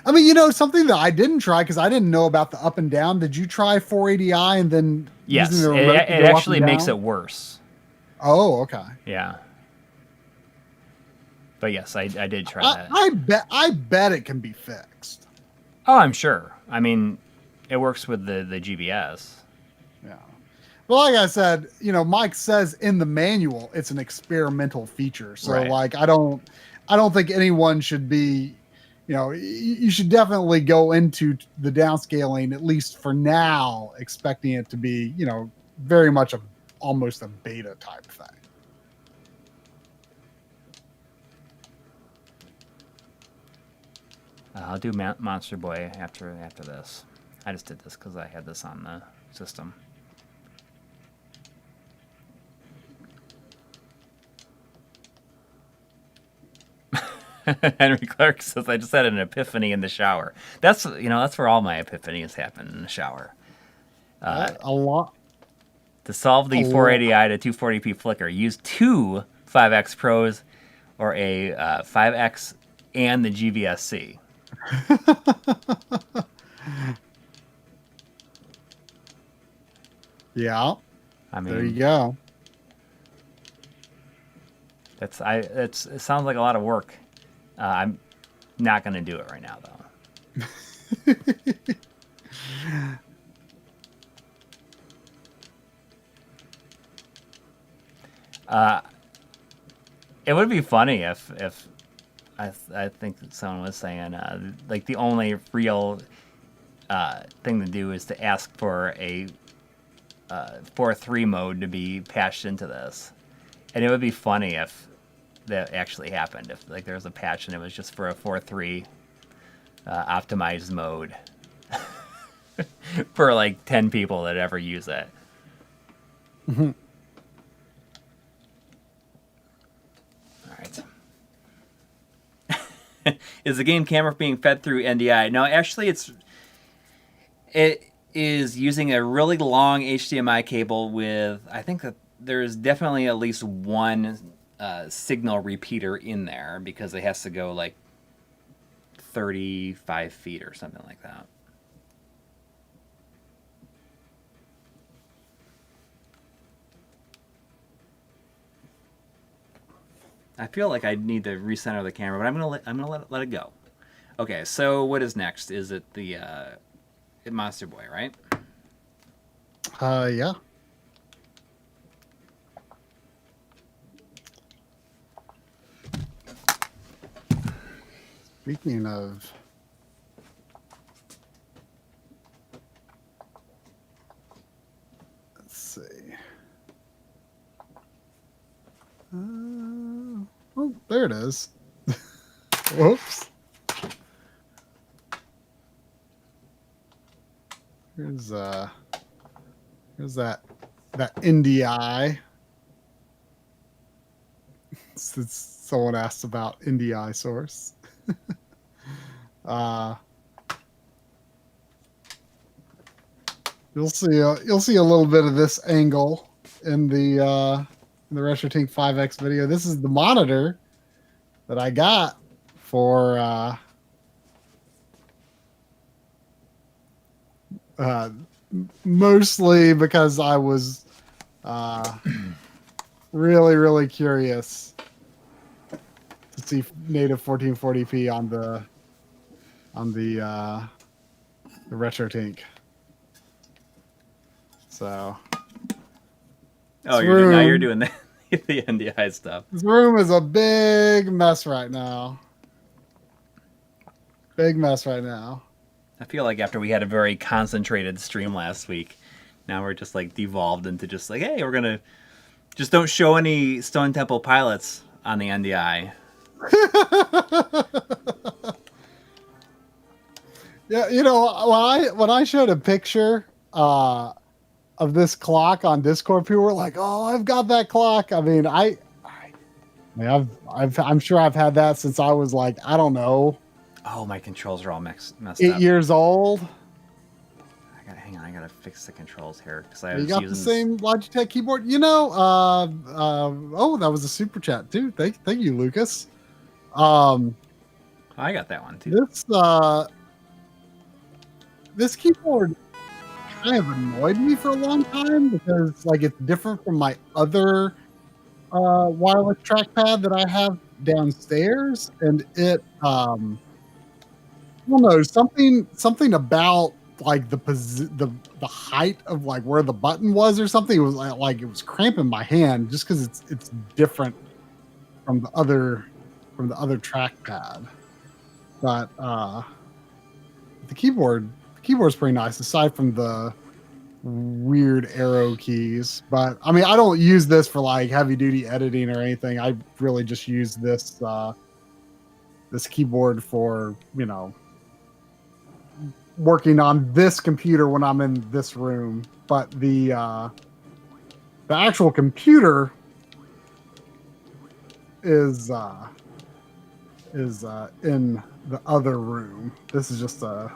I mean, something that I didn't try because I didn't know about the up and down. Did you try 480i and then Yes, using the it remote to go up actually and makes down? it worse. Oh, okay. Yeah. But yes, I did try that. I bet it can be fixed. Oh, I'm sure. I mean, it works with the GBS. Yeah. But like I said, Mike says in the manual it's an experimental feature. So Right. like I don't think anyone should be, you should definitely go into the downscaling at least for now expecting it to be, very much almost a beta type thing. I'll do Monster Boy after this. I just did this because I had this on the system. Henry Clark says, "I just had an epiphany in the shower." That's where all my epiphanies happen, in the shower. A lot. To solve the 480i to 240p flicker, use two 5X Pros or a 5X and the GVSC. Yeah. I mean, There you go. it sounds like a lot of work. I'm not going to do it right now, though. It would be funny if I think someone was saying like the only real thing to do is to ask for a 4.3 mode to be patched into this, and it would be funny if that actually happened. If like there was a patch and it was just for a 4.3 optimized mode for like 10 people that ever use it. Mm-hmm. Is the game camera being fed through NDI? No, actually, it is using a really long HDMI cable with. I think that there's definitely at least one signal repeater in there because it has to go like 35 feet or something like that. I feel like I need to recenter the camera, but I'm gonna let it go. Okay, so what is next? Is it the Monster Boy, right? Yeah. Speaking of, let's see. Oh, there it is. Whoops. Here's that NDI. Someone asked about NDI source. You'll see a little bit of this angle in the Retrode 5X video. This is the monitor that I got for mostly because I was really, really curious to see native 1440p on the Retrode. So Oh, now you're doing the NDI stuff. this room is a big mess right now. Big mess right now. I feel like after we had a very concentrated stream last week, now we're just like devolved into just like, hey, we're gonna just don't show any Stone Temple pilots on the NDI. Yeah, when I showed a picture of this clock on Discord, people were like, "Oh, I've got that clock." I mean, I'm sure I've had that since I was like, I don't know, Oh, my controls are all messed 8 up. years old. Hang on, I gotta fix the controls here because I You was got using the same Logitech keyboard. You know, oh, that was a super chat too. Thank you, Lucas. I got that one too. This keyboard kind of annoyed me for a long time because like it's different from my other wireless trackpad that I have downstairs, and it I don't know, something about like the height of like where the button was or something. It was like it was cramping my hand just because it's different from the other trackpad. But the keyboard's pretty nice aside from the weird arrow keys. But I mean, I don't use this for like heavy duty editing or anything. I really just use this this keyboard for, you know, working on this computer when I'm in this room. But the actual computer is in the other room. This is just a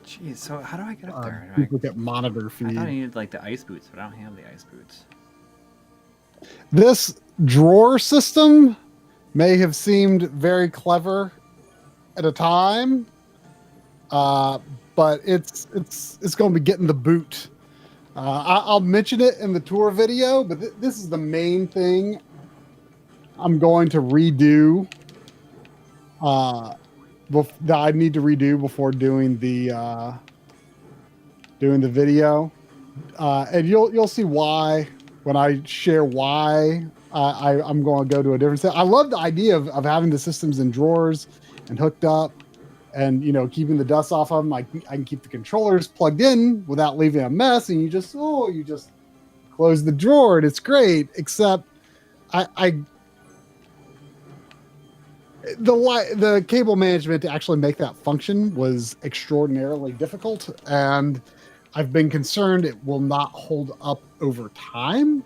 Jeez, so how do I get up there? Do duplicate monitor I feed. thought I needed like the ice boots, but I don't have the ice boots. This drawer system may have seemed very clever at a time, but it's going to be getting the boot. I'll mention it in the tour video, but this is the main thing I'm going to redo. That I need to redo before doing the video, and you'll see why when I share why I'm going to go to a different set. I love the idea of having the systems in drawers and hooked up, and you know, keeping the dust off of them. I can keep the controllers plugged in without leaving a mess, and you just close the drawer and it's great. Except the cable management to actually make that function was extraordinarily difficult, and I've been concerned it will not hold up over time.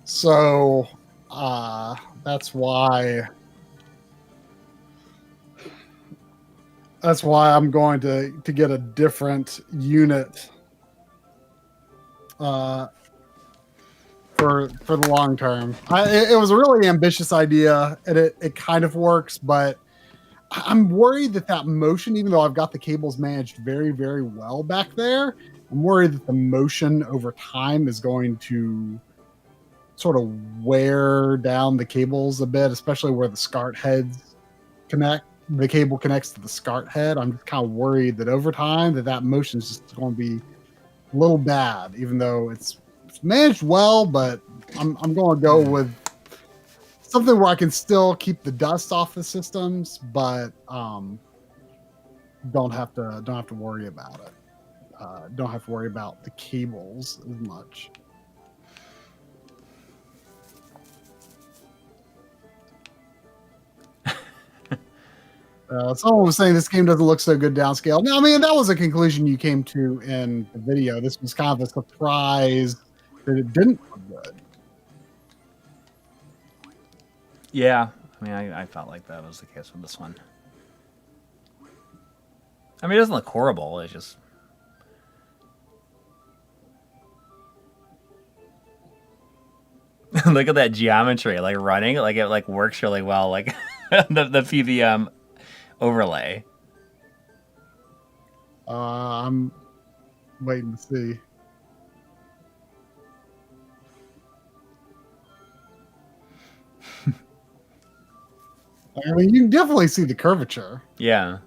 So that's why I'm going to get a different unit for the long term. It was a really ambitious idea, and it kind of works, but I'm worried that motion, even though I've got the cables managed very, very well back there, I'm worried that the motion over time is going to sort of wear down the cables a bit, especially where the SCART heads connect. The cable connects to the SCART head. I'm just kind of worried that over time that motion is just going to be a little bad, even though it's managed well. But I'm going to go with something where I can still keep the dust off the systems, but don't have to worry about it. Don't have to worry about the cables as much. Someone was saying this game doesn't look so good downscaled. No, I mean, that was a conclusion you came to in the video. This was kind of a surprise that it didn't look good. Yeah, I mean, I felt like that was the case with this one. I mean, it doesn't look horrible. It's just... Look at that geometry, like running, like it like works really well, like the PVM overlay. I'm waiting to see. I mean, you can definitely see the curvature. Yeah.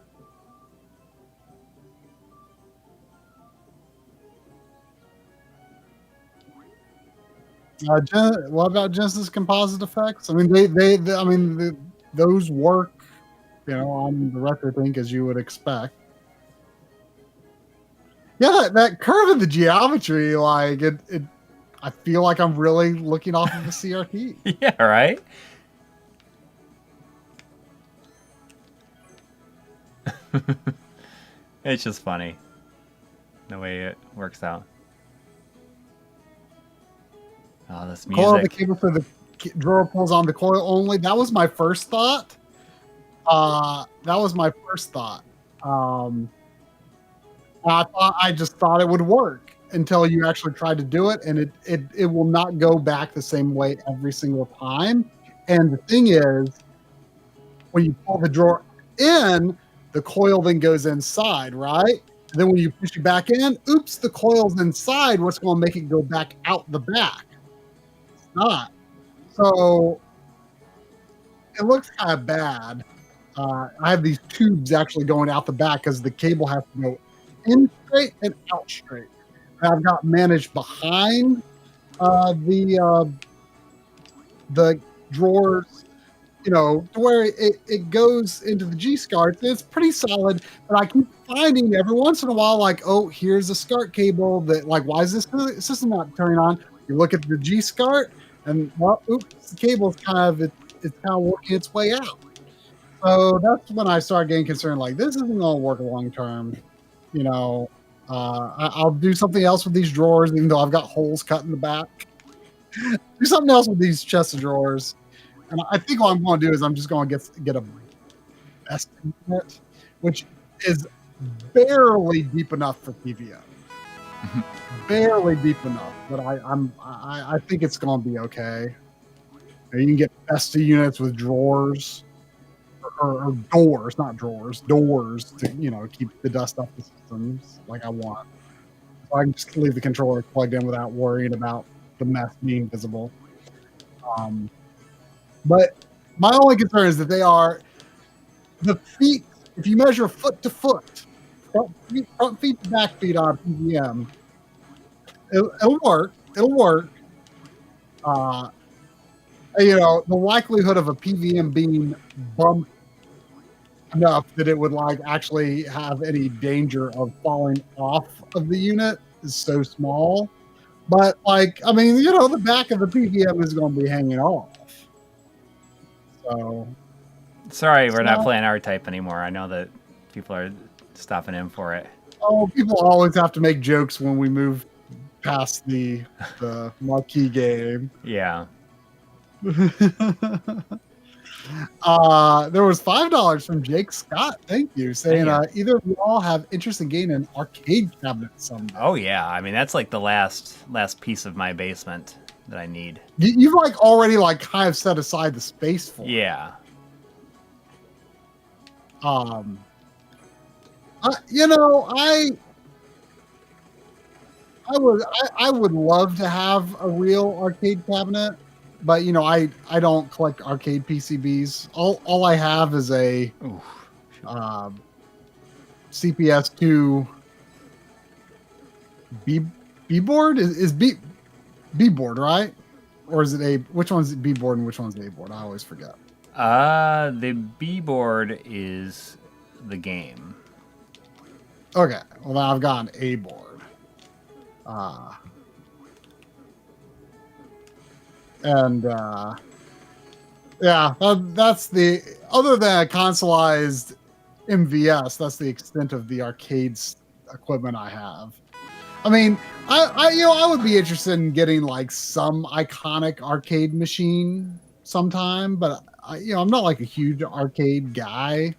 What about Genesis composite effects? I mean, those work, you know, on the record thing as you would expect. Yeah, that curve in the geometry, like it, I feel like I'm really looking off of the CRT. Yeah, right? It's just funny the way it works out. Oh, this Coil the music. cable for the drawer pulls on the coil only. That was my first thought, That was my first thought. I just thought it would work until you actually tried to do it, and it will not go back the same way every single time. And the thing is, when you pull the drawer in, the coil then goes inside, right? And then when you push it back in, oops, the coil's inside. What's going to make it go back out the back? It's not. So it looks kind of bad. I have these tubes actually going out the back because the cable has to go in straight and out straight. And I've got managed behind the drawers, to where it goes into the G-SCART. It's pretty solid, but I keep finding every once in a while, like, oh, here's a SCART cable that, like, why is this system not turning on? You look at the G-SCART, and, well, oops, the cable's it's kind of working its way out. So that's when I started getting concerned, like, this isn't going to work long term. I'll do something else with these drawers, even though I've got holes cut in the back. Do something else with these chests of drawers. And I think what I'm going to do is I'm just going to get a best unit, which is barely deep enough for PVM. Barely deep enough, but I think it's going to be okay. You can get best units with drawers. Or doors, not drawers, doors to keep the dust off the systems like I want. So I can just leave the controller plugged in without worrying about the mess being visible. But my only concern is that they are the feet. If you measure foot to foot, front feet to back feet on PVM, it'll work. It'll work. The likelihood of a PVM being bumped enough that it would actually have any danger of falling off of the unit is so small. But the back of the PVM is going to be hanging off. So sorry, we're not playing R-Type anymore. I know that people are stopping in for it. Oh, people always have to make jokes when we move past the marquee game. Yeah. There was $5 from Jake Scott. Thank you, saying either of you all have interest in getting an arcade cabinet someday. Oh yeah, I mean that's like the last piece of my basement that I need. You've already kind of set aside the space for it. Yeah. I would love to have a real arcade cabinet. But I don't collect arcade PCBs. All I have is a CPS2 B board. Is B board, right? Or is it which one's B board and which one's A board? I always forget. The B board is the game. Okay, well now I've got an A board. And that's the other than a consoleized MVS. That's the extent of the arcades equipment I have. I mean, I would be interested in getting some iconic arcade machine sometime, but I'm not a huge arcade guy.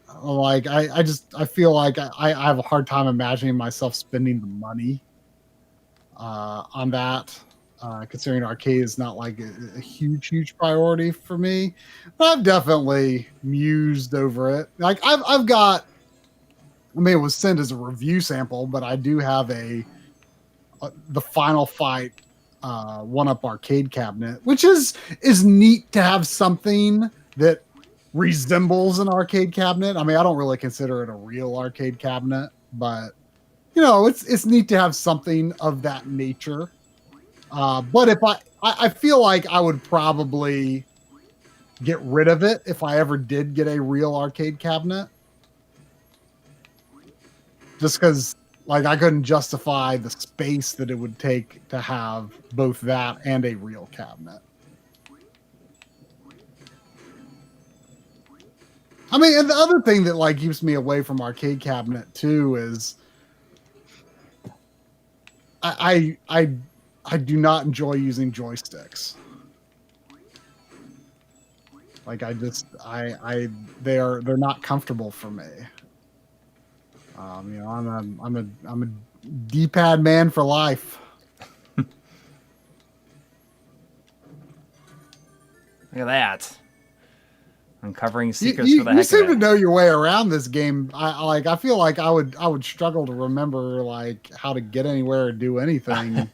I feel like I have a hard time imagining myself spending the money on that. Considering arcade is not a huge priority for me, but I've definitely mused over it. I've got, it was sent as a review sample, but I do have the Final Fight 1-Up arcade cabinet, which is neat to have something that resembles an arcade cabinet. I don't really consider it a real arcade cabinet, but it's neat to have something of that nature. But if I feel like I would probably get rid of it if I ever did get a real arcade cabinet. Just because I couldn't justify the space that it would take to have both that and a real cabinet. And the other thing that keeps me away from arcade cabinet too is I do not enjoy using joysticks. Like they're not comfortable for me. You know, I'm a D-pad man for life. Look at that. Uncovering secrets You, for the you heck seem of to it. know your way around this game. I feel like I would struggle to remember like how to get anywhere or do anything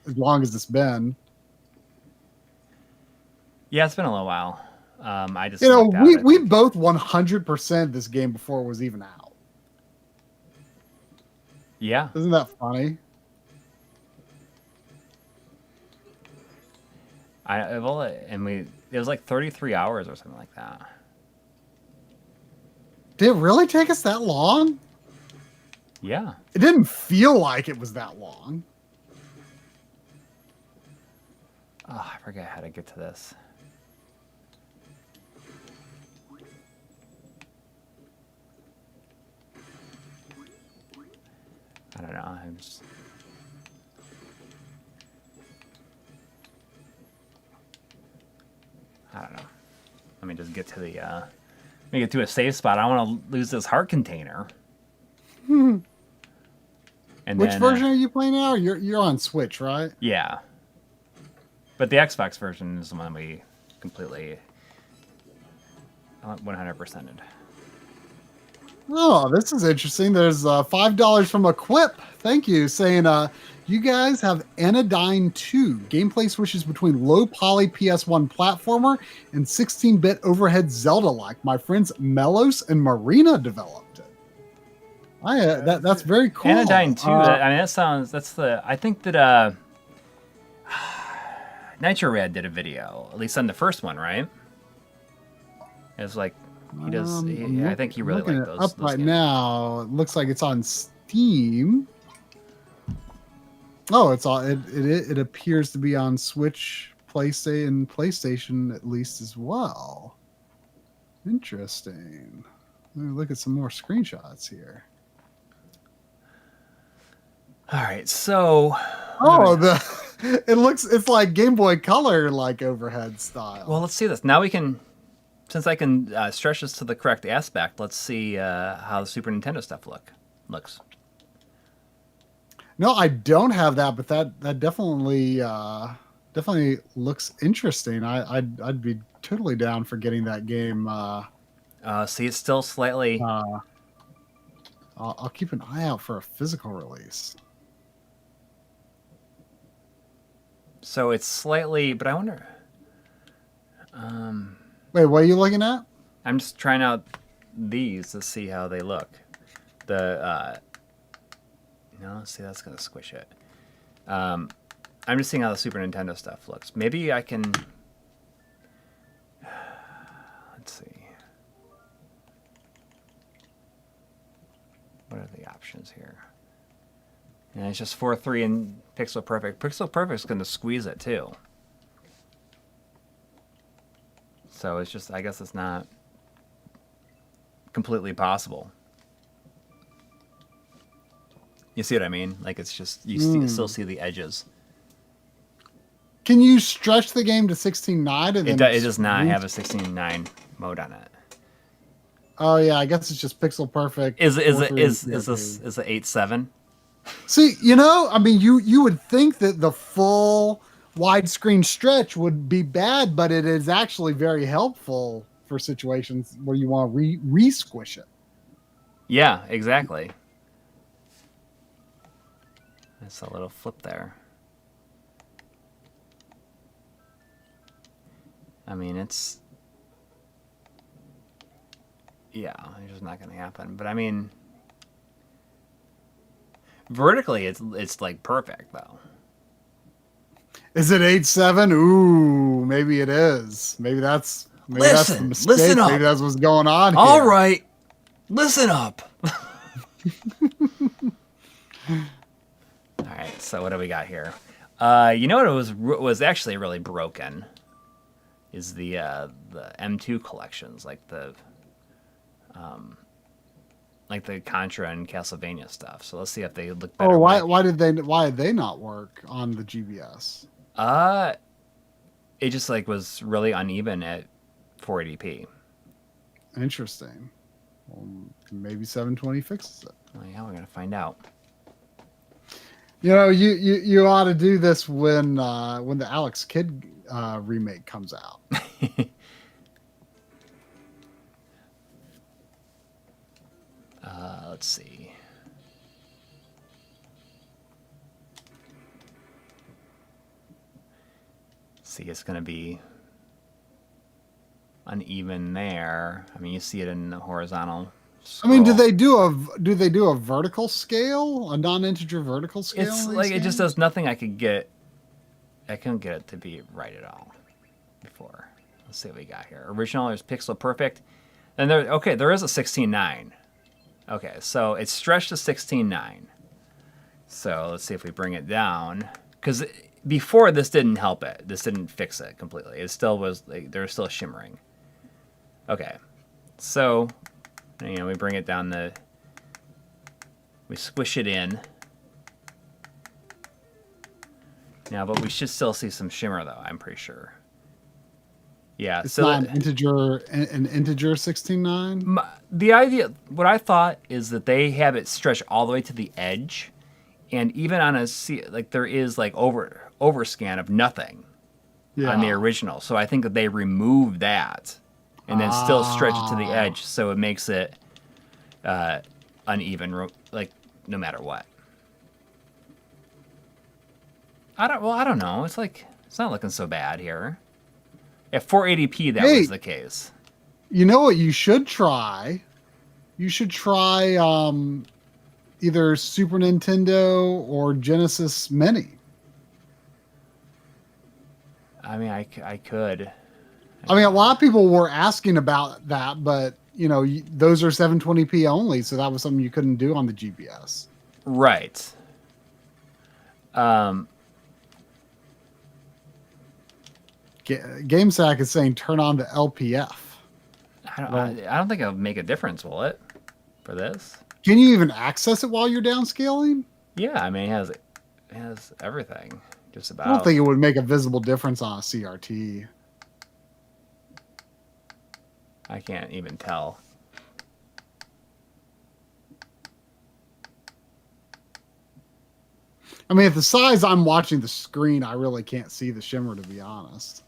as long as it's been. Yeah, it's been a little while. I just You know, lucked out, I we think. both 100% this game before it was even out. Yeah. Isn't that funny? It was like 33 hours or something like that. Did it really take us that long? Yeah. It didn't feel like it was that long. Oh, I forget how to get to this. I don't know. I don't know. Let me just get to let me get to a safe spot. I want to lose this heart container. And Which then, version are you playing now? You're on Switch, right? Yeah. But the Xbox version is the one we completely 100%ed. Oh, this is interesting. There's $5 from Equip. Thank you, saying you guys have Anodyne 2. Gameplay switches between low poly PS1 platformer and 16-bit overhead Zelda-like. My friends Melos and Marina developed it. That's very cool. Anodyne 2, I think that Nitro Red did a video, at least on the first one, right? It was like, I think he really liked those. Up right games. now, it looks like it's on Steam. Oh, it appears to be on Switch, PlayStation at least as well. Interesting. Let me look at some more screenshots here. All right, so it's like Game Boy Color like overhead style. well, let's see this. Now we can, since I can stretch this to the correct aspect. Let's see how the Super Nintendo stuff looks. No, I don't have that, but that definitely looks interesting. I'd be totally down for getting that game. See, it's still slightly. I'll keep an eye out for a physical release. So it's slightly, but I wonder. Wait, what are you looking at? I'm just trying out these to see how they look. No, see, that's gonna squish it. I'm just seeing how the Super Nintendo stuff looks. Maybe I can. Let's see. What are the options here? And it's just 4:3 and Pixel Perfect. Pixel Perfect's gonna squeeze it too. So it's just, I guess it's not completely possible. You see what I mean? Like, it's just, you still see the edges. Can you stretch the game to 16:9? And then It does not have a 16:9 mode on it. Oh yeah, I guess it's just Pixel Perfect. Is 4:3 this PSP. is it 8.7? See, you know, I mean, you would think that the full widescreen stretch would be bad, but it is actually very helpful for situations where you want to re-squish it. Yeah, exactly. That's a little flip there. I mean, it's just not going to happen. But I mean, vertically, it's like perfect though. Is it 8.7? Ooh, maybe it is. Maybe that's the mistake. Listen up. Maybe that's what's going on here. All right, listen up. All right, so what do we got here? You know what was actually really broken is the M2 collections, like the Contra and Castlevania stuff. So let's see if they look better. Oh, why did they not work on the GBS? It just like was really uneven at 480p. Interesting. Well, maybe 720 fixes it. Well, yeah, we're gonna find out. You know, you ought to do this when the Alex Kidd remake comes out. Let's see. See, it's gonna be uneven there. I mean, you see it in the horizontal scroll. I mean, do they do a vertical scale, a non-integer vertical scale? It's in these like it just games? does nothing. I couldn't get it to be right at all before. Let's see what we got here. Original is pixel perfect, and there is a 16:9. Okay, so it's stretched to 16:9. So let's see if we bring it down, because before this didn't help it. This didn't fix it completely. It still was like there was still shimmering. Okay, so we bring it down we squish it in. Now, but we should still see some shimmer though. I'm pretty sure. Yeah, It's so not an integer 16:9. The idea, what I thought is that they have it stretch all the way to the edge, and even on there is like overscan of nothing on the original. So I think that they remove that and then still stretch it to the edge, so it makes it uneven, like no matter what. I don't know. It's not looking so bad here. At 480p, that was the case. You know what you should try? You should try either Super Nintendo or Genesis Mini. I mean, I could. I mean, a lot of people were asking about that, but those are 720p only, so that was something you couldn't do on the GBS. Right. GameSack is saying turn on the LPF. I don't think it'll make a difference, will it? For this? Can you even access it while you're downscaling? Yeah, I mean, it has everything, just about. I don't think it would make a visible difference on a CRT. I can't even tell. I mean, at the size I'm watching the screen, I really can't see the shimmer, to be honest.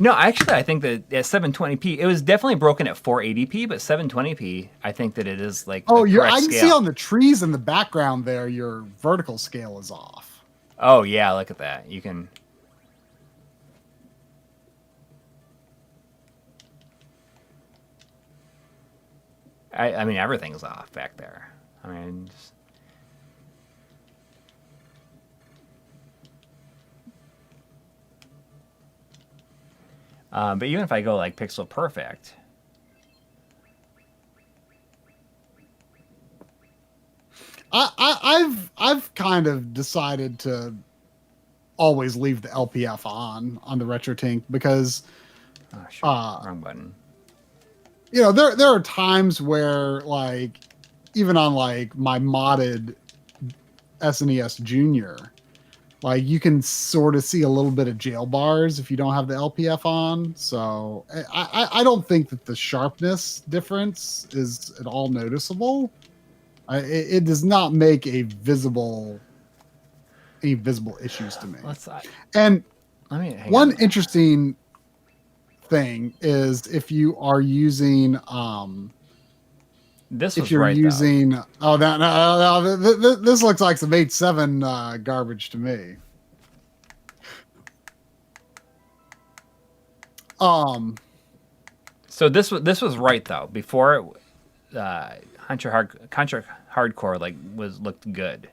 No, actually, I think that at 720p, it was definitely broken at 480p, but 720p, I think that it is like I the correct can scale. see on the trees in the background there, your vertical scale is off. Oh, yeah, look at that. You can... I mean, everything's off back there. I mean, just... but even if I go like pixel perfect, I've kind of decided to always leave the LPF on the RetroTink because wrong button. There are times where like even on like my modded SNES Junior, like you can sort of see a little bit of jail bars if you don't have the LPF on. So I don't think that the sharpness difference is at all noticeable. It does not make any visible issues to me. One interesting thing is if you are using this if you're using this looks like some 8.7 garbage to me. So this was right though. Before Contra Hardcore looked good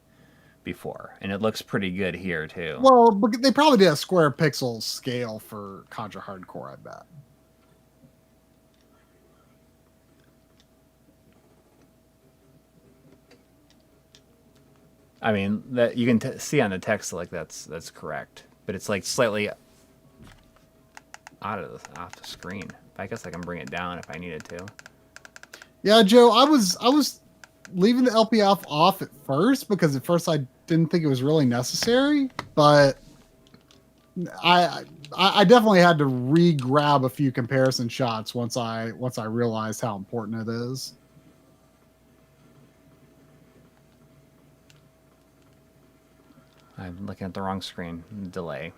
before, and it looks pretty good here too. Well, but they probably did a square pixel scale for Contra Hardcore, I bet. I mean, that you can see on the text like that's correct, but it's like slightly off the screen. I guess I can bring it down if I needed to. Yeah, Joe, I was leaving the LPF off at first because at first I didn't think it was really necessary, but I definitely had to re-grab a few comparison shots once I realized how important it is. I'm looking at the wrong screen. Delay.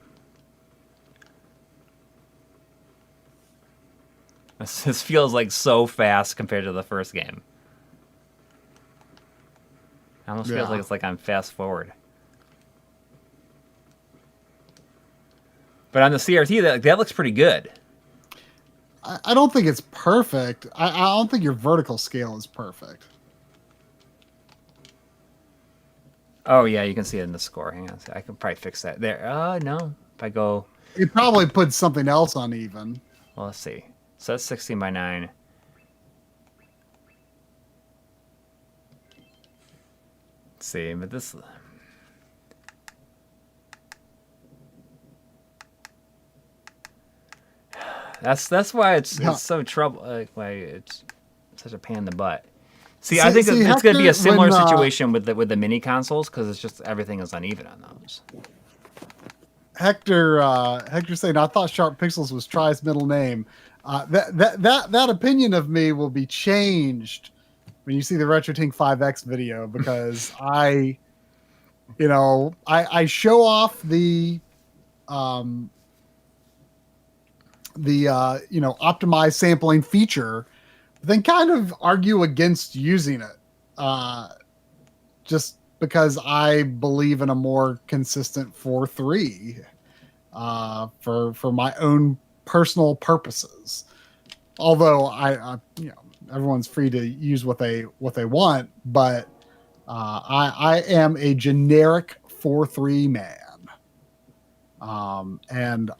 This feels like so fast compared to the first game. It almost feels Yeah. like it's like on fast forward. But on the CRT, that looks pretty good. I don't think it's perfect. I don't think your vertical scale is perfect. Oh yeah, you can see it in the score. Hang on, I can probably fix that there. No, if I go, It probably put something else uneven. well, let's see. So that's 16 by 9. Let's see, but this. That's why it's so trouble. Why it's such a pain in the butt. See, I think it's going to be a similar situation with the mini consoles because it's just everything is uneven on those. Hector saying, I thought Sharp Pixels was Try's middle name. That opinion of me will be changed when you see the RetroTink 5X video, because I show off the optimized sampling feature, but then kind of argue against using it, just because I believe in a more consistent 4.3 for my own personal purposes. Although I everyone's free to use what they want, but I am a generic 4.3 man, and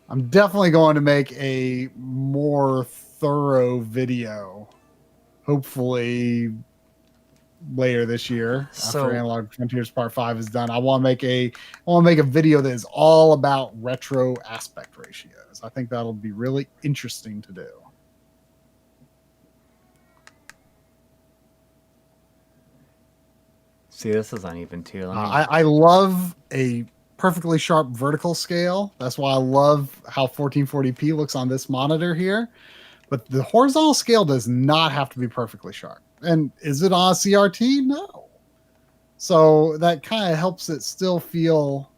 I'm definitely going to make a more thorough video, hopefully later this year after Analog Frontiers Part 5 is done. I want to make a video that is all about retro aspect ratios. I think that'll be really interesting to do. See, this is uneven too. I love a perfectly sharp vertical scale. That's why I love how 1440p looks on this monitor here. But the horizontal scale does not have to be perfectly sharp. And is it on a CRT? No. So that kind of helps it still feel,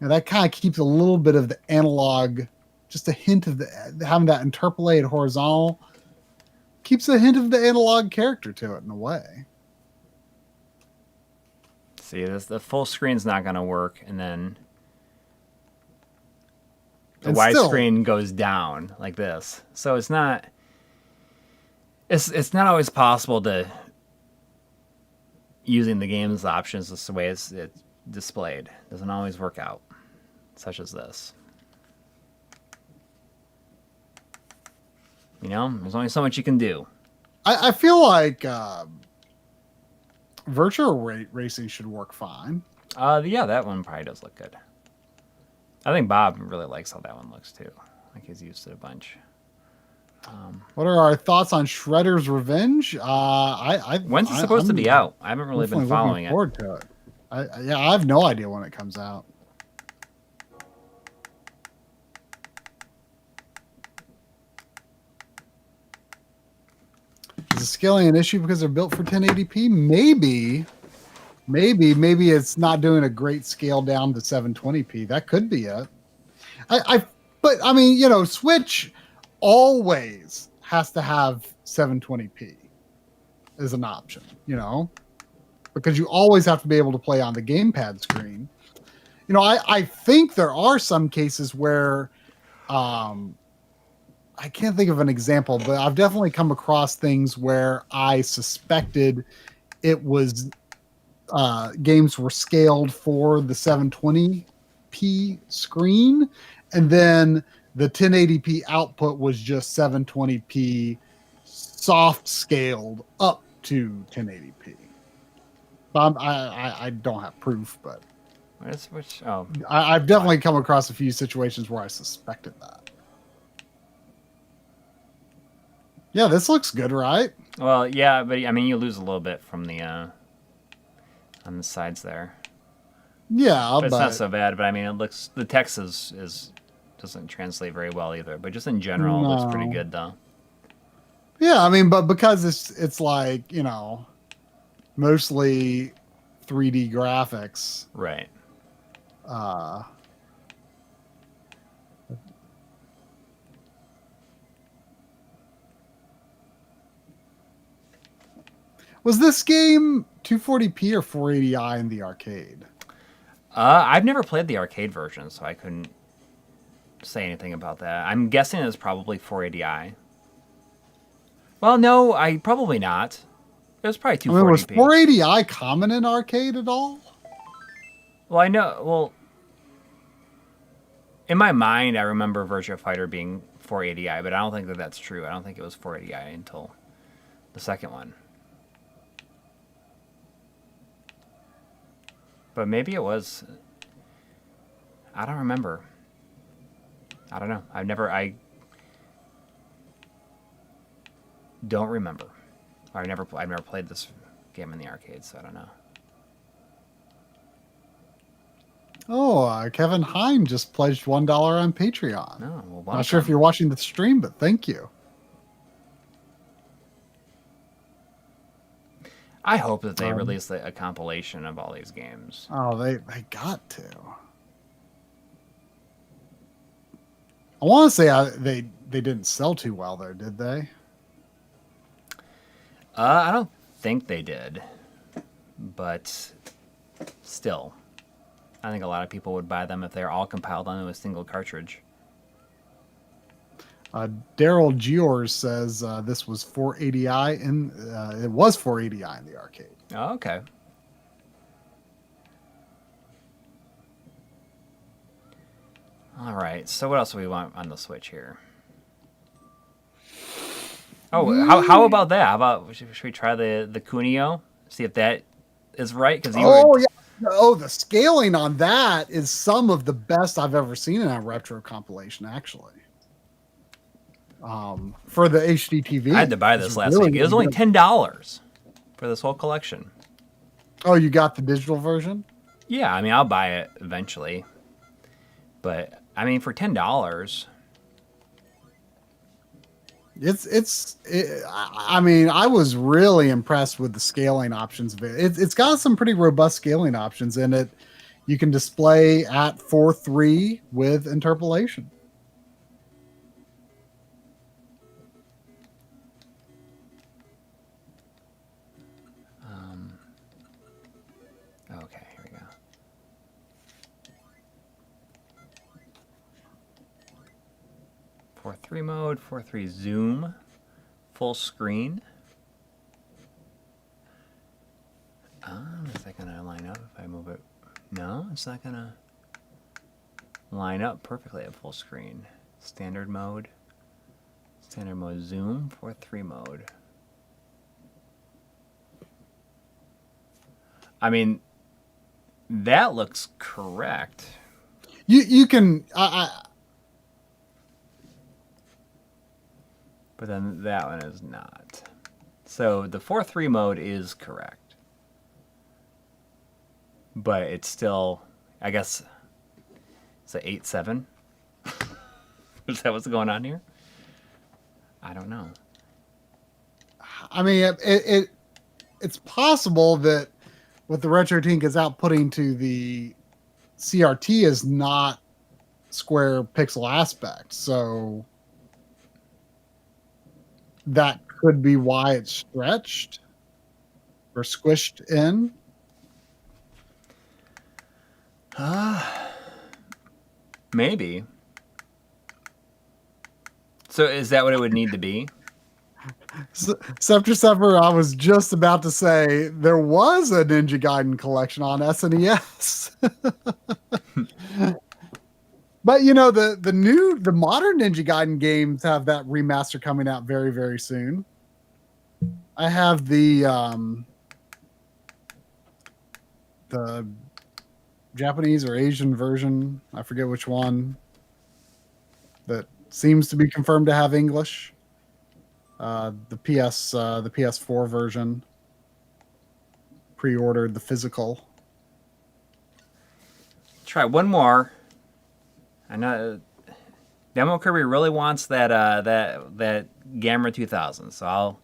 that kind of keeps a little bit of the analog, just a hint of having that interpolated horizontal, keeps a hint of the analog character to it in a way. See, the full screen's not going to work, and then the widescreen goes down like this. So it's not always possible to using the game's options just the way it's displayed. It doesn't always work out, such as this. There's only so much you can do. I feel like virtual racing should work fine. Yeah, that one probably does look good. I think Bob really likes how that one looks too. Like he's used it a bunch. What are our thoughts on Shredder's Revenge? When's it supposed to be out? I haven't really been following it. Forward to it. I have no idea when it comes out. Is the scaling an issue because they're built for 1080p? Maybe it's not doing a great scale down to 720p. That could be it. But I mean, Switch always has to have 720p as an option, because you always have to be able to play on the gamepad screen. I think there are some cases where I can't think of an example, but I've definitely come across things where I suspected it was games were scaled for the 720p screen, and then the 1080p output was just 720p soft scaled up to 1080p. I don't have proof, but I've definitely come across a few situations where I suspected that. Yeah, this looks good, right? Well, yeah, but I mean, you lose a little bit from the on the sides there. Yeah, But it's not but so bad. But I mean, it looks the text is doesn't translate very well either. But just in general, it looks pretty no. good though. Yeah, I mean, but because it's like, mostly 3D graphics. Right. Uh, was this game 240p or 480i in the arcade? I've never played the arcade version, so I couldn't say anything about that. I'm guessing it's probably 480i. Well, no, I probably not. It was probably I mean, was 240p. 480i common in arcade at all? Well, I know. Well, in my mind, I remember Virtua Fighter being 480i, but I don't think that that's true. I don't think it was 480i until the second one. But maybe it was. I don't remember. I don't know. I don't remember. I've never played this game in the arcade, so I don't know. Oh, Kevin Hine just pledged $1 on Patreon. No, well, Not sure if you're watching the stream, but thank you. I hope that they release a compilation of all these games. Oh, they got to. I want to say they didn't sell too well though, did they? I don't think they did, but still, I think a lot of people would buy them if they're all compiled onto a single cartridge. Daryl Giors says this was 480i, and it was 480i in the arcade. Oh, okay. All right. So what else do we want on the Switch here? Oh, how about that? How about should we try the Kunio? See if that is right? Because yeah. Oh, the scaling on that is some of the best I've ever seen in a retro compilation, actually. For the HD TV. I had to buy this last week. It was only $10 for this whole collection. Oh, you got the digital version? Yeah, I mean, I'll buy it eventually. But I mean, for $10, I mean, I was really impressed with the scaling options of it. It's got some pretty robust scaling options in it. You can display at 4:3 with interpolation. okay, here we go. Four three mode, 4:3 zoom, full screen. Is that gonna line up if I move it? No, it's not gonna line up perfectly at full screen. Standard mode zoom, 4:3 mode. I mean, that looks correct. You can But then that one is not. So the 4:3 mode is correct. But it's still, I guess, it's a 8.7. Is that what's going on here? I don't know. I mean, it's possible that what the RetroTink is outputting to the CRT is not square pixel aspect. So that could be why it's stretched or squished in. Maybe. So is that what it would need to be? Scepter Sepper, I was just about to say there was a Ninja Gaiden collection on SNES. But you know, the modern Ninja Gaiden games have that remaster coming out very, very soon. I have the Japanese or Asian version, I forget which one, that seems to be confirmed to have English. The PS4 version, pre-ordered the physical. try one more. I know Demo Kirby really wants that Gamma 2000, so I'll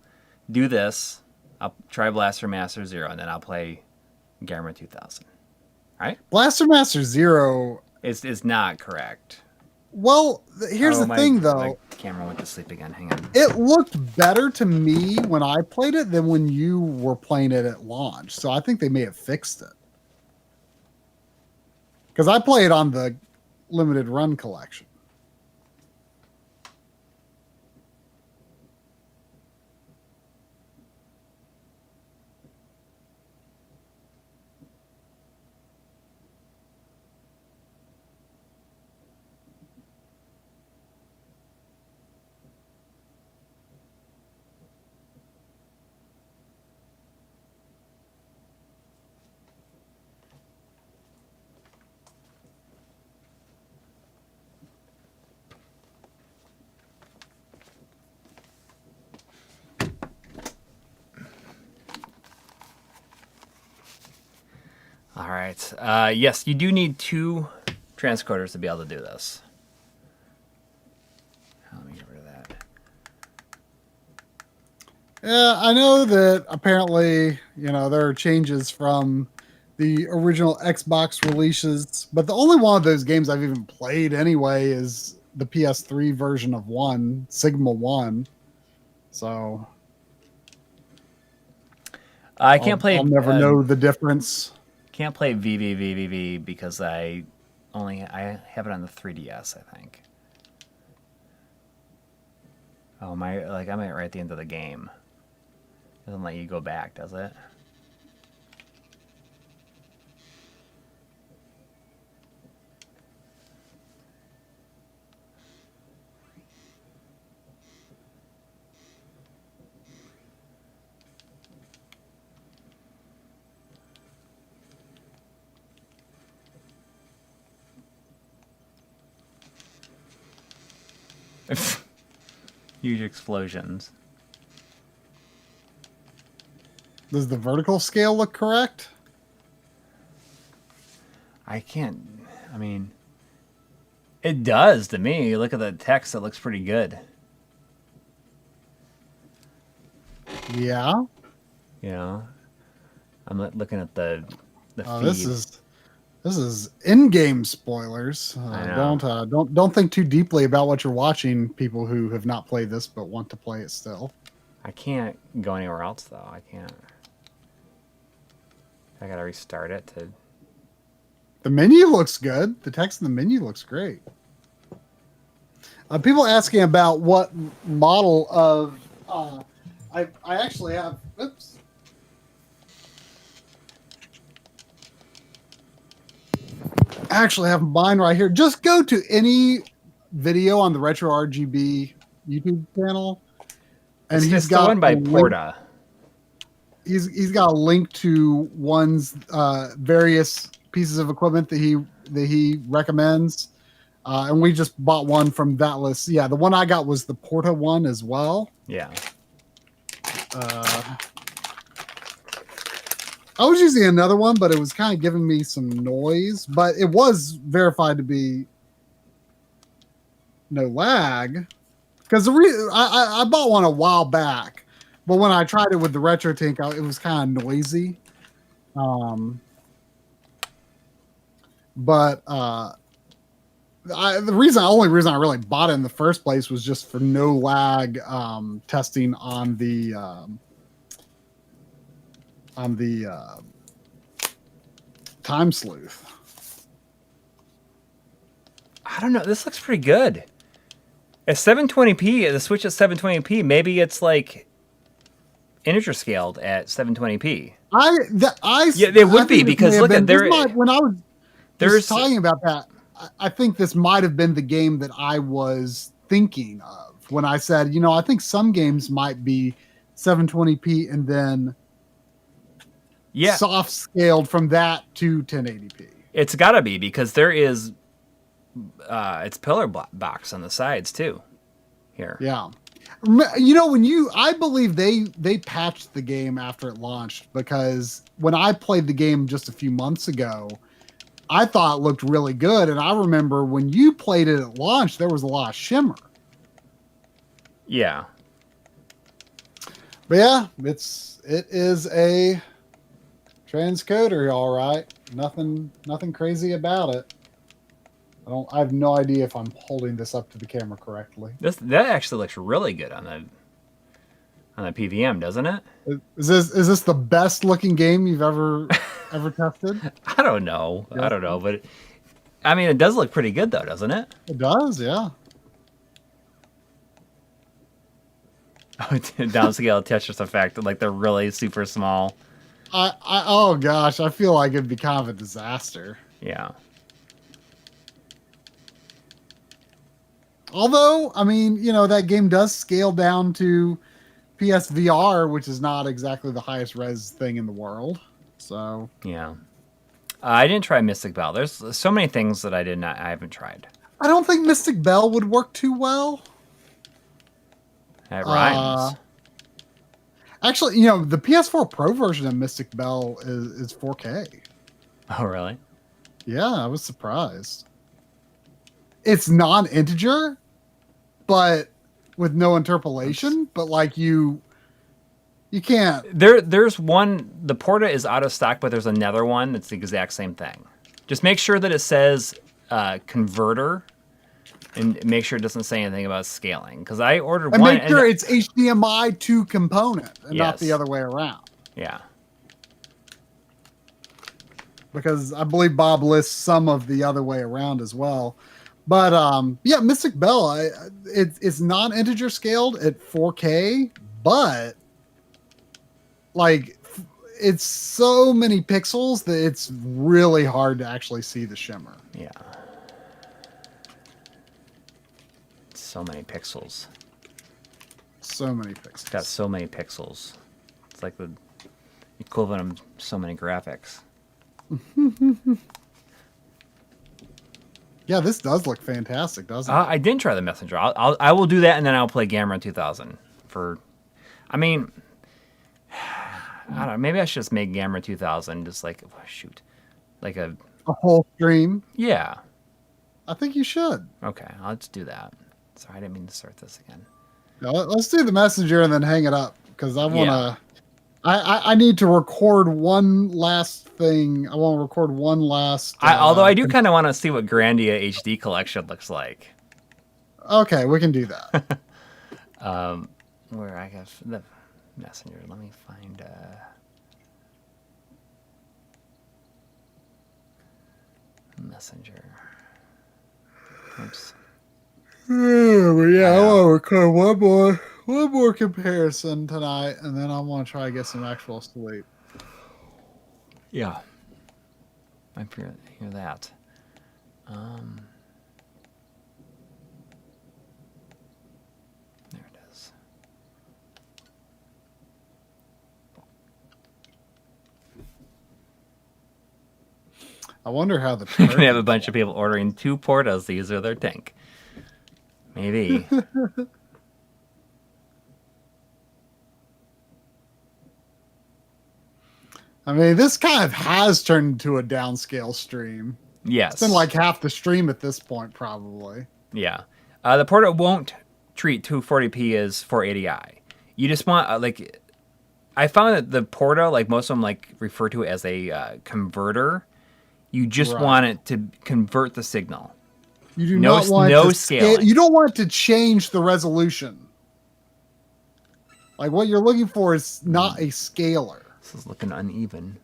do this. I'll try Blaster Master Zero, and then I'll play Gamma 2000. All right? Blaster Master Zero. It's not correct. Well, here's the thing, though. My camera went to sleep again. Hang on. It looked better to me when I played it than when you were playing it at launch. So I think they may have fixed it. Because I played on the limited run collection. All right. Yes, you do need 2 transcoders to be able to do this. Let me get rid of that. Yeah, I know that apparently, there are changes from the original Xbox releases, but the only one of those games I've even played anyway is the PS3 version of Sigma 1. So I can't play. I'll never know the difference. Can't play VVVVV because I have it on the 3DS, I think. Oh my! Like I'm right at the end of the game. It doesn't let you go back, does it? Huge explosions. Does the vertical scale look correct? I can't. I mean, it does to me. Look at the text; it looks pretty good. Yeah. I'm looking at the feed. This is in-game spoilers. I know. Don't think too deeply about what you're watching. People who have not played this but want to play it still. I can't go anywhere else though. I can't. I gotta restart it to. The menu looks good. The text in the menu looks great. People asking about what model of. I actually have. Oops. I actually have mine right here. Just go to any video on the Retro RGB YouTube channel, and he's got the one by Porta. He's got a link to one's various pieces of equipment that he recommends, and we just bought one from that list. Yeah, the one I got was the Porta one as well. Yeah. I was using another one, but it was kind of giving me some noise. But it was verified to be no lag. Because I bought one a while back, but when I tried it with the Retro Tank, it was kind of noisy. The only reason I really bought it in the first place was just for no lag testing on the Time Sleuth. I don't know. This looks pretty good. At 720p, the Switch at 720p, maybe it's like integer scaled at 720p. Yeah, they would be because look at there. When I was talking about that, I think this might have been the game that I was thinking of when I said, I think some games might be 720p and then soft scaled from that to 1080p. It's got to be because there is it's pillar box on the sides too. Here. Yeah. I believe they patched the game after it launched, because when I played the game just a few months ago, I thought looked really good. And I remember when you played it at launch, there was a lot of shimmer. Yeah. But yeah, it is a transcoder, all right. Nothing crazy about it. I have no idea if I'm holding this up to the camera correctly. That actually looks really good on the PVM, doesn't it? Is this the best looking game you've ever tested? I don't know. Yeah. I don't know, but I mean, it does look pretty good though, doesn't it? It does, yeah. Downscaled Tetris effect, like they're really super small. Oh gosh, I feel like it'd be kind of a disaster. Yeah. Although, I mean, that game does scale down to PSVR, which is not exactly the highest res thing in the world. So Yeah. I didn't try Mystic Bell. There's so many things that I haven't tried. I don't think Mystic Bell would work too well. It rhymes. Actually, the PS4 Pro version of Mystic Bell is 4K. Oh, really? Yeah, I was surprised. It's non-integer, but with no interpolation. But like you can't. There's one. The Porta is out of stock, but there's another one that's the exact same thing. Just make sure that it says converter, and make sure it doesn't say anything about scaling. Because I ordered And one. make sure it's HDMI to component and not Yes. the other way around. Yeah. Because I believe Bob lists some of the other way around as well. But yeah, Mystic Bell, it's non-integer scaled at 4K, but like it's so many pixels that it's really hard to actually see the shimmer. Yeah. So many pixels. So many It's pixels. got so many pixels. It's like the equivalent of so many graphics. Yeah, this does look fantastic, doesn't it? I didn't try the Messenger. I will do that, and then I'll play Gamera 2000 for. I mean, I don't know. Maybe I should just make Gamera 2000 just like like a. A whole stream. Yeah. I think you should. Okay, let's do that. Sorry, I didn't mean to start this again. No, let's do the messenger and then hang it up because I want to. Yeah. I need to record one last thing. I want to record one last. Although I do kind of want to see what Grandia HD collection looks like. Okay, we can do that. Where I guess the Messenger. Let me find. Messenger. Oops. Yeah, I want to record one more comparison tonight, and then I want to try to get some actual sleep. Yeah. I hear that. There it is. I wonder how the. We're gonna have a bunch of people ordering 2 Portas. These are their tank. Maybe. I mean, this kind of has turned into a downscale stream. Yes. It's been like half the stream at this point, probably. Yeah. The Porta won't treat 240p as 480i. You just want like. I found that the Porta, like most of them, like refer to it as a converter. You just Right. want it to convert the signal. You do No- not want no to scaling. You don't want to change the resolution. Like what you're looking for is not a scaler. This is looking uneven.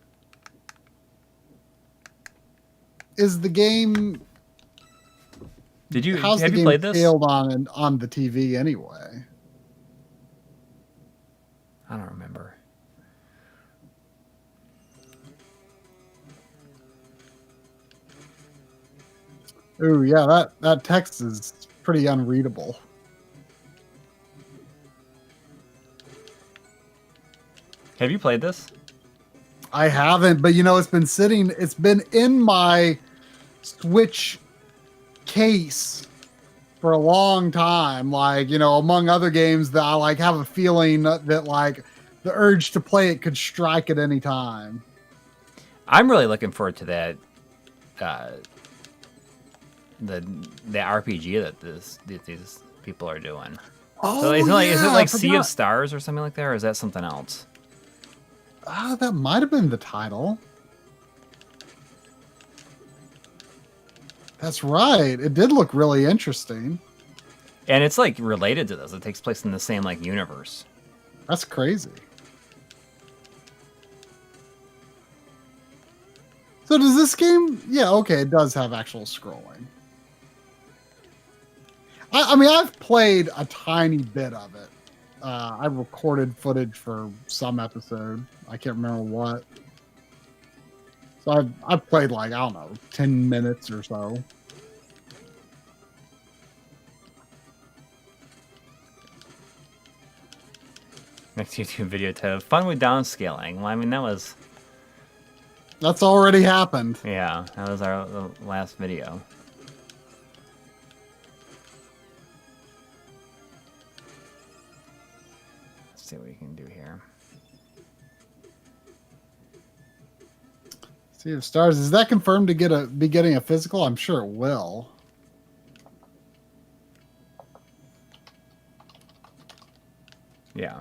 Is the game? Have you the game played this? scaled on the TV anyway? I don't remember. Ooh, yeah, that text is pretty unreadable. Have you played this? I haven't, but it's been in my Switch case for a long time. Like, among other games that I like have a feeling that like the urge to play it could strike at any time. I'm really looking forward to that the RPG that these people are doing. Oh, So is it yeah, like I Sea forgot. of Stars or something like that, or is that something else? Ah, that might have been the title. That's right. It did look really interesting. And it's like related to this. It takes place in the same like universe. That's crazy. So does this game? Yeah, okay, it does have actual scrolling. I mean, I've played a tiny bit of it. I recorded footage for some episode. I can't remember what. So I've played like, I don't know, 10 minutes or so. Next YouTube video title: Fun with downscaling. Well, I mean that was That's already happened. yeah, that was our the last video. Let's see what we can do here. Sea of Stars, is that confirmed to be getting a physical? I'm sure it will. Yeah.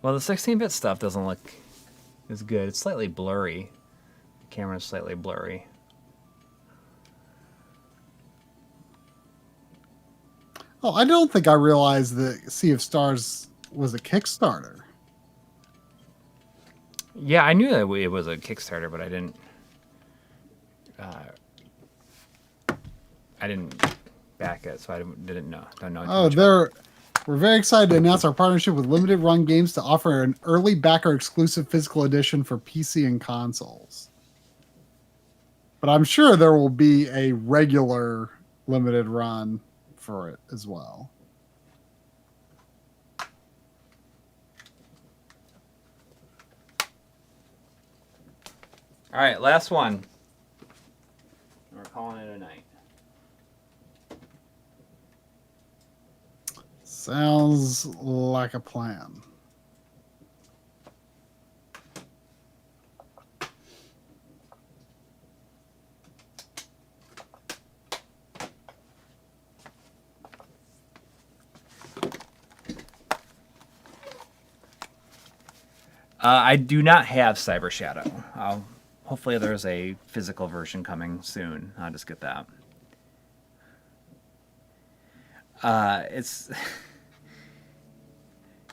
Well, the 16-bit stuff doesn't look as good. It's slightly blurry. The camera's slightly blurry. Oh, I don't think I realized that Sea of Stars was a Kickstarter. Yeah, I knew that it was a Kickstarter, but I didn't back it, so I didn't know. Don't know. too Oh, much about it. we're very excited to announce our partnership with Limited Run Games to offer an early backer exclusive physical edition for PC and consoles. But I'm sure there will be a regular limited run for it as well. All right, last one. We're calling it a night. Sounds like a plan. I do not have Cyber Shadow. Hopefully there's a physical version coming soon. I'll just get that. It's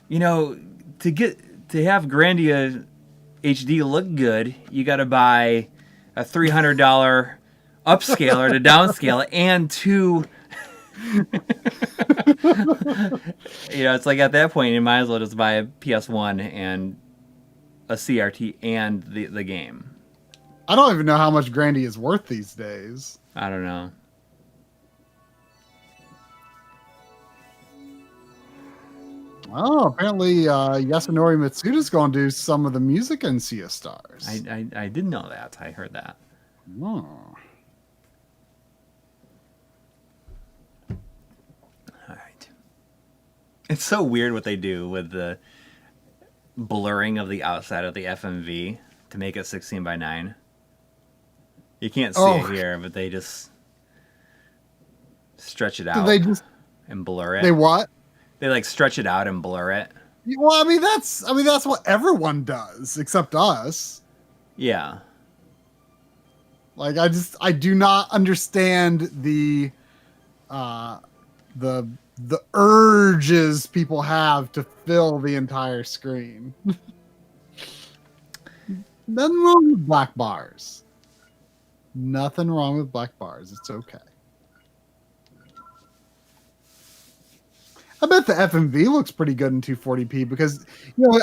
you know, to have Grandia HD look good, you got to buy a $300 upscaler to downscale and two. It's like at that point you might as well just buy a PS1 and a CRT and the game. I don't even know how much Grandy is worth these days. I don't know. Oh, apparently Yasunori Mitsuda's going to do some of the music in Sea of Stars. I did know that. I heard that. Oh. All right. It's so weird what they do with the blurring of the outside of the FMV to make it 16:9. You can't see it here, but they just stretch it out. They just and blur it. They what? They like stretch it out and blur it. Well, I mean that's what everyone does except us. Yeah. Like I do not understand the urges people have to fill the entire screen. Nothing wrong with black bars. Nothing wrong with black bars. It's okay. I bet the FMV looks pretty good in 240p because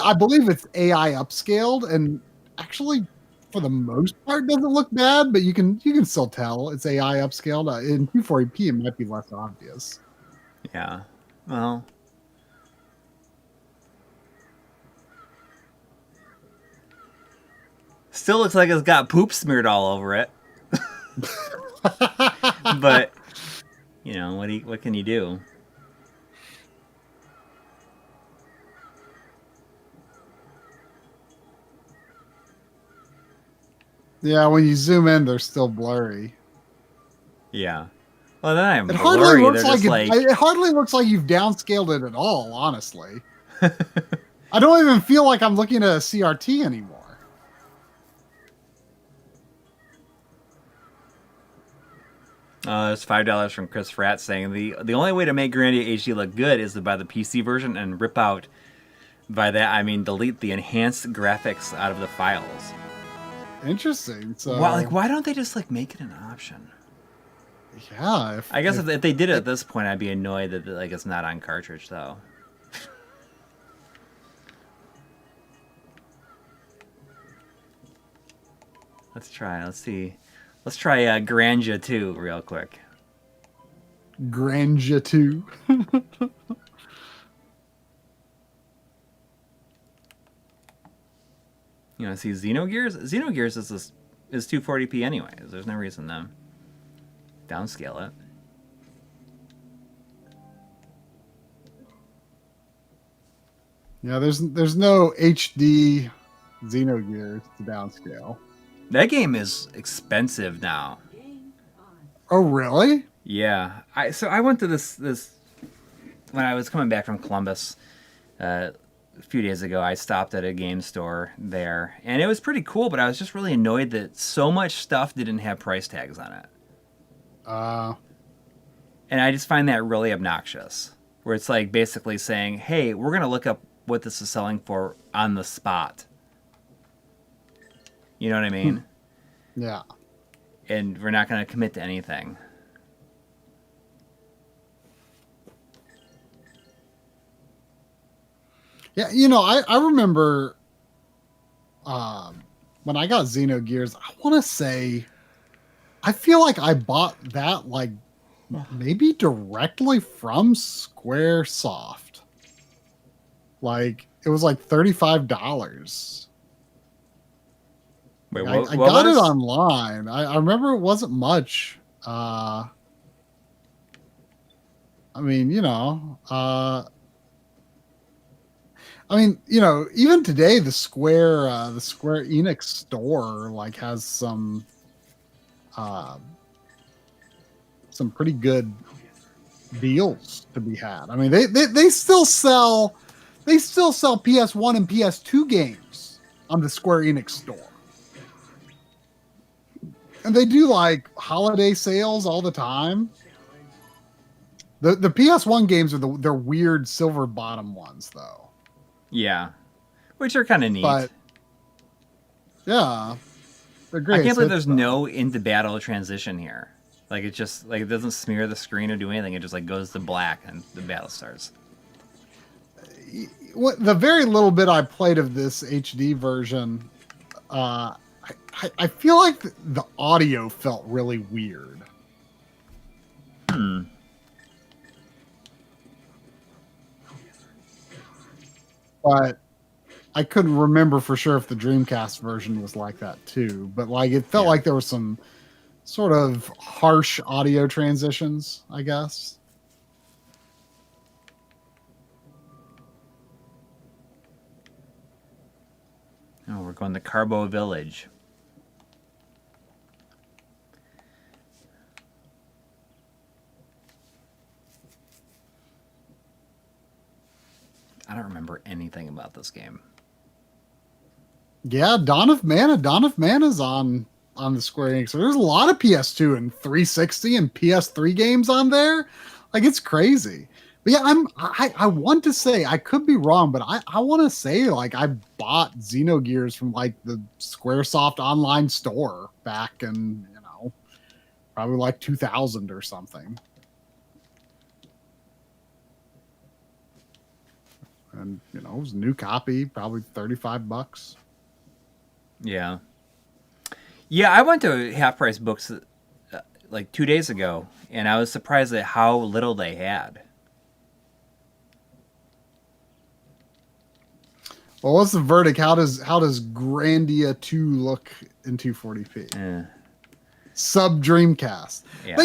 I believe it's AI upscaled and actually for the most part doesn't look bad, but you can still tell it's AI upscaled. In 240p it might be less obvious. Yeah. Well, still looks like it's got poop smeared all over it. But what can you do? Yeah, when you zoom in, they're still blurry. Yeah. Well, then I'm It hardly blurry. looks They're like just like it hardly looks like you've downscaled it at all, honestly. I don't even feel like I'm looking at a CRT anymore. There's $5 from Chris Fratt saying the only way to make Grandia HD look good is to buy the PC version and rip out. By that I mean delete the enhanced graphics out of the files. Interesting. So, Why don't they just like make it an option? yeah. I guess if they did it at this point, I'd be annoyed that like it's not on cartridge though. Let's try. Let's see. Let's try Grandja 2 real quick. Grandja 2. You want to see Xenogears? Xenogears is 240p anyways. There's no reason to downscale it. Yeah, there's no HD Xenogears to downscale. That game is expensive now. Oh, really? Yeah. I went to this when I was coming back from Columbus a few days ago. I stopped at a game store there, and it was pretty cool. But I was just really annoyed that so much stuff didn't have price tags on it. And I just find that really obnoxious. Where it's like basically saying, "Hey, we're gonna look up what this is selling for on the spot." You know what I mean? Yeah. And we're not gonna commit to anything. Yeah, you know, I remember when I got Xenogears, I want to say, I feel like I bought that like maybe directly from Squaresoft. Like it was like $35. Wait, I what got was? it online. I remember it wasn't much. I mean, you know, even today the Square Enix store like has some pretty good deals to be had. I mean, they still sell PS1 and PS2 games on the Square Enix store. And they do like holiday sales all the time. The PS1 games are they're weird silver bottom ones though. Yeah, which are kind of neat. But yeah, they're great. I can't believe there's no into battle transition here. Like it just like it doesn't smear the screen or do anything. It just like goes to black and the battle starts. The very little bit I played of this HD version, I feel like the audio felt really weird. But I couldn't remember for sure if the Dreamcast version was like that too. But like it felt like there were some sort of harsh audio transitions, I guess. Oh, we're going to Carbo Village. I don't remember anything about this game. Yeah, Dawn of Mana's on the Square Enix. So there's a lot of PS2 and 360 and PS3 games on there. Like it's crazy. But yeah, I want to say, I could be wrong, but I want to say like I bought Xenogears from like the Squaresoft online store back in, probably like 2000 or something. And it was a new copy, probably $35. Yeah. Yeah, I went to Half Price Books like 2 days ago, and I was surprised at how little they had. Well, what's the verdict? How does Grandia 2 look in 240p? Sub Dreamcast. Yeah. But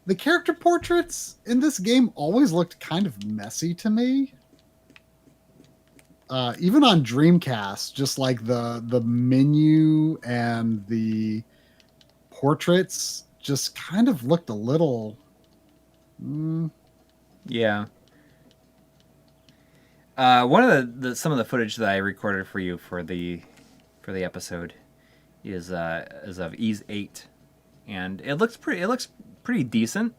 the character portraits in this game always looked kind of messy to me. even on Dreamcast, just like the menu and the portraits just kind of looked a little. Yeah. One of the some of the footage that I recorded for you for the episode is of Ease 8, and it looks pretty decent.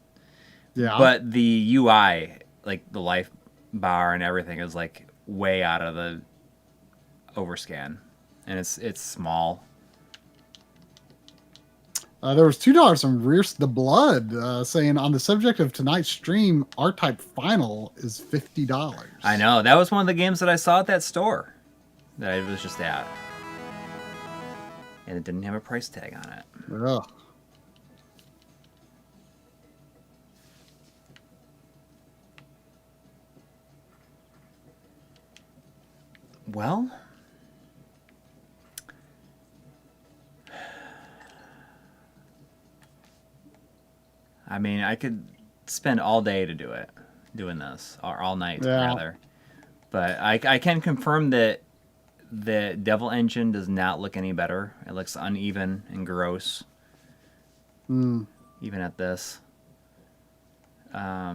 Yeah. But the UI, like the life bar and everything, is like way out of the overscan, and it's small. There was $2 from Rears the Blood saying on the subject of tonight's stream, R-Type Final is $50. I know, that was one of the games that I saw at that store that I was just at, and it didn't have a price tag on it. Ugh. Well, I mean, I could spend all day doing this, or all night rather. But I can confirm that the Devil Engine does not look any better. It looks uneven and gross, even at this. I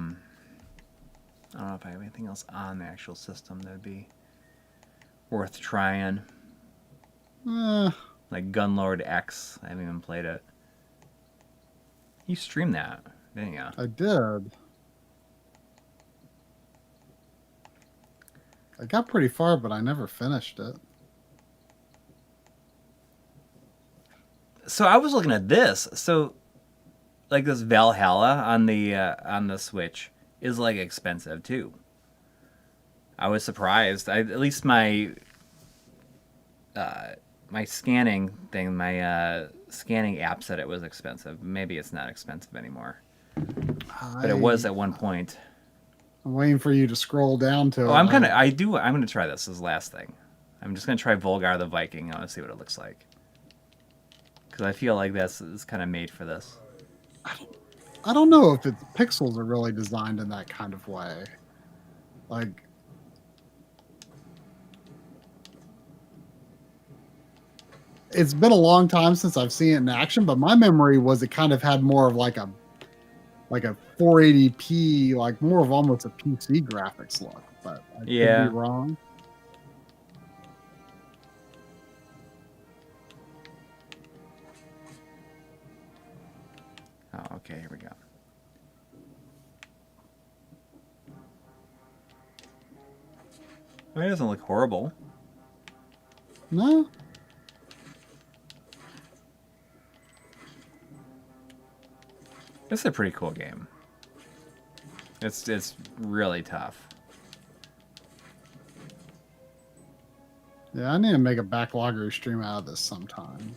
don't know if I have anything else on the actual system that would be worth trying. Like Gunlord X. I haven't even played it. You streamed that, didn't you? I did. I got pretty far, but I never finished it. So I was looking at this. So, like this Valhalla on the Switch is like expensive too. I was surprised. At least my my scanning thing, my scanning app said it was expensive. Maybe it's not expensive anymore, but it was at one point. I'm waiting for you to scroll down to. Oh, I'm gonna try this as last thing. I'm just gonna try Volgar the Viking. I want to see what it looks like, because I feel like this is kind of made for this. I don't know if its pixels are really designed in that kind of way. Like, it's been a long time since I've seen it in action, but my memory was it kind of had more of like a 480p, like more of almost a PC graphics look. But I could be wrong. Oh, okay, here we go. I mean, it doesn't look horrible. No. It's a pretty cool game. It's really tough. Yeah, I need to make a backlogger stream out of this sometime.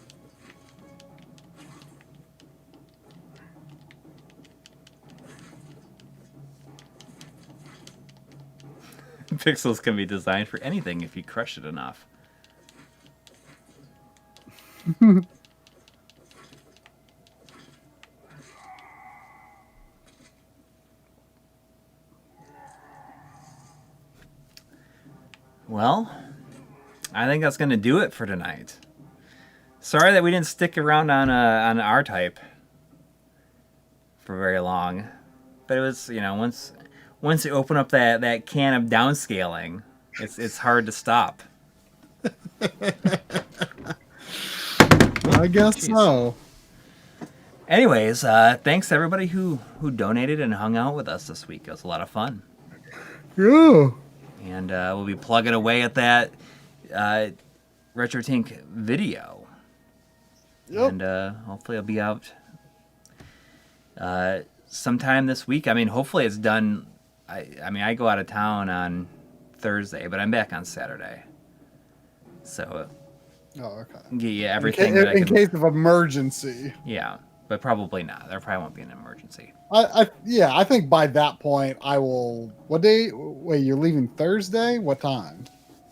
Pixels can be designed for anything if you crush it enough. Well, I think that's going to do it for tonight. Sorry that we didn't stick around on R-Type for very long. But it was, you know, once you open up that can of downscaling, it's hard to stop. I guess so. Anyways, thanks to everybody who donated and hung out with us this week. It was a lot of fun. Yeah. And we'll be plugging away at that RetroTink video. Yep. And hopefully it'll be out sometime this week. I mean, hopefully it's done. I mean, I go out of town on Thursday, but I'm back on Saturday. So, okay. Yeah, everything that I in can, case of emergency. Yeah, but probably not. There probably won't be an emergency. I think by that point I will. What day? Wait, you're leaving Thursday? What time?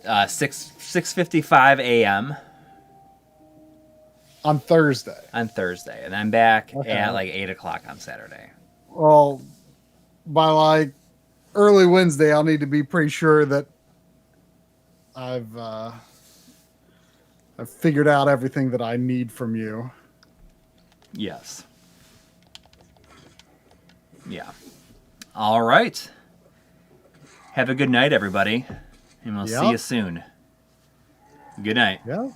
6:55 a.m. On Thursday. On Thursday, and I'm back at like 8 o'clock on Saturday. Well, by like early Wednesday, I'll need to be pretty sure that I've figured out everything that I need from you. Yes. Yeah. All right. Have a good night, everybody. And we'll see Yep. you soon. Good night. Yeah.